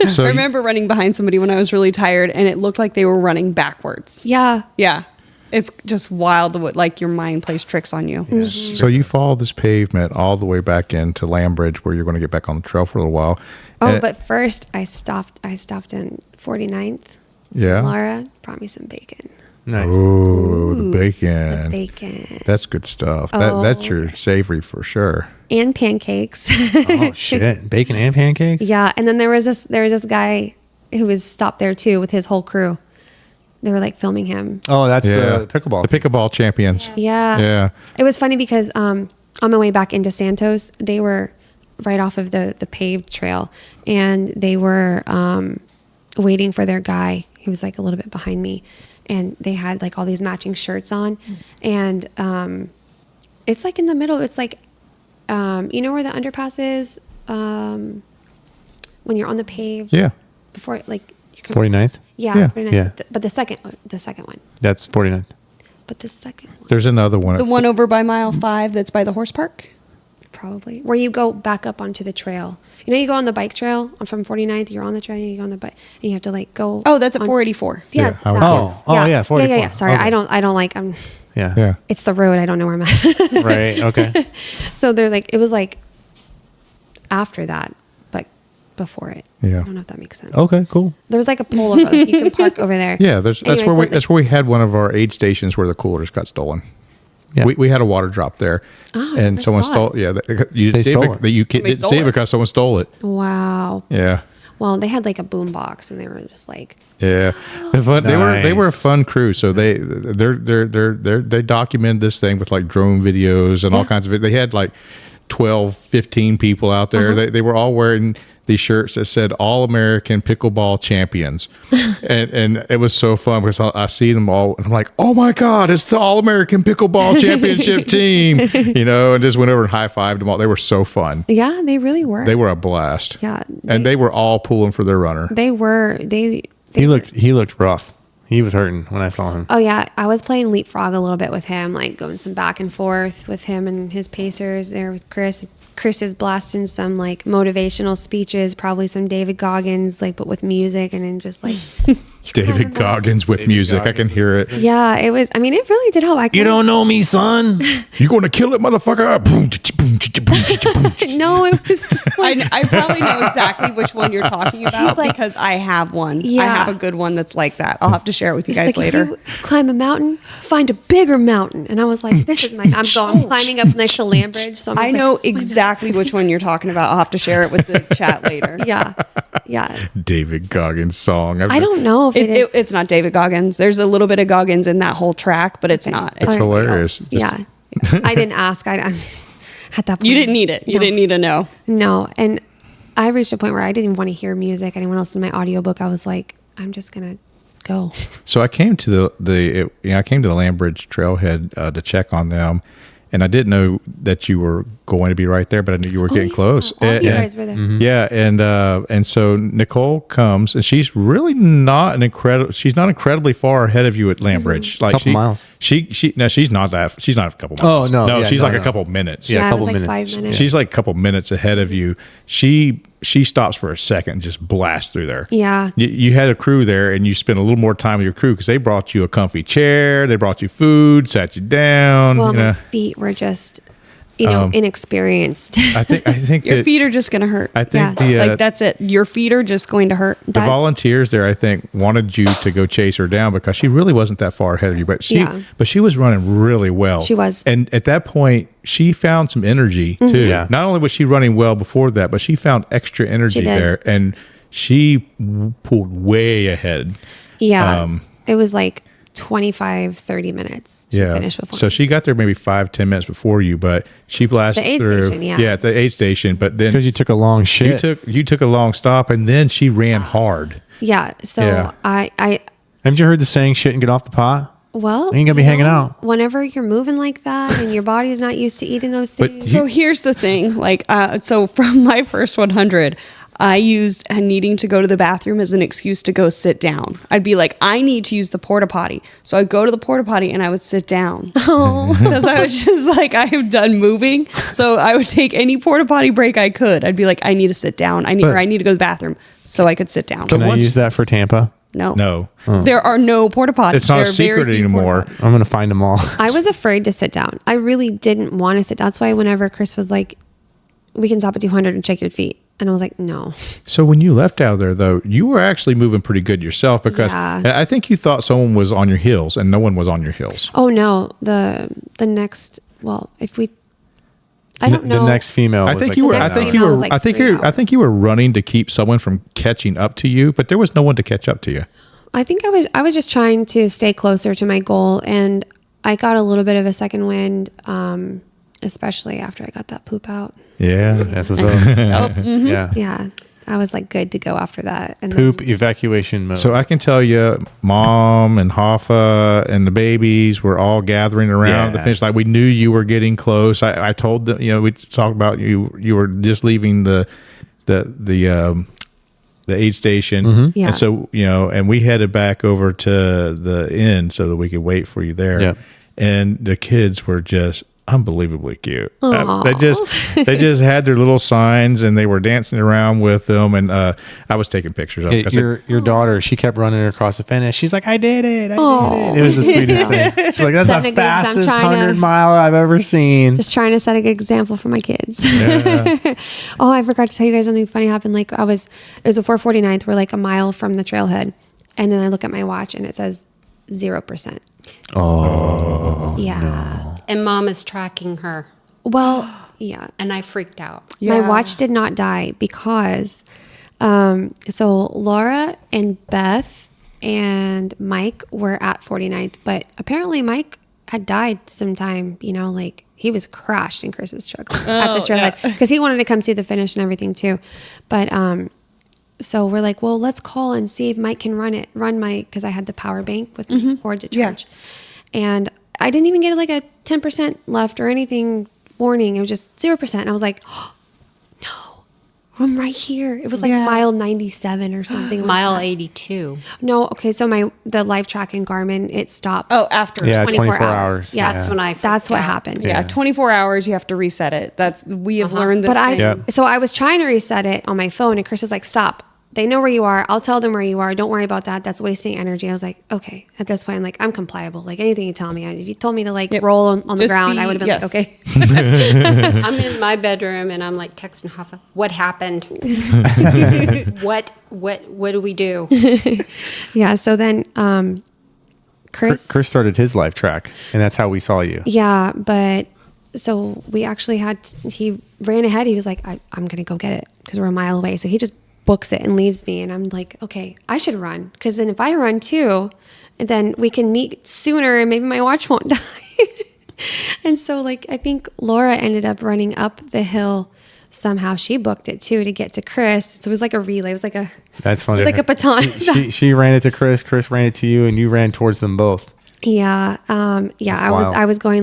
So I remember running behind somebody when I was really tired, and it looked like they were running backwards. Yeah. Yeah. It's just wild what like your mind plays tricks on you. So you follow this pavement all the way back into Lambridge, where you're going to get back on the trail for a little while. Oh, And- but first I stopped in 49th. yeah. Laura brought me some bacon. Nice. Oh, the bacon. Bacon. That's good stuff. Oh. That's your savory for sure. And pancakes. Oh shit! Bacon and pancakes. Yeah, and then there was this guy who was stopped there too with his whole crew. They were like filming him. Oh, that's Yeah. the pickleball. The pickleball champions. Yeah. Yeah. It was funny because on my way back into Santos, they were right off of the paved trail, and they were waiting for their guy. He was like a little bit behind me, and they had like all these matching shirts on, and it's like in the middle. It's like you know where the underpass is when you're on the paved. Yeah. Before like you can. 49th. Yeah. Yeah. 49th, Yeah. But the second one. That's 49th. But the second one. There's another one. The one over by mile 5 that's by the horse park. probably where you go back up onto the trail. You know, you go on the bike trail from 49th, you're on the trail, you go on the bike, and you have to like go. Oh, that's at on- 484. Yes. Yeah, that Howard one. Park. Oh, yeah, 44. Yeah. Sorry, Okay. I don't like. Yeah. Yeah. It's the road. I don't know where I'm at. Right. Okay. So they're like, it was like after that, but before it. Yeah. I don't know if that makes sense. Okay. Cool. There was like a pole over. Like, you can park over there. Yeah, that's Anyway, where so that's where we had one of our aid stations where the coolers got stolen. Yeah. We had a water drop there, Oh, I and never someone saw stole. it. Yeah, you They didn't see stole it. it. But you Somebody didn't see it stole it. because someone stole it. Wow. Yeah, Well, they had like a boom box, and they were just like, yeah. They were a Nice. fun crew. So they documented this thing with like drone videos and all kinds of it. They had like 12, 15 people out there. They were all wearing these shirts that said "All American Pickleball Champions," and it was so fun because I see them all and I'm like, oh my god, it's the All American Pickleball Championship team, you know, and just went over and high fived them all. They were so fun. yeah, they really were. They were a blast. Yeah, and they were all pulling for their runner. They were. They He were- looked rough. He was hurting when I saw him. Oh yeah, I was playing leapfrog a little bit with him, like going some back and forth with him and his pacers there with Chris. Chris is blasting some like motivational speeches, probably some David Goggins, like but with music and then just like David Goggins with music. I can hear it. Yeah, it was. I mean, it really did help. You don't know me, son. You going to kill it, motherfucker? No, it was just like I probably know exactly which one you're talking about He's like- because I have one. I Yeah. have a good one that's like that. I'll have to share it with you guys like, if later. you climb a mountain, find a bigger mountain. And I was like, this is my. I'm climbing up next to Land Bridge. So I'm I just know like, this is my exactly which one you're talking about. I'll have to share it with the chat later. mountain. Yeah. David Goggins song. I don't know if it is. It's not David Goggins. There's a little bit of Goggins in that whole track, but it's not. It's Okay. hilarious. Just- Yeah. I didn't ask. I at that point. You didn't need it. You No. didn't need to know. No. And I reached a point where I didn't want to hear music, anyone else in my audiobook. I was like, I'm just going to go. So I came to the Landbridge Trailhead to check on them, and I didn't know that you were going to be right there, but I knew you were getting close. All of you And- guys were there. Yeah, and so Nicole comes, and she's really not she's not incredibly far ahead of you at Landbridge. Like Couple miles. No, she's not a couple miles. Oh, no. Yeah, she's no, like a no. couple minutes. Yeah, a it couple was like minutes. 5 minutes. She's like a couple minutes ahead of you. She stops for a second and just blasts through there. Yeah. You had a crew there, and you spent a little more time with your crew because they brought you a comfy chair, they brought you food, sat you down. Well, you my know. feet were just, inexperienced. I think Your that- feet are just going to hurt. I think Yeah. the Like that's it. Your feet are just going to hurt. the volunteers there, I think, wanted you to go chase her down because she really wasn't that far ahead of you. But she was running really well. She was. And at that point, she found some energy Mm-hmm. too. Yeah. Not only was she running well before that, but she found extra energy She did. there, and she pulled way ahead. Yeah. It was like 25, 30 minutes to finish before. So she got there maybe 5-10 minutes before you, but she blasted The aid through. station, yeah. Yeah, at the aid station. But then Because you took a long shit. you took a long stop, and then she ran hard. yeah. So Yeah. I Haven't you heard the saying, shit and get off the pot? well, You ain't gonna be you hanging out. Whenever you're moving like that and your body's not used to eating those But things. So here's the thing, so from my first 100, I used needing to go to the bathroom as an excuse to go sit down. I'd be like, I need to use the porta potty. So I'd go to the porta potty and I would sit down. Because I was just like, I am done moving. So I would take any porta potty break I could. I'd be like, I need to sit down. I need to go to the bathroom so I could sit down. Can I once- use that for Tampa? No. No. There are no porta potties. It's not There a are very secret few anymore. porta potties. I'm gonna find them all. I was afraid to sit down. I really didn't want to sit down. That's why whenever Chris was like, we can stop at 200 and check your feet. And I was like, no. So when you left out of there, though, you were actually moving pretty good yourself because Yeah. and I think you thought someone was on your heels, and no one was on your heels. Oh no. The next, well, if we, I don't know. The next female. I was think like you were. the I next think you female were. was like I think 3 you. I think you were running to keep someone from catching up to you, but there was no one to catch up to you. I think I was just trying to stay closer to my goal, and I got a little bit of a second wind, especially after I got that poop out. Yeah. That's what's up. Yeah. Yeah, I was like good to go after that. And Poop then, evacuation mode. So I can tell you, Mom and Hoffa and the babies were all gathering around the Yeah. finish line. We knew you were getting close. I told them, we talked about you. You were just leaving the aid station, Yeah. and so and we headed back over to the inn so that we could wait for you there. Yep. And the kids were just unbelievably cute. Aw. They just had their little signs and they were dancing around with them. And I was taking pictures of them. Your daughter, she kept running across the finish. She's like, I did it. I did it. It was the sweetest thing. She's like, that's Setting the a good example. I'm fastest trying to- 100-mile I've ever seen. Just trying to set a good example for my kids. Yeah. Oh, I forgot to tell you guys something funny happened. Like it was before 49th. We're like a mile from the trailhead. And then I look at my watch and it says 0%. Oh. Yeah. And Mom is tracking her. Well, yeah. And I freaked out. My watch did not die because, so Laura and Beth and Mike were at 49th, but apparently Mike had died sometime, like he was crashed in Chris's truck at the trailhead because he wanted to come see the finish and everything too. But, so we're like, well, let's call and see if Mike can run because I had the power bank with my cord to charge. And I didn't even get like a 10% left or anything warning. It was just 0%. And I was like, oh, no, I'm right here. It was like mile 97 or something. Mile like that. 82. No. Okay. So the live tracking Garmin, it stops. Oh, after 24 hours. Yeah. That's when I freaked That's what out. happened. Yeah, 24 hours, you have to reset it. We have learned this. But so I was trying to reset it on my phone and Chris is like, stop. They know where you are. I'll tell them where you are. Don't worry about that. That's wasting energy. I was like, okay. At this point, I'm like, I'm compliable. Like anything you tell me. If you told me to roll on the Just ground, I would have been like, okay. I'm in my bedroom and I'm like texting Hoffa, what happened? What do we do? Yeah. So then, Chris started his life track, and that's how we saw you. Yeah, but so we actually he ran ahead. He was like, I'm going to go get it because we're a mile away. So he just books it and leaves me. And I'm like, okay, I should run. Because then if I run too, then we can meet sooner and maybe my watch won't die. And so I think Laura ended up running up the hill. Somehow she booked it too to get to Chris. So it was like a relay. It was like That's funny. It was like a baton. She ran it to Chris. Chris ran it to you, and you ran towards them both. Yeah. That's I was going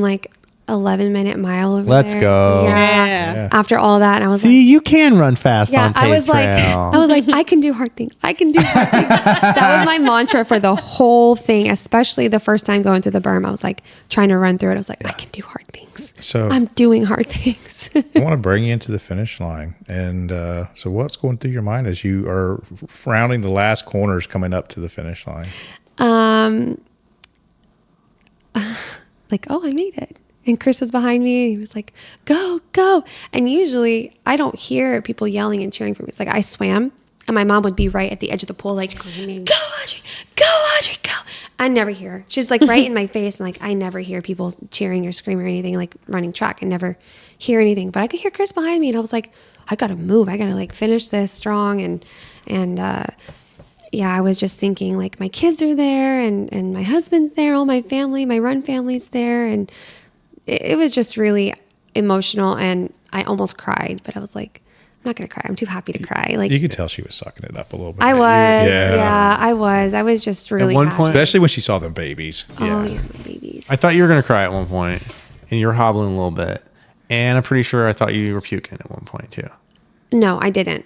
11-minute mile over Let's there. go. Yeah. After all that, and I was See, you can run fast on I paved was trail. like, I can do hard things. I can do hard things. That was my mantra for the whole thing, especially the first time going through the berm. I was like trying to run through it. I was like, I can do hard things. So I'm doing hard things. I want to bring you into the finish line. And so what's going through your mind as you are rounding the last corners coming up to the finish line? Oh, I made it. And Chris was behind me. He was like, go, go. And usually I don't hear people yelling and cheering for me. It's like I swam and my mom would be right at the edge of the pool, like, Screaming. go, Audrey, go, Audrey, go. I never hear her. She's right in my face. And I never hear people cheering or screaming or anything, like running track. I never hear anything. But I could hear Chris behind me. And I was like, I got to move. I got to finish this strong. And I was just thinking my kids are there and my husband's there, all my family, my run family's there. And it was just really emotional and I almost cried, but I was like, I'm not going to cry. I'm too happy to cry. You could tell she was sucking it up a little bit. I was. Yeah, I was. I was just really At one happy. point- Especially when she saw them babies. Oh, yeah, my babies. I thought you were going to cry at one point, and you were hobbling a little bit. And I'm pretty sure I thought you were puking at one point, too. No, I didn't.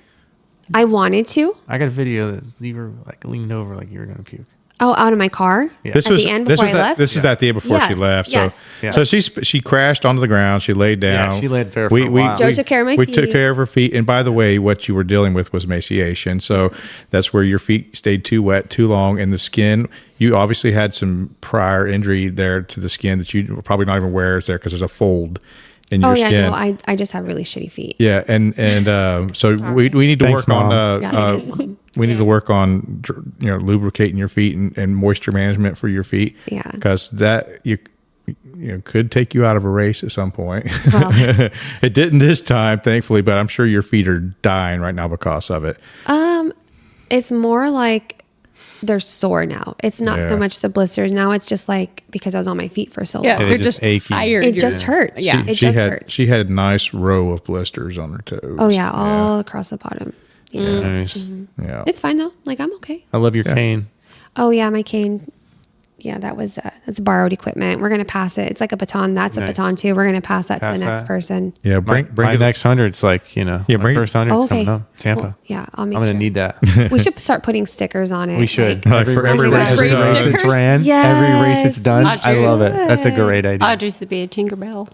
I wanted to. I got a video that you were leaned over like you were going to puke. Oh, out of my car? Yeah. This At was the end this before was I that, left? This is that day before she Yes, left. yes. Yeah. So she crashed onto the ground. She laid down. Yeah, she laid there for a while. Joe took care of my We took feet. care of her feet. And by the way, what you were dealing with was emaciation. So that's where your feet stayed too wet, too long, and the skin. You obviously had some prior injury there to the skin that you were probably not even aware is there because there's a fold in your Oh, yeah, skin. no, I just have really shitty feet. Yeah, and so we need to Thanks, work on Mom. Yeah, it is, Mom. we need to work on lubricating your feet and moisture management for your feet. Yeah. because that you could take you out of a race at some point. Well. It didn't this time, thankfully, but I'm sure your feet are dying right now because of it. It's more like they're sore now. It's not Yeah. so much the blisters. Now it's just because I was on my feet for so Yeah, long. they're just just achy. tired. It just hurts. Yeah. It she just had hurts. she had a nice row of blisters on her toes. Oh, yeah, all across the bottom. Yeah. Nice. Yeah. It's fine, though. I'm okay. I love your Yeah. cane. Oh, yeah, my cane. Yeah, that's borrowed equipment. We're gonna pass it. It's like a baton. That's a Nice. baton too. We're gonna pass that to Pass the next that. person. Yeah, My bring it. next 100's like, Yeah, my bring it. first 100's Oh, okay. coming up. Tampa. Well, yeah, I'll make I'm going sure. to need that. We should start putting stickers on it. We should. Like for every race every it's done. race it's ran, every race it's Yes, done. we I love it. That's a great idea. Audri's to be a Tinkerbell.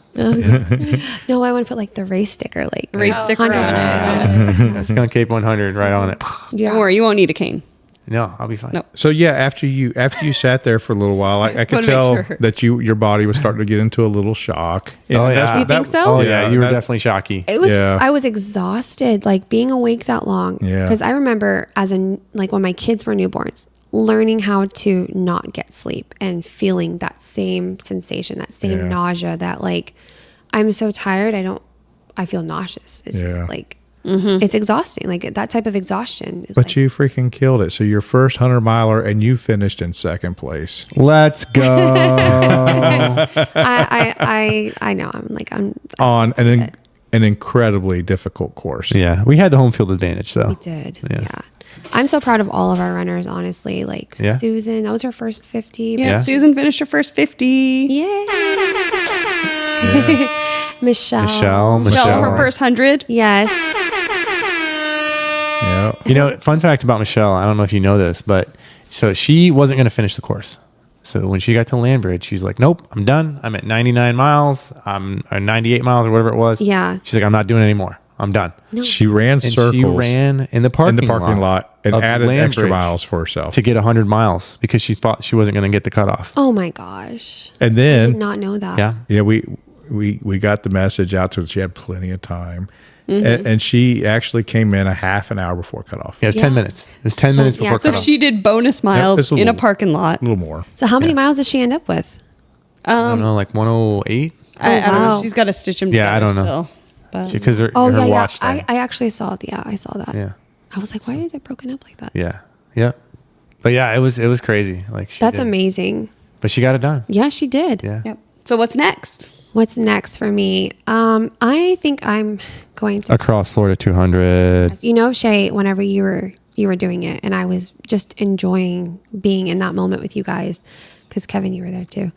No, I want to put like the race sticker, like Race sticker 100. on it. Skunk Ape 100 right on it. Yeah. Don't worry, you won't need a cane. No, I'll be fine. No. So yeah, after you sat there for a little while, I could Wanna make tell sure. that your body was starting to get into a little shock. And Oh, yeah. You think so? Oh, yeah. You were that- definitely shocky. It was. Yeah. I was exhausted, like being awake that long. Yeah. Because I remember like when my kids were newborns, learning how to not get sleep and feeling that same sensation, that same Yeah. nausea. That like, I'm so tired. I feel nauseous. It's Yeah. just like. It's exhausting. Like that type of exhaustion is But like, you freaking killed it. So your first 100 miler and you finished in second place. Let's go. I know. I'm On an incredibly difficult course. Yeah. We had the home field advantage, though. We did. Yeah. Yeah. I'm so proud of all of our runners, honestly. Like Yeah. Susan, that was her first 50. Yeah, Yeah. Susan finished her first 50. Yay. Michelle. Michelle, her first 100. Yes. Yeah. You know, fun fact about Michelle, I don't know if you know this, but so she wasn't going to finish the course. So when she got to Landbridge, she's like, nope, I'm done. I'm at 99 miles. I'm or 98 miles or whatever it was. Yeah. She's like, I'm not doing it anymore. I'm done. She ran And circles she ran in the parking lot and of added extra Landbridge miles for herself. to get 100 miles because she thought she wasn't going to get the cutoff. Oh my gosh. And I then did not know that. Yeah. yeah, we got the message out to her. She had plenty of time. Mm-hmm. And she actually came in a half an hour before cutoff. Yeah, it was Yeah. 10 minutes. It was 10 minutes yeah, before so cutoff. She did bonus miles it's a in a little- parking lot. A little more. So how many Yeah. miles did she end up with? I don't know, like 108? I don't know. wow. She's got to stitch them Yeah, I together don't know. still. But Because her, Oh her yeah, yeah. watch I time. actually saw. Yeah, I saw that. Yeah. I was like, why is it broken up like that? Yeah. Yeah. But yeah, it was crazy. Like she That's did. amazing. But she got it done. Yeah, she did. Yeah. Yep. So what's next? What's next for me? I think I'm going to. Across Florida 200. You know, Shae, whenever you were doing it, and I was just enjoying being in that moment with you guys, because Kevin, you were there too,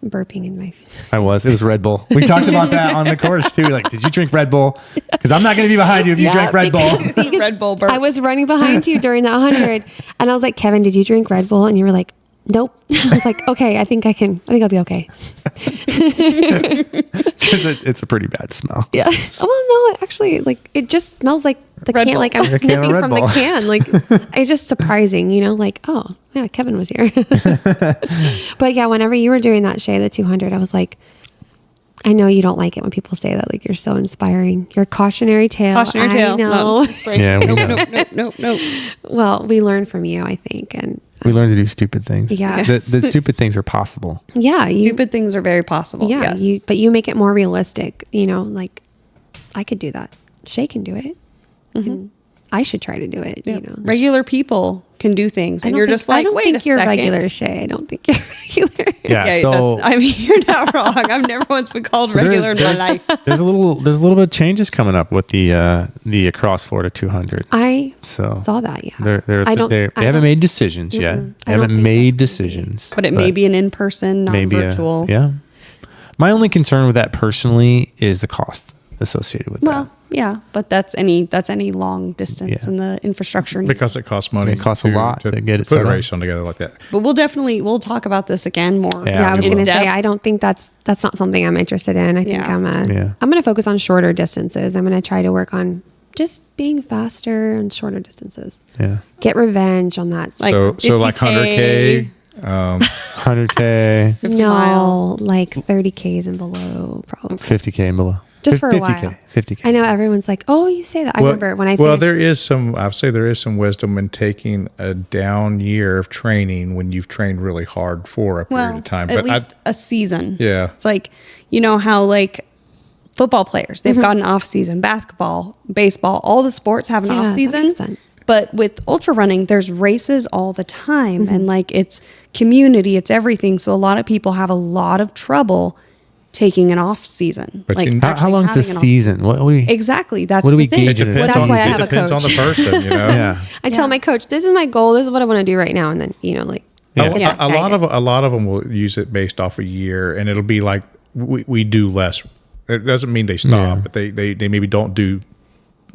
burping in my. I was. It was Red Bull. We talked about that on the course too. Like, did you drink Red Bull? Because I'm not going to be behind you if you Yeah, drank Red Bull. because Red Bull burp. I was running behind you during that 100, and I was like, Kevin, did you drink Red Bull? And you were like, nope. I was like, okay, I think I'll be okay. Because it's a pretty bad smell. Yeah. Oh, well, no, actually, like it just smells like the Red can. Bull. Like I'm Like a can of sniffing Red from Bull. the can. Like it's just surprising, you know. Like, oh yeah, Kevin was here. But yeah, whenever you were doing that, Shae, the 200, I was like, I know you don't like it when people say that. Like you're so inspiring. You're a cautionary tale. Cautionary tale. I know. No, it's inspiration. Yeah, we nope, know. nope. Well, we learn from you, I think, and We learned to do stupid things. Yeah. The stupid things are possible. yeah, you. Stupid things are very possible. Yeah, Yes. but you make it more realistic. You know, like I could do that. Shae can do it. And I should try to do it. Yep. You know, Regular people can do things, I and don't you're think- just like, I don't wait think a you're second. regular, Shae. I don't think you're regular. Yeah. So I mean, you're not wrong. I've never once been called there- regular in my life. there's a little bit of changes coming up with the Across Florida 200. I So saw that. Yeah, They I don't- they I haven't don't- made decisions yet. Mm-mm. They I don't haven't think made that's gonna be- decisions. But it may be an in-person, maybe non-virtual. yeah. My only concern with that personally is the cost associated with Well, yeah, but that's any long distance Yeah. and the infrastructure. needed. Because it costs money. It costs a lot to get it put set a up. race on together like that. But we'll talk about this again more. Yeah, Yeah, I was we going to will. say depth. I don't think that's not something I'm interested in. I think Yeah. I'm Yeah. going to focus on shorter distances. I'm going to try to work on just being faster and shorter distances. Yeah. Get revenge on that. Like So like 50K. 100K. 100K, 50 no, mile. like 30Ks and below, probably. 50K and below. Just for a 50K, while. 50K. I know everyone's like, "Oh, you say that." I remember when I Well, finished. there is some. I'd say there is some wisdom in taking a down year of training when you've trained really hard for a period Well, of time. at least a season. Yeah. It's like, you know how like football players, they've got an off season, basketball, baseball, all the sports have an Yeah, off that season. makes sense. But with ultra running, there's races all the time and like it's community, it's everything. So a lot of people have a lot of trouble taking an off season. But Like you- how actually long is having the an off- season? What we? Exactly. That's What do the we thing. gauge It it depends That's on, why I have a depends on coach. the person, you know. Yeah. I tell my coach, "This is my goal. This is what I want to do right now." And then, you know, like Yeah. A lot of them will use it based off a year, and it'll be like we do less. It doesn't mean they stop, but they maybe don't do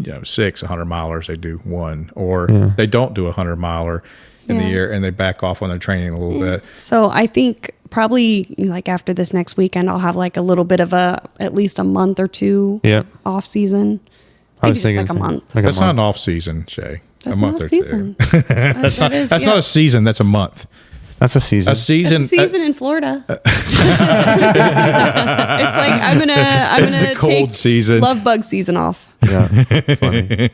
6 100-milers. They do one, or they don't do 100-miler in the year, and they back off on their training a little bit. So I think probably like after this next weekend, I'll have like a little bit of at least a month or two off season. I was Maybe thinking just like a month. That's not an off season, Shae. That's a month not or season. two. That's not a season. That's a month. That's a season. A season. It's a season in Florida. It's like I'm gonna the cold take season. love bug season off. Yeah, it's funny.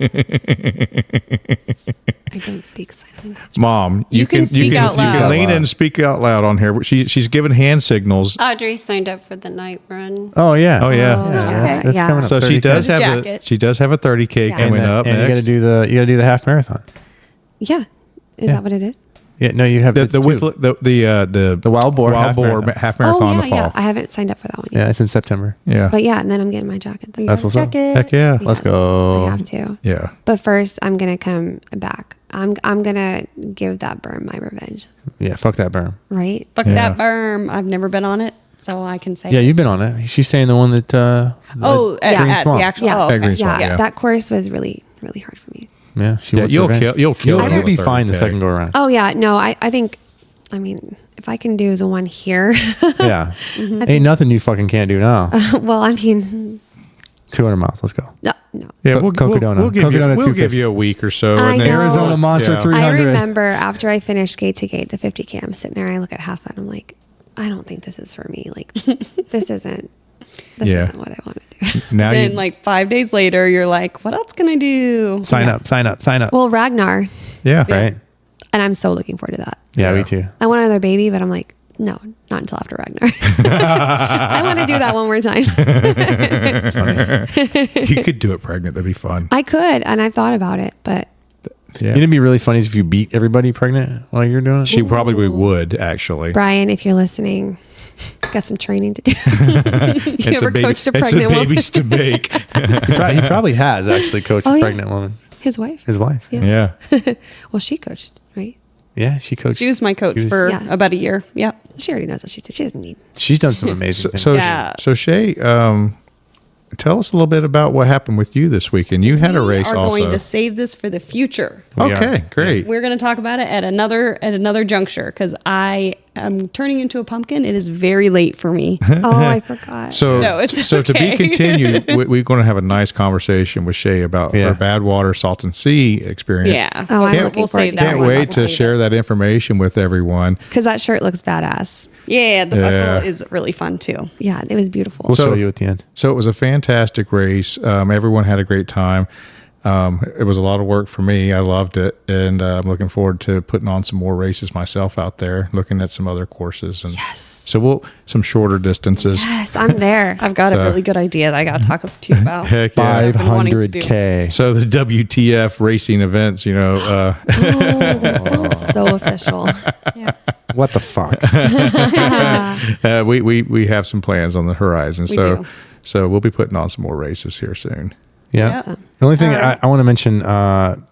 I don't speak sign language. Mom, You can speak out You can loud. lean in and speak out loud on here. She's giving hand signals. Audrey signed up for the night run. Oh yeah. Oh yeah. okay. That's Yeah. coming up. So she 30K. does There's a have jacket. she does have a 30K Yeah. coming up and next. you gotta do the half marathon. Yeah. Is that what it is? Yeah, no, you have the it's two. the wild boar half marathon. half marathon oh, in yeah, the fall. yeah. I haven't signed up for that one Yeah, yet. it's in September. Yeah. But yeah, and then I'm getting my jacket. Then. That's what's up. Jacket. Heck yeah. Yes, Let's go. I have to. Yeah. But first, I'm gonna come back. I'm gonna give that berm my revenge, Yeah, fuck that berm. right? Fuck Yeah. that berm. I've never been on it, so I can say. Yeah, you've been on it. She's saying the one that. Oh, at, Green at Swamp. the actual. Yeah. Oh, okay. Green Swamp, Yeah, yeah. that course was really, really hard for me. Yeah, she Yeah, wants you'll revenge. kill it on You'll be the fine the 30K. second go around. Oh yeah, no, I think, I mean, if I can do the one here, Yeah, ain't nothing you fucking can't do now. well, I mean, 200 miles. Let's go. no. Yeah, Cocodona. we'll give Cocodona you 250. a week or so. I and then- know. Arizona Monster Yeah. 300. I remember after I finished Gate to Gate, the 50K, I'm sitting there, I look at half and I'm like, I don't think this is for me. Like, this isn't what I want to do. Now Then, you like 5 days later, you're like, what else can I do? Sign up. Well, Ragnar, yeah. Right? and I'm so looking forward to that. Yeah, Yeah. me too. I want another baby, but I'm like, no, not until after Ragnar. I want to do that one more time. You could do it pregnant. That'd be fun. I could, and I've thought about it, but Yeah. It'd be really funny if you beat everybody pregnant while you're doing it. She probably would actually. Brian, if you're listening, got some training to do. You ever coached a pregnant woman? babies to make. He probably has actually coached Oh, a yeah. pregnant woman. His wife. His wife. Yeah. Yeah. Well, she coached, right? Yeah, she coached. She was my coach She was- for Yeah. about a year. Yep. She already knows what she's doing. She doesn't need. She's done some amazing things. So Yeah. Shae, tell us a little bit about what happened with you this weekend. You had a race We are also. going to save this for the future. We Okay, are. great. We're going to talk about it at another juncture because I am turning into a pumpkin. It is very late for me. Oh, I forgot. So, No, it's so to be okay. continued, we're going to have a nice conversation with Shae about Yeah. her Badwater Salton Sea experience. Yeah. Oh, I'm Can't- looking we'll forward save to that Can't one. wait We'll to save share it. that information with everyone. Because that shirt looks badass. Yeah, the Yeah. buckle is really fun too. Yeah, it was beautiful. We'll So- show you at the end. So it was a fantastic race. Everyone had a great time. It was a lot of work for me. I loved it, and I'm looking forward to putting on some more races myself out there, looking at some other courses. And Yes. so some shorter distances. Yes, I'm there. I've got So- a really good idea that I got to talk to you about. Heck yeah. I've been wanting to do. 500K. So the WTF racing events, Oh, that sounds so official. What the fuck? we have some plans on the horizon. We So do. so we'll be putting on some more races here soon. Yeah. Awesome. The only thing All right. I want to mention,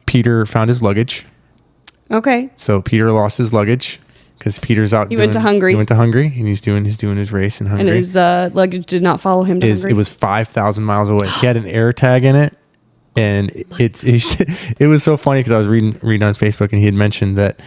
Peter found his luggage. Okay. So Peter lost his luggage because Peter's out. He went to Hungary. He went to Hungary, and he's doing his race in And Hungary. his luggage did not follow him to Hungary. It was 5,000 miles away. He had an air tag in it, and it was so funny because I was reading on Facebook, and he had mentioned that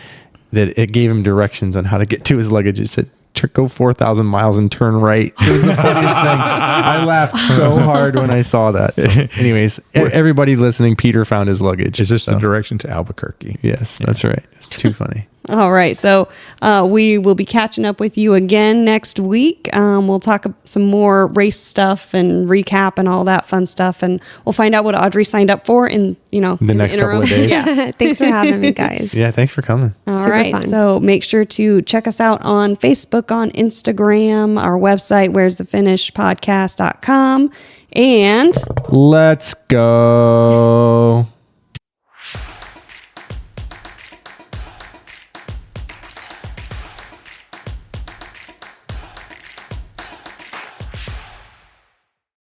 it gave him directions on how to get to his luggage. It said, go 4,000 miles and turn right. It was the funniest thing. I laughed so hard when I saw that. So anyways, everybody listening, Peter found his luggage. Is this So, the direction to Albuquerque? Yes, that's right. Too funny. All right. So we will be catching up with you again next week. We'll talk some more race stuff and recap and all that fun stuff. And we'll find out what Audrey signed up for in The in next couple interim. of days. Yeah. Thanks for having me, guys. Yeah, thanks for coming. All Super right. fun. So make sure to check us out on Facebook, on Instagram, our website, where'sthefinishpodcast.com. And Let's go.